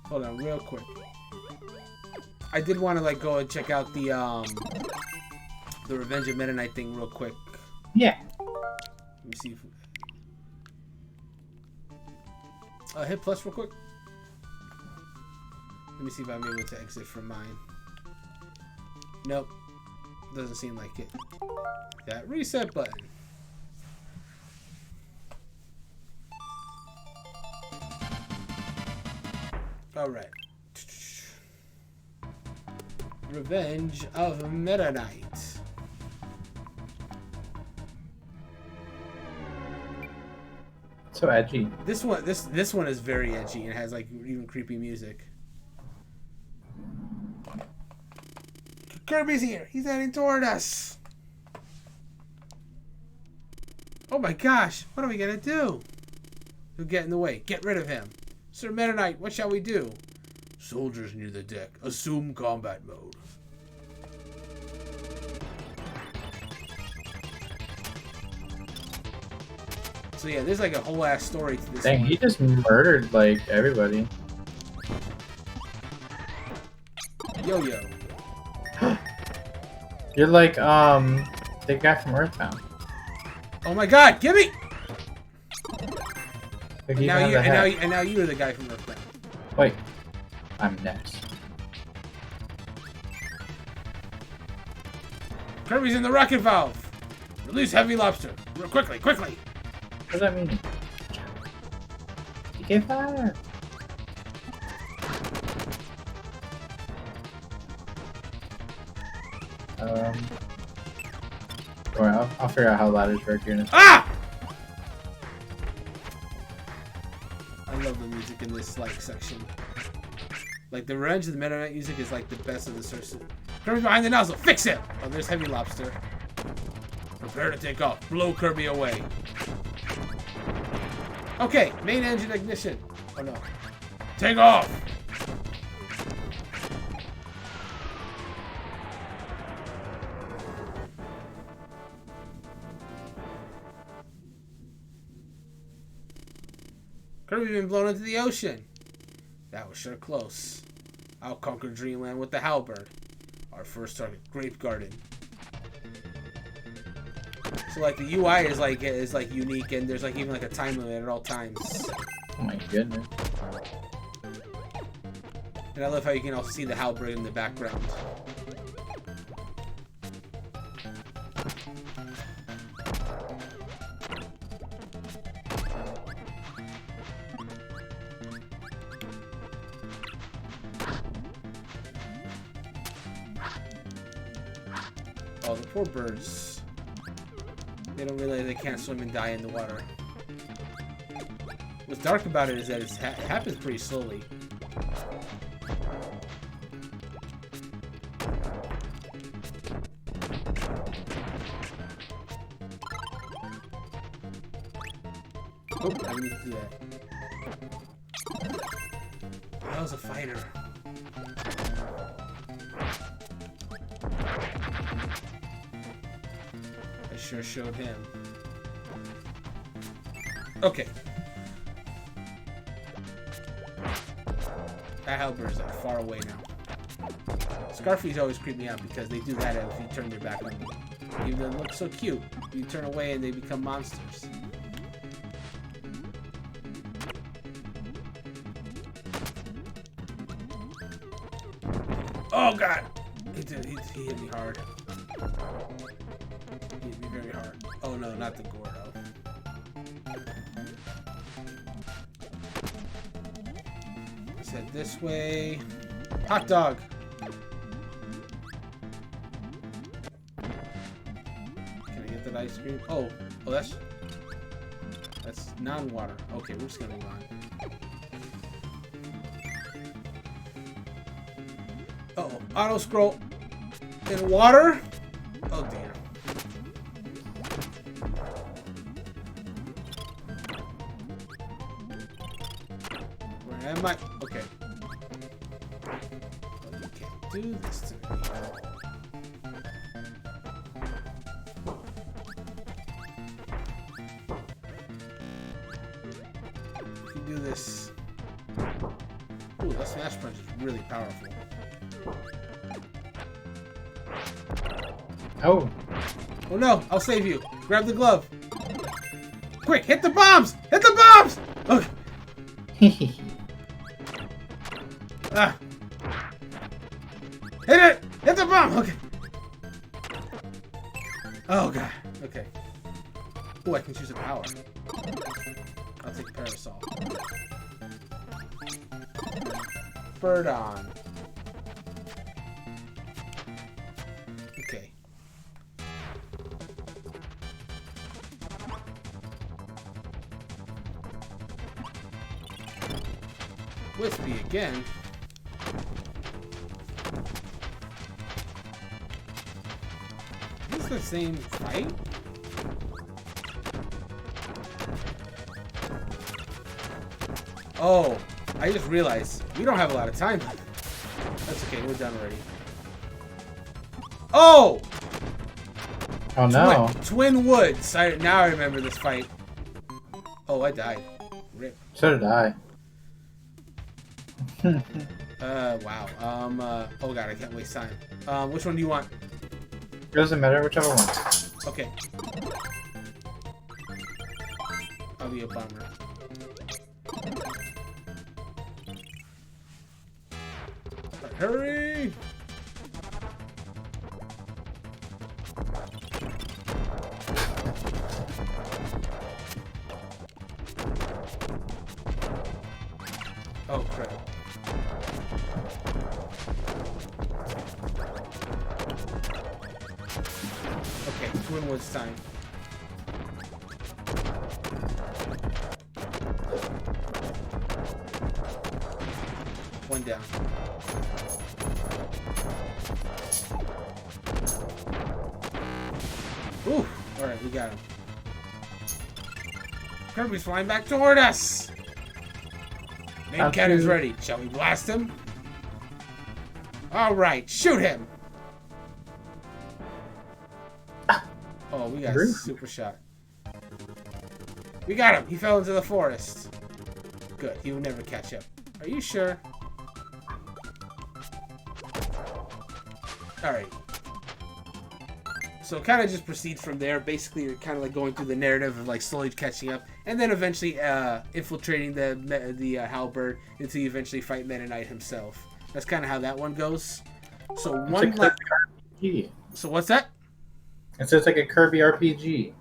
Hold on, real quick. I did want to like go and check out the Revenge of Meta Knight thing real quick. Yeah. Let me see if hit plus real quick. Let me see if I'm able to exit from mine. Nope. Doesn't seem like it. That reset button. Alright. Revenge of Meta Knight. So edgy. This one is very edgy and has like even creepy music. Kirby's here. He's heading toward us. Oh my gosh! What are we gonna do? He'll get in the way. Get rid of him. Sir Meta Knight, what shall we do? Soldiers near the deck. Assume combat mode. So yeah, there's like a whole ass story to this Dang, one. he just murdered like everybody. Yo-yo. You're like the guy from Earthbound. Oh my god, gimme! Like, And now you're the guy from Earthbound. Wait, I'm next. Kirby's in the rocket valve. Release heavy lobster. Quickly, quickly. What does that mean? You get fire. Alright, I'll figure out how ladders work here in a second. Ah! I love the music in this like section. Like the Revenge of the Meta Knight music is like the best of the sources. Kirby behind the nozzle. Fix it. Oh, there's Heavy Lobster. Prepare to take off. Blow Kirby away. Okay, main engine ignition. Oh no. Take off. Kirby been blown into the ocean. That was sure close. I'll conquer Dreamland with the halberd. Our first target, Grape Garden. So like the UI is like unique, and there's like even like a time limit at all times. Oh my goodness. And I love how you can also see the halberd in the background. Oh, the poor birds. They don't realize they can't swim and die in the water. What's dark about it is that it happens pretty slowly. Oh, I need to do that. That was a fighter. I sure showed him. Okay. That halberd is like far away now. Scarfies always creep me out because they do that if you turn their back on them. Even though they look so cute, you turn away and they become monsters. Oh god! He hit me hard. He hit me very hard. Oh no, not the Gordo. Let's head this way. Hot dog! Can I get that ice cream? Oh, that's non-water. Okay, we're just gonna move on. Uh-oh, auto scroll in water. Oh dear. Where am I? Okay. Oh, you can't do this to me. If you do this. Ooh, that smash punch is really powerful. Oh. Oh no, I'll save you. Grab the glove. Quick, hit the bombs! Hit the bombs! Okay. Ah. Hit it! Hit the bomb! Okay. Oh god. Okay. Oh, I can choose a power. I'll take Parasol. Bird on. Okay. Wispy again. Is this the same fight? Oh, I just realized we don't have a lot of time. That's okay, we're done already. Oh! Oh no. Twin Woods. Now I remember this fight. Oh, I died. Rip. So did I. Wow. Oh god, I can't waste time. Which one do you want? It doesn't matter, whichever one. Okay. I'll be a bummer. Hurry! Oh crap. Okay, Twin Woods time. One down. Ooh, alright, we got him. Kirby's flying back toward us! Main cannon's ready. Shall we blast him? Alright, shoot him! Oh, we got a super shot. We got him! He fell into the forest. Good, he will never catch up. Are you sure? Alright. So it kind of just proceeds from there. Basically, you're kind of like going through the narrative of like slowly catching up, and then eventually infiltrating the halberd until you eventually fight Meta Knight himself. That's kind of how that one goes. So one last. So what's that? It's just like a Kirby RPG.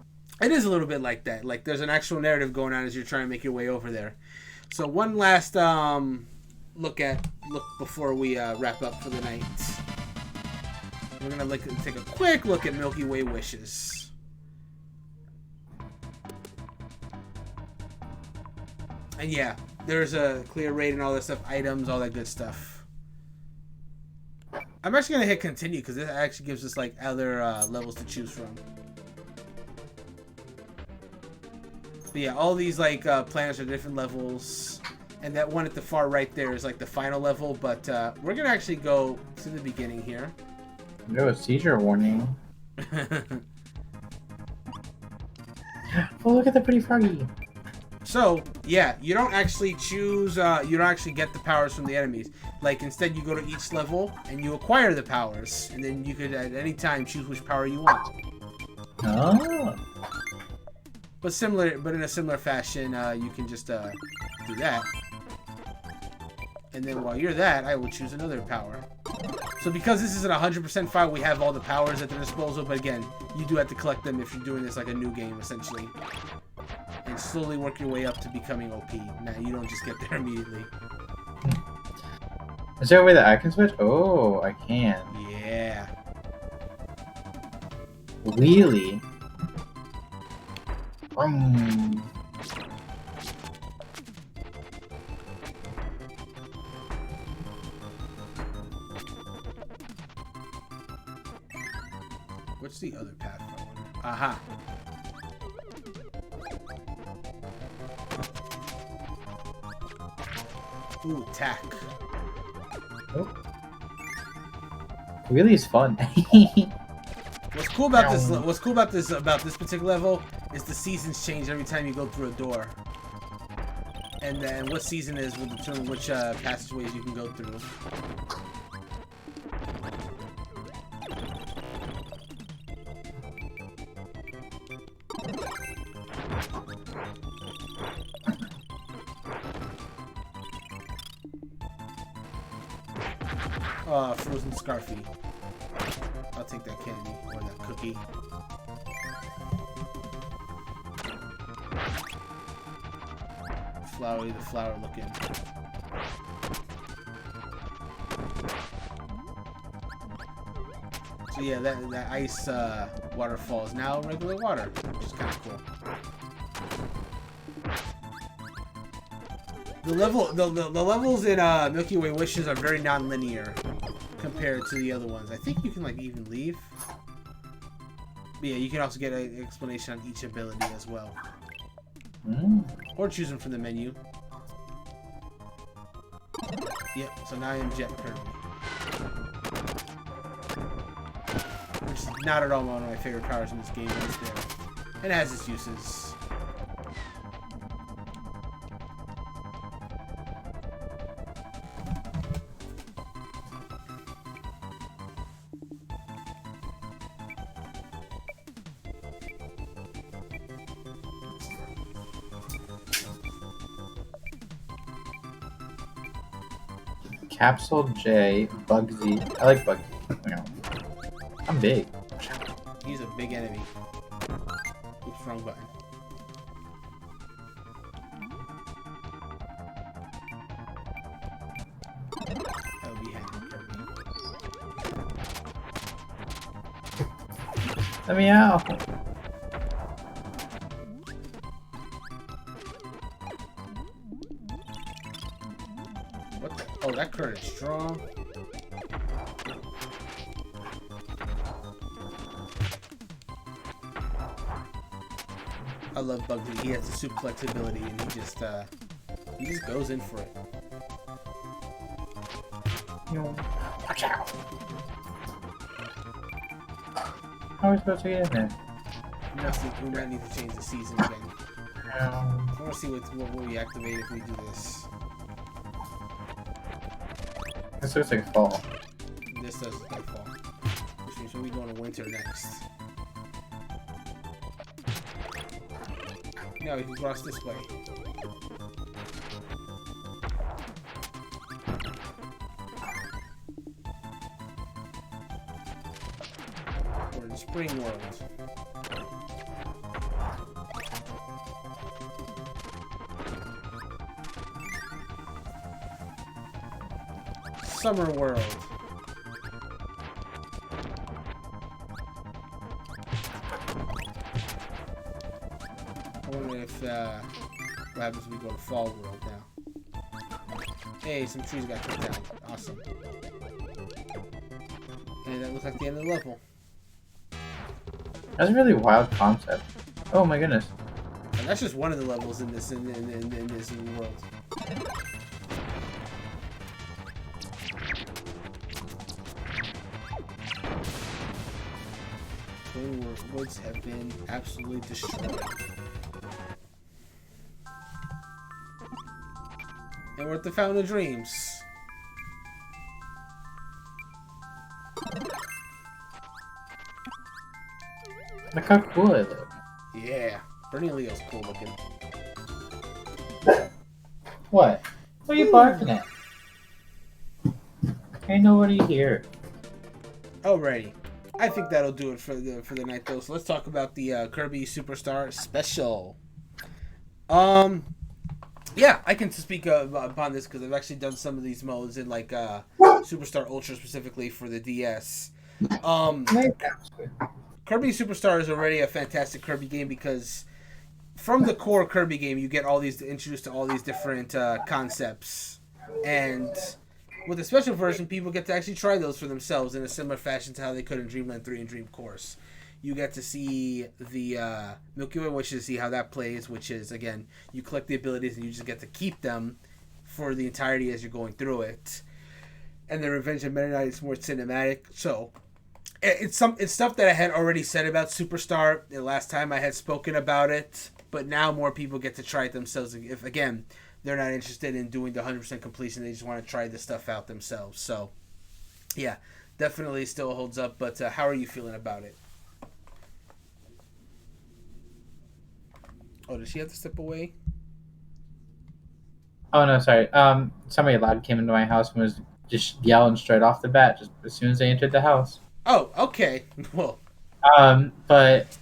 It is a little bit like that. Like there's an actual narrative going on as you're trying to make your way over there. So one last look before we wrap up for the night. We're gonna take a quick look at Milky Way wishes. And yeah, there's a clear rate and all that stuff, items, all that good stuff. I'm actually gonna hit continue because this actually gives us like other levels to choose from. But yeah, all these like planets are different levels, and that one at the far right there is like the final level. But we're gonna actually go to the beginning here. No, a seizure warning. Oh, look at the pretty froggy. So, yeah, you don't actually choose, you don't actually get the powers from the enemies. Like, instead you go to each level and you acquire the powers. And then you could, at any time, choose which power you want. Oh. But in a similar fashion, you can just, do that. And then while you're that, I will choose another power. So because this isn't a 100% file, we have all the powers at the disposal, but again, you do have to collect them if you're doing this like a new game, essentially. And slowly work your way up to becoming OP. Now, you don't just get there immediately. Is there a way that I can switch? Oh, I can. Yeah. Wheelie. What's the other path? Aha. Ooh, tack. Oh. Wheelie's fun. What's cool about this? What's cool about this particular level is the seasons change every time you go through a door, and then what season is will determine which passageways you can go through. Frozen Scarfy. I'll take that candy or that cookie. Flowery the flower looking. So yeah, that ice waterfall is now regular water, which is kind of cool. The levels in Milky Way Wishes are very non-linear compared to the other ones. I think you can like even leave. But yeah, you can also get an explanation on each ability as well. Or choose them from the menu. Yep, so now I am Jet Kirby. Which is not at all one of my favorite powers in this game, but it's there. It has its uses. Capsule J, Bugsy. I like Bugsy. I'm big. He's a big enemy. Oops, wrong button. That would be handy, Kirby. Let me out. What the? Oh, that current is strong. I love Bugsy. He has the super flexibility, and he just goes in for it. Watch out! How are we supposed to get in there? We might need to change the season again. I want to see what we activate if we do this. This looks like fall. This does look like fall. Which means we'll be going to winter next. No, we can cross this way. We're in spring world. Summer world. I wonder if what happens if we go to fall world now. Hey, some trees got cut down. Awesome. And that looks like the end of the level. That's a really wild concept. Oh my goodness. And that's just one of the levels in this in this world. Woods have been absolutely destroyed. And we're at the Fountain of Dreams. Look how cool it looks. Yeah, Bernie Leo's cool looking. What? What are you barking at? Ain't nobody here. Alrighty. I think that'll do it for the night though. So let's talk about the Kirby Superstar Special. Yeah, I can speak upon this because I've actually done some of these modes in like Superstar Ultra specifically for the DS. Kirby Superstar is already a fantastic Kirby game because from the core Kirby game you get introduced to all these different concepts, and with the special version people get to actually try those for themselves in a similar fashion to how they could in Dreamland 3 and Dream Course. You get to see the Milky Way, which is to see how that plays, which is, again, you collect the abilities and you just get to keep them for the entirety as you're going through it. And the Revenge of Meta Knight is more cinematic. So, it's stuff that I had already said about Superstar the last time I had spoken about it, but now more people get to try it themselves. If, again, they're not interested in doing the 100% completion, they just want to try the stuff out themselves. So, yeah, definitely still holds up, but how are you feeling about it? Oh, does she have to step away? Oh no, sorry. Somebody loud came into my house and was just yelling straight off the bat, just as soon as they entered the house. Oh, okay. Well. But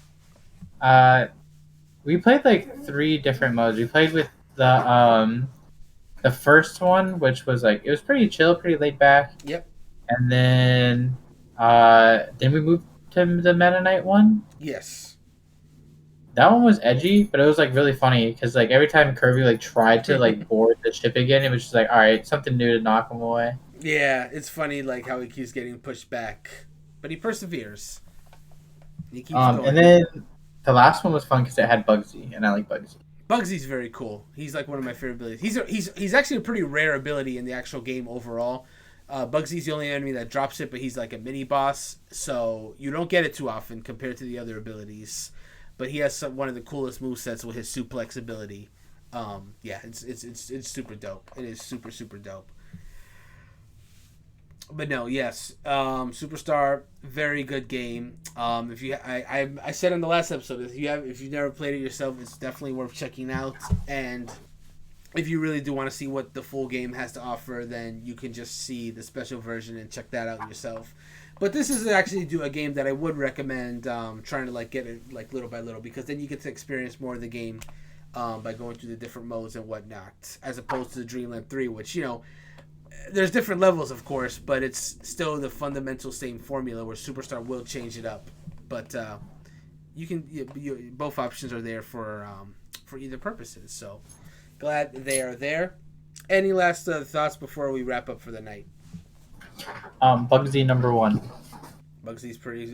we played like 3 different modes. We played with the first one, which was like it was pretty chill, pretty laid back. Yep. And then we moved to the Meta Knight one. Yes. That one was edgy, but it was like really funny because like every time Kirby like tried to like board the ship again, it was just like, all right, something new to knock him away. Yeah, it's funny like how he keeps getting pushed back, but he perseveres. He keeps going. And then the last one was fun because it had Bugsy, and I like Bugsy. Bugsy's very cool. He's like one of my favorite abilities. He's actually a pretty rare ability in the actual game overall. Bugsy's the only enemy that drops it, but he's like a mini boss, so you don't get it too often compared to the other abilities. But he has one of the coolest movesets with his suplex ability. Yeah, it's super dope. It is super dope. But no, yes, Superstar, very good game. If you, I said in the last episode, if you've never played it yourself, it's definitely worth checking out. And if you really do want to see what the full game has to offer, then you can just see the special version and check that out yourself. But this is actually a game that I would recommend trying to like get it like little by little, because then you get to experience more of the game by going through the different modes and whatnot, as opposed to the Dreamland 3, which, you know, there's different levels, of course, but it's still the fundamental same formula where Superstar will change it up. But both options are there for either purposes. So glad they are there. Any last thoughts before we wrap up for the night? Bugsy number 1. Bugsy's pretty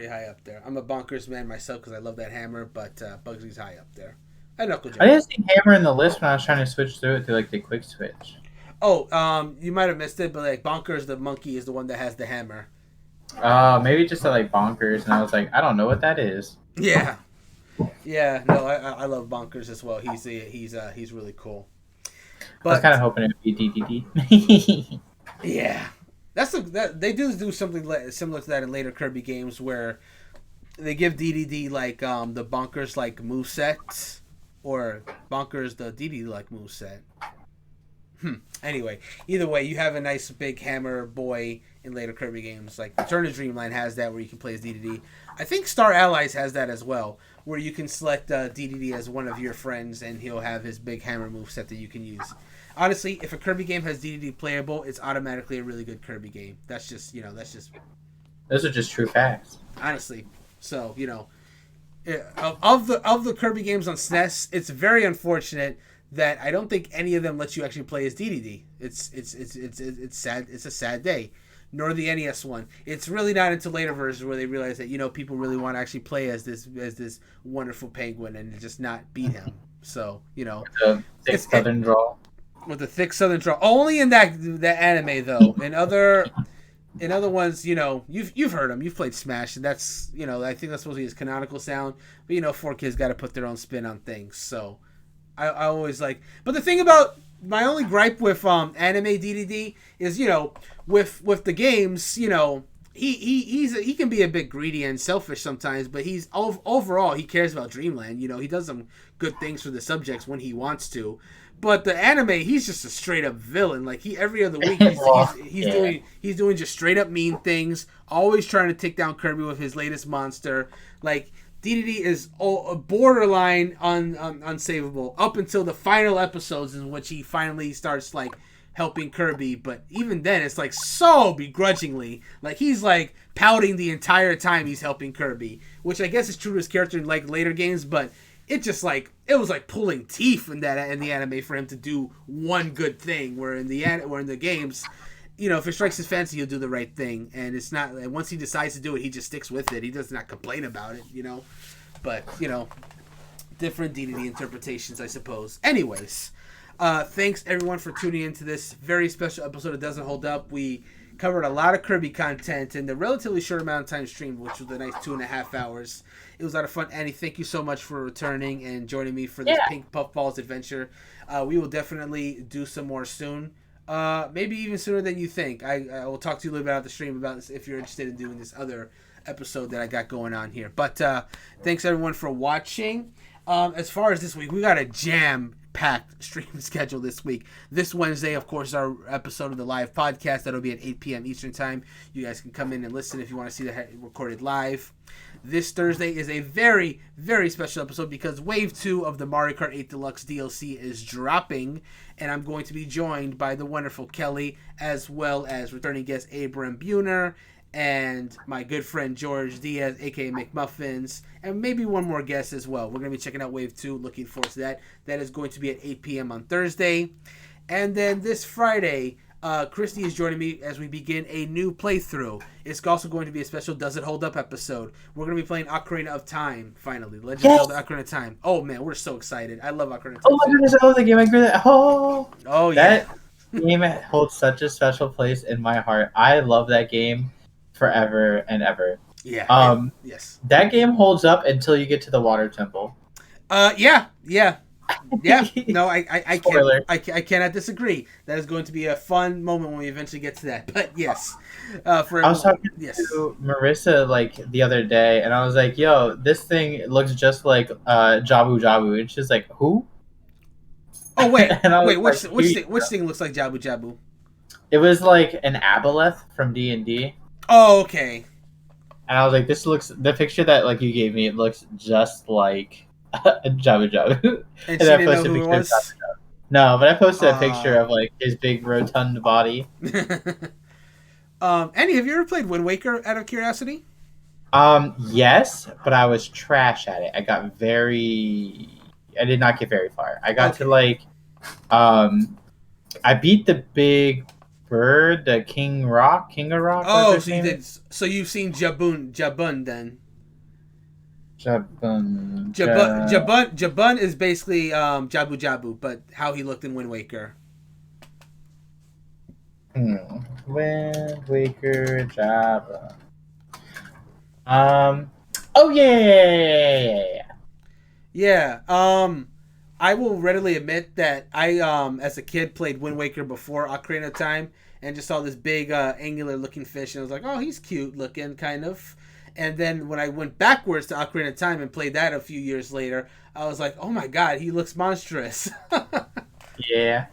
high up there. I'm a bonkers man myself because I love that hammer, but Bugsy's high up there. And Knuckle I didn't see Hammer in the list when I was trying to switch through it to like the quick switch. Oh, you might have missed it, but like Bonkers the monkey is the one that has the hammer. Maybe just like Bonkers, and I was like, I don't know what that is. Yeah, yeah. No, I love Bonkers as well. He's really cool. But I was kind of hoping it'd be DDD. Yeah, they do something similar to that in later Kirby games where they give DDD like the Bonkers like moveset or Bonkers the DDD like moveset. Anyway, either way, you have a nice big hammer boy in later Kirby games. Like Return to Dreamland has that where you can play as DDD. I think Star Allies has that as well, where you can select DDD as one of your friends and he'll have his big hammer moveset that you can use. Honestly, if a Kirby game has DDD playable, it's automatically a really good Kirby game. That's just Those are just true facts. Honestly, so of the Kirby games on SNES, it's very unfortunate that I don't think any of them lets you actually play as DDD. It's sad. It's a sad day. Nor the NES one. It's really not until later versions where they realize that people really want to actually play as this wonderful penguin and just not beat him. So The thick southern drawl. With the thick southern drawl. Only in that anime though. In other ones, you've heard them. You've played Smash, and that's I think that's supposed to be his canonical sound. But 4Kids got to put their own spin on things. So I always like. But the thing about my only gripe with anime DDD is with the games he can be a bit greedy and selfish sometimes, but he's overall he cares about Dreamland. He does some good things for the subjects when he wants to. But the anime, he's just a straight up villain. Like every other week he's doing just straight up mean things, always trying to take down Kirby with his latest monster. Like DDD is borderline unsavable up until the final episodes in which he finally starts like helping Kirby, but even then it's like so begrudgingly. Like he's like pouting the entire time he's helping Kirby, which I guess is true to his character in like later games, but it just like it was like pulling teeth in the anime for him to do one good thing, where in the games, if it strikes his fancy, he'll do the right thing, and it's not. And once he decides to do it, he just sticks with it. He does not complain about it, But different DDD interpretations, I suppose. Anyways, thanks everyone for tuning into this very special episode of Doesn't Hold Up. We covered a lot of Kirby content in the relatively short amount of time streamed, which was a nice 2.5 hours. It was a lot of fun. Annie, thank you so much for returning and joining me for this Pink Puffballs adventure. We will definitely do some more soon. Maybe even sooner than you think. I will talk to you a little bit about the stream about this if you're interested in doing this other episode that I got going on here. But thanks everyone for watching. As far as this week, we got a jam-packed stream schedule this week. This Wednesday, of course, our episode of the live podcast. That'll be at 8 p.m. Eastern Time. You guys can come in and listen if you want to see the recorded live. This Thursday is a very, very special episode because Wave 2 of the Mario Kart 8 Deluxe DLC is dropping, and I'm going to be joined by the wonderful Kelly, as well as returning guest Abram Buhner, and my good friend George Diaz, aka McMuffins, and maybe one more guest as well. We're going to be checking out Wave 2, looking forward to that. That is going to be at 8 p.m. on Thursday. And then this Friday, Christy is joining me as we begin a new playthrough. It's also going to be a special Does It Hold Up episode. We're going to be playing Ocarina of Time, finally. Legend of Zelda Ocarina of Time. Oh, man, we're so excited. I love Ocarina of Time. Oh, my goodness, I love the game. I agree with that. Oh, yeah. That game holds such a special place in my heart. I love that game forever and ever. Yeah. Yes. That game holds up until you get to the water temple. Yeah. No, I cannot disagree. That is going to be a fun moment when we eventually get to that. But yes, I was talking to Marissa like the other day, and I was like, "Yo, this thing looks just like Jabu Jabu," and she's like, "Who?" Oh wait, which thing looks like Jabu Jabu? It was like an aboleth from D&D. Oh, okay. And I was like, "This looks." The picture that like you gave me, it looks just like Jabu Jabu. And she didn't know who it was? No, but I posted a picture of like his big rotund body. Annie, have you ever played Wind Waker out of curiosity? Yes, but I was trash at it. I did not get very far. I got to like I beat the big bird, the King of Rock, Oh, whatever his so you name did. is. So you've seen Jabun then. Jabun, Jabun is basically Jabu Jabu, but how he looked in Wind Waker. Wind Waker, Jabba. Oh yeah. Yeah. I will readily admit that I as a kid played Wind Waker before Ocarina of Time and just saw this big angular looking fish and I was like, oh, he's cute looking kind of. And then when I went backwards to Ocarina of Time and played that a few years later, I was like, oh my god, he looks monstrous. Yeah.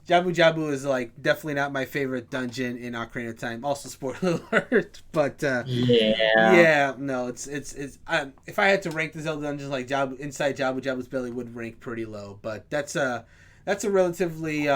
Jabu Jabu is like definitely not my favorite dungeon in Ocarina of Time. Also, spoiler alert, but yeah, no, it's if I had to rank the Zelda dungeons like Jabu inside Jabu Jabu's belly would rank pretty low, but that's a relatively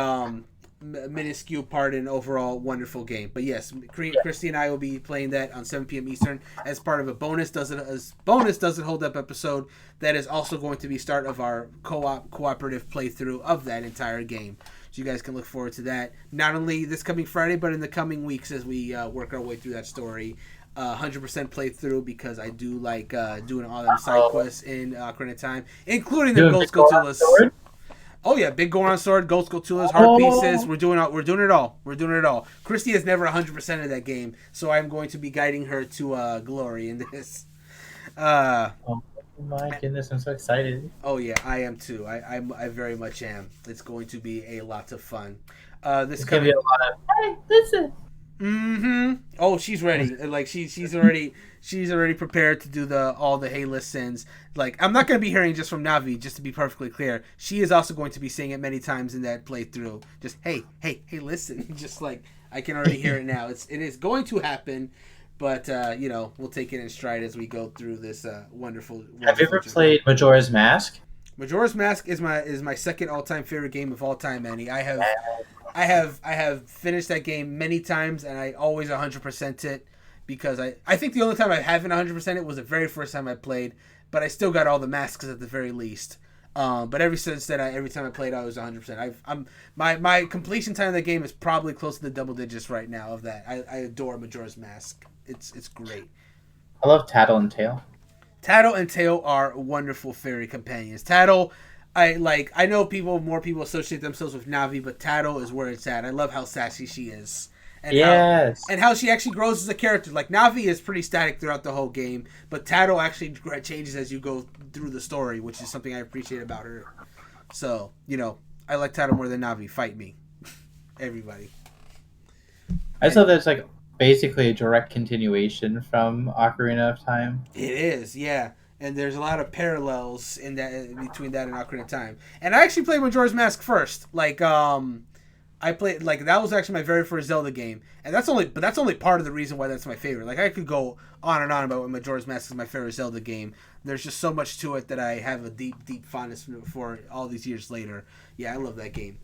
minuscule part in overall wonderful game. But yes, Christy and I will be playing that on 7 p.m. Eastern as part of a doesn't hold up episode that is also going to be start of our cooperative playthrough of that entire game. So you guys can look forward to that. Not only this coming Friday, but in the coming weeks as we work our way through that story. 100% playthrough because I do like doing all them side quests in Ocarina of Time, including the Ghost Gotulas. Oh yeah, Big Goron Sword, Ghost Gotulas, Heart Pieces. We're doing it all. Christy has never 100% of that game, so I'm going to be guiding her to glory in this. Oh my goodness, I'm so excited. Oh yeah, I am too. I very much am. It's going to be a lot of fun. It's gonna be a lot of hey, listen. Mm-hmm. Oh, she's ready. Like she's already prepared to do all the hey listens. Like I'm not gonna be hearing just from Navi, just to be perfectly clear. She is also going to be saying it many times in that playthrough. Just hey listen. Just like I can already hear it now. It is going to happen. But we'll take it in stride as we go through this wonderful. Have you ever played Majora's Mask? Majora's Mask is my second all-time favorite game of all time, Manny. I have finished that game many times, and I always 100% it because I think the only time I haven't 100% it was the very first time I played, but I still got all the masks at the very least. But ever since then, every time I played, I was 100%. My completion time of the game is probably close to the double digits right now. Of that, I adore Majora's Mask. It's great. I love Tattle and Tail. Tattle and Tail are wonderful fairy companions. Tattle, I know more people associate themselves with Navi, but Tattle is where it's at. I love how sassy she is. And how she actually grows as a character. Like Navi is pretty static throughout the whole game, but Tattle actually changes as you go through the story, which is something I appreciate about her. So, I like Tattle more than Navi. Fight me. Everybody. I saw that's like basically a direct continuation from Ocarina of Time. It is, yeah. And there's a lot of parallels in that between that and Ocarina of Time. And I actually played Majora's Mask first. I played that was actually my very first Zelda game, and that's only part of the reason why that's my favorite. Like I could go on and on about why Majora's Mask is my favorite Zelda game. There's just so much to it that I have a deep fondness for all these years later. Yeah, I love that game.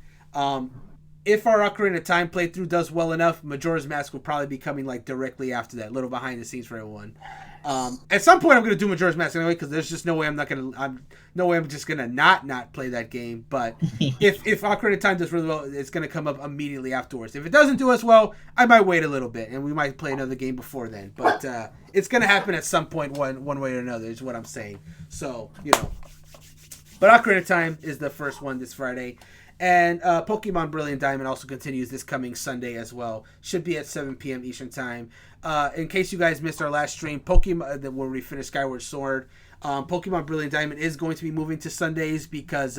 If our Ocarina of Time playthrough does well enough, Majora's Mask will probably be coming directly after that, little behind the scenes for everyone. At some point, I'm going to do Majora's Mask anyway because there's just no way I'm just going to not play that game. But if Ocarina of Time does really well, it's going to come up immediately afterwards. If it doesn't do as well, I might wait a little bit and we might play another game before then. But it's going to happen at some point, one way or another. Is what I'm saying. So But Ocarina of Time is the first one this Friday. And Pokemon Brilliant Diamond also continues this coming Sunday as well. Should be at 7 p.m. Eastern Time. In case you guys missed our last stream, Pokemon where we finished Skyward Sword, Pokemon Brilliant Diamond is going to be moving to Sundays because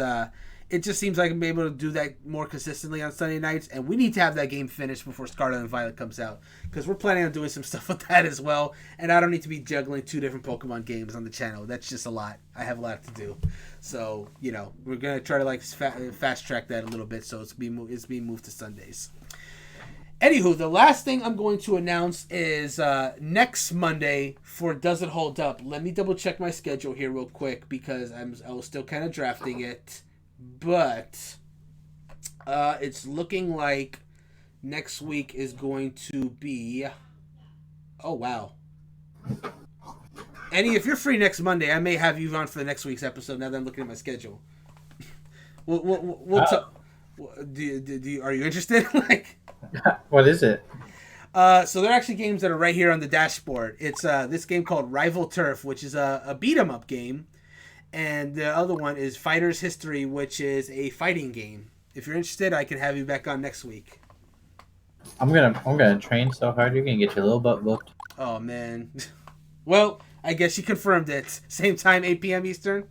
it just seems like I'm able to do that more consistently on Sunday nights, and we need to have that game finished before Scarlet and Violet comes out because we're planning on doing some stuff with that as well. And I don't need to be juggling 2 different Pokemon games on the channel. That's just a lot. I have a lot to do. So, we're going to try to fast track that a little bit so it's being moved to Sundays. Anywho, the last thing I'm going to announce is next Monday for Does It Hold Up. Let me double check my schedule here real quick because I was still kind of drafting it. But it's looking like next week is going to be... Oh, wow. Annie, if you're free next Monday, I may have you on for the next week's episode now that I'm looking at my schedule. Are you interested? What is it? So they're actually games that are right here on the dashboard. It's this game called Rival Turf, which is a beat 'em up game, and the other one is Fighters History, which is a fighting game. If you're interested, I can have you back on next week. I'm gonna train so hard you're gonna get your little butt booked. Oh man. Well, I guess you confirmed it. Same time, 8 p.m. Eastern.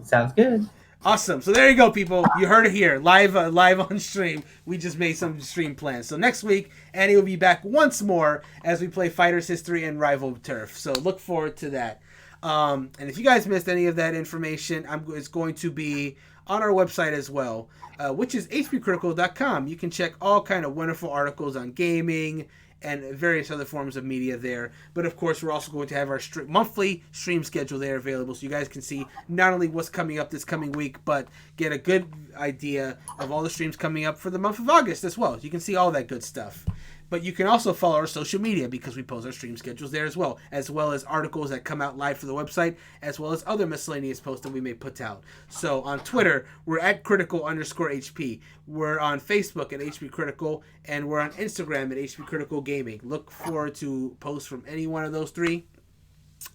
Sounds good. Awesome. So there you go, people. You heard it here, live on stream. We just made some stream plans. So next week, Annie will be back once more as we play Fighters History and Rival Turf. So look forward to that. And if you guys missed any of that information, it's going to be on our website as well, which is hpcritical.com. You can check all kind of wonderful articles on gaming and various other forms of media there. But of course, we're also going to have our monthly stream schedule there available, so you guys can see not only what's coming up this coming week, but get a good idea of all the streams coming up for the month of August as well. You can see all that good stuff. But you can also follow our social media because we post our stream schedules there as well as articles that come out live for the website, as well as other miscellaneous posts that we may put out. So on Twitter, we're at critical_HP. We're on Facebook at HPCritical, and we're on Instagram at HPCritical Gaming. Look forward to posts from any one of those three.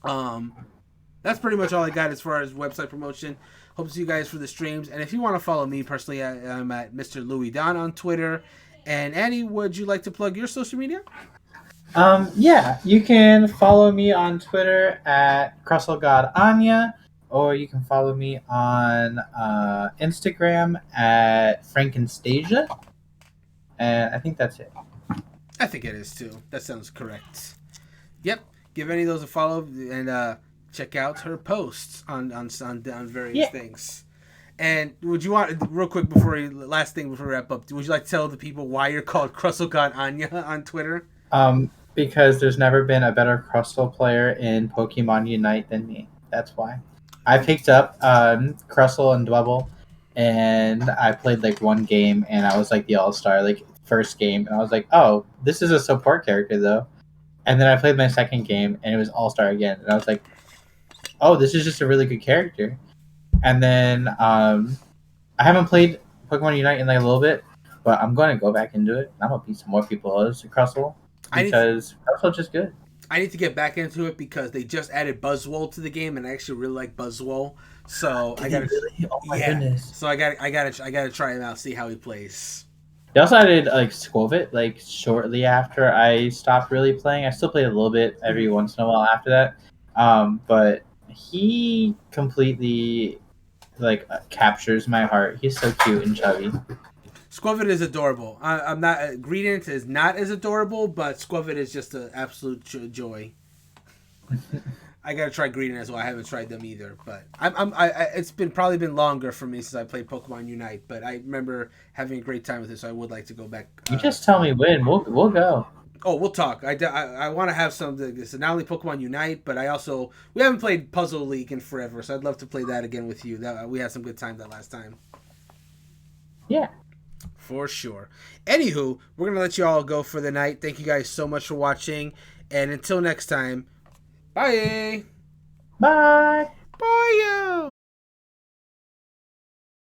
That's pretty much all I got as far as website promotion. Hope to see you guys for the streams. And if you want to follow me personally, I'm at Mr. Louis Don on Twitter. And Annie, would you like to plug your social media? Yeah, you can follow me on Twitter at CrustleGodAnya, or you can follow me on Instagram at Frankenstasia. And I think that's it. I think it is too. That sounds correct. Yep. Give any of those a follow and check out her posts on various things. And would you want, real quick last thing before we wrap up, would you like to tell the people why you're called CrustleGodAnya on Twitter? Because there's never been a better Crustle player in Pokemon Unite than me. That's why. I picked up Crustle and Dwebble, and I played like one game, and I was like the all-star, like first game, and I was like, oh, this is a support character though. And then I played my second game, and it was all-star again, and I was like, oh, this is just a really good character. And then I haven't played Pokemon Unite in like a little bit, but I'm going to go back into it. I'm going to beat some more people as Crustle because Crustle's just good. I need to get back into it because they just added Buzzwole to the game, and I actually really like Buzzwole. So I got to really? Oh my goodness! So I got to try him out, see how he plays. They also added like Squovit like shortly after I stopped really playing. I still played a little bit every once in a while after that, but he completely captures my heart. He's so cute and chubby. Squovit is adorable. I'm not Greedent is not as adorable, but Squovit is just an absolute joy. I gotta try Greedent as well. I haven't tried them either, but it's probably been longer for me since I played Pokemon Unite. But I remember having a great time with it, so I would like to go back. You just tell me when. We'll go. Oh, we'll talk. I want to have something. So not only Pokemon Unite, but we haven't played Puzzle League in forever, so I'd love to play that again with you. We had some good time that last time. Yeah. For sure. Anywho, we're going to let you all go for the night. Thank you guys so much for watching. And until next time, bye. Bye. Bye.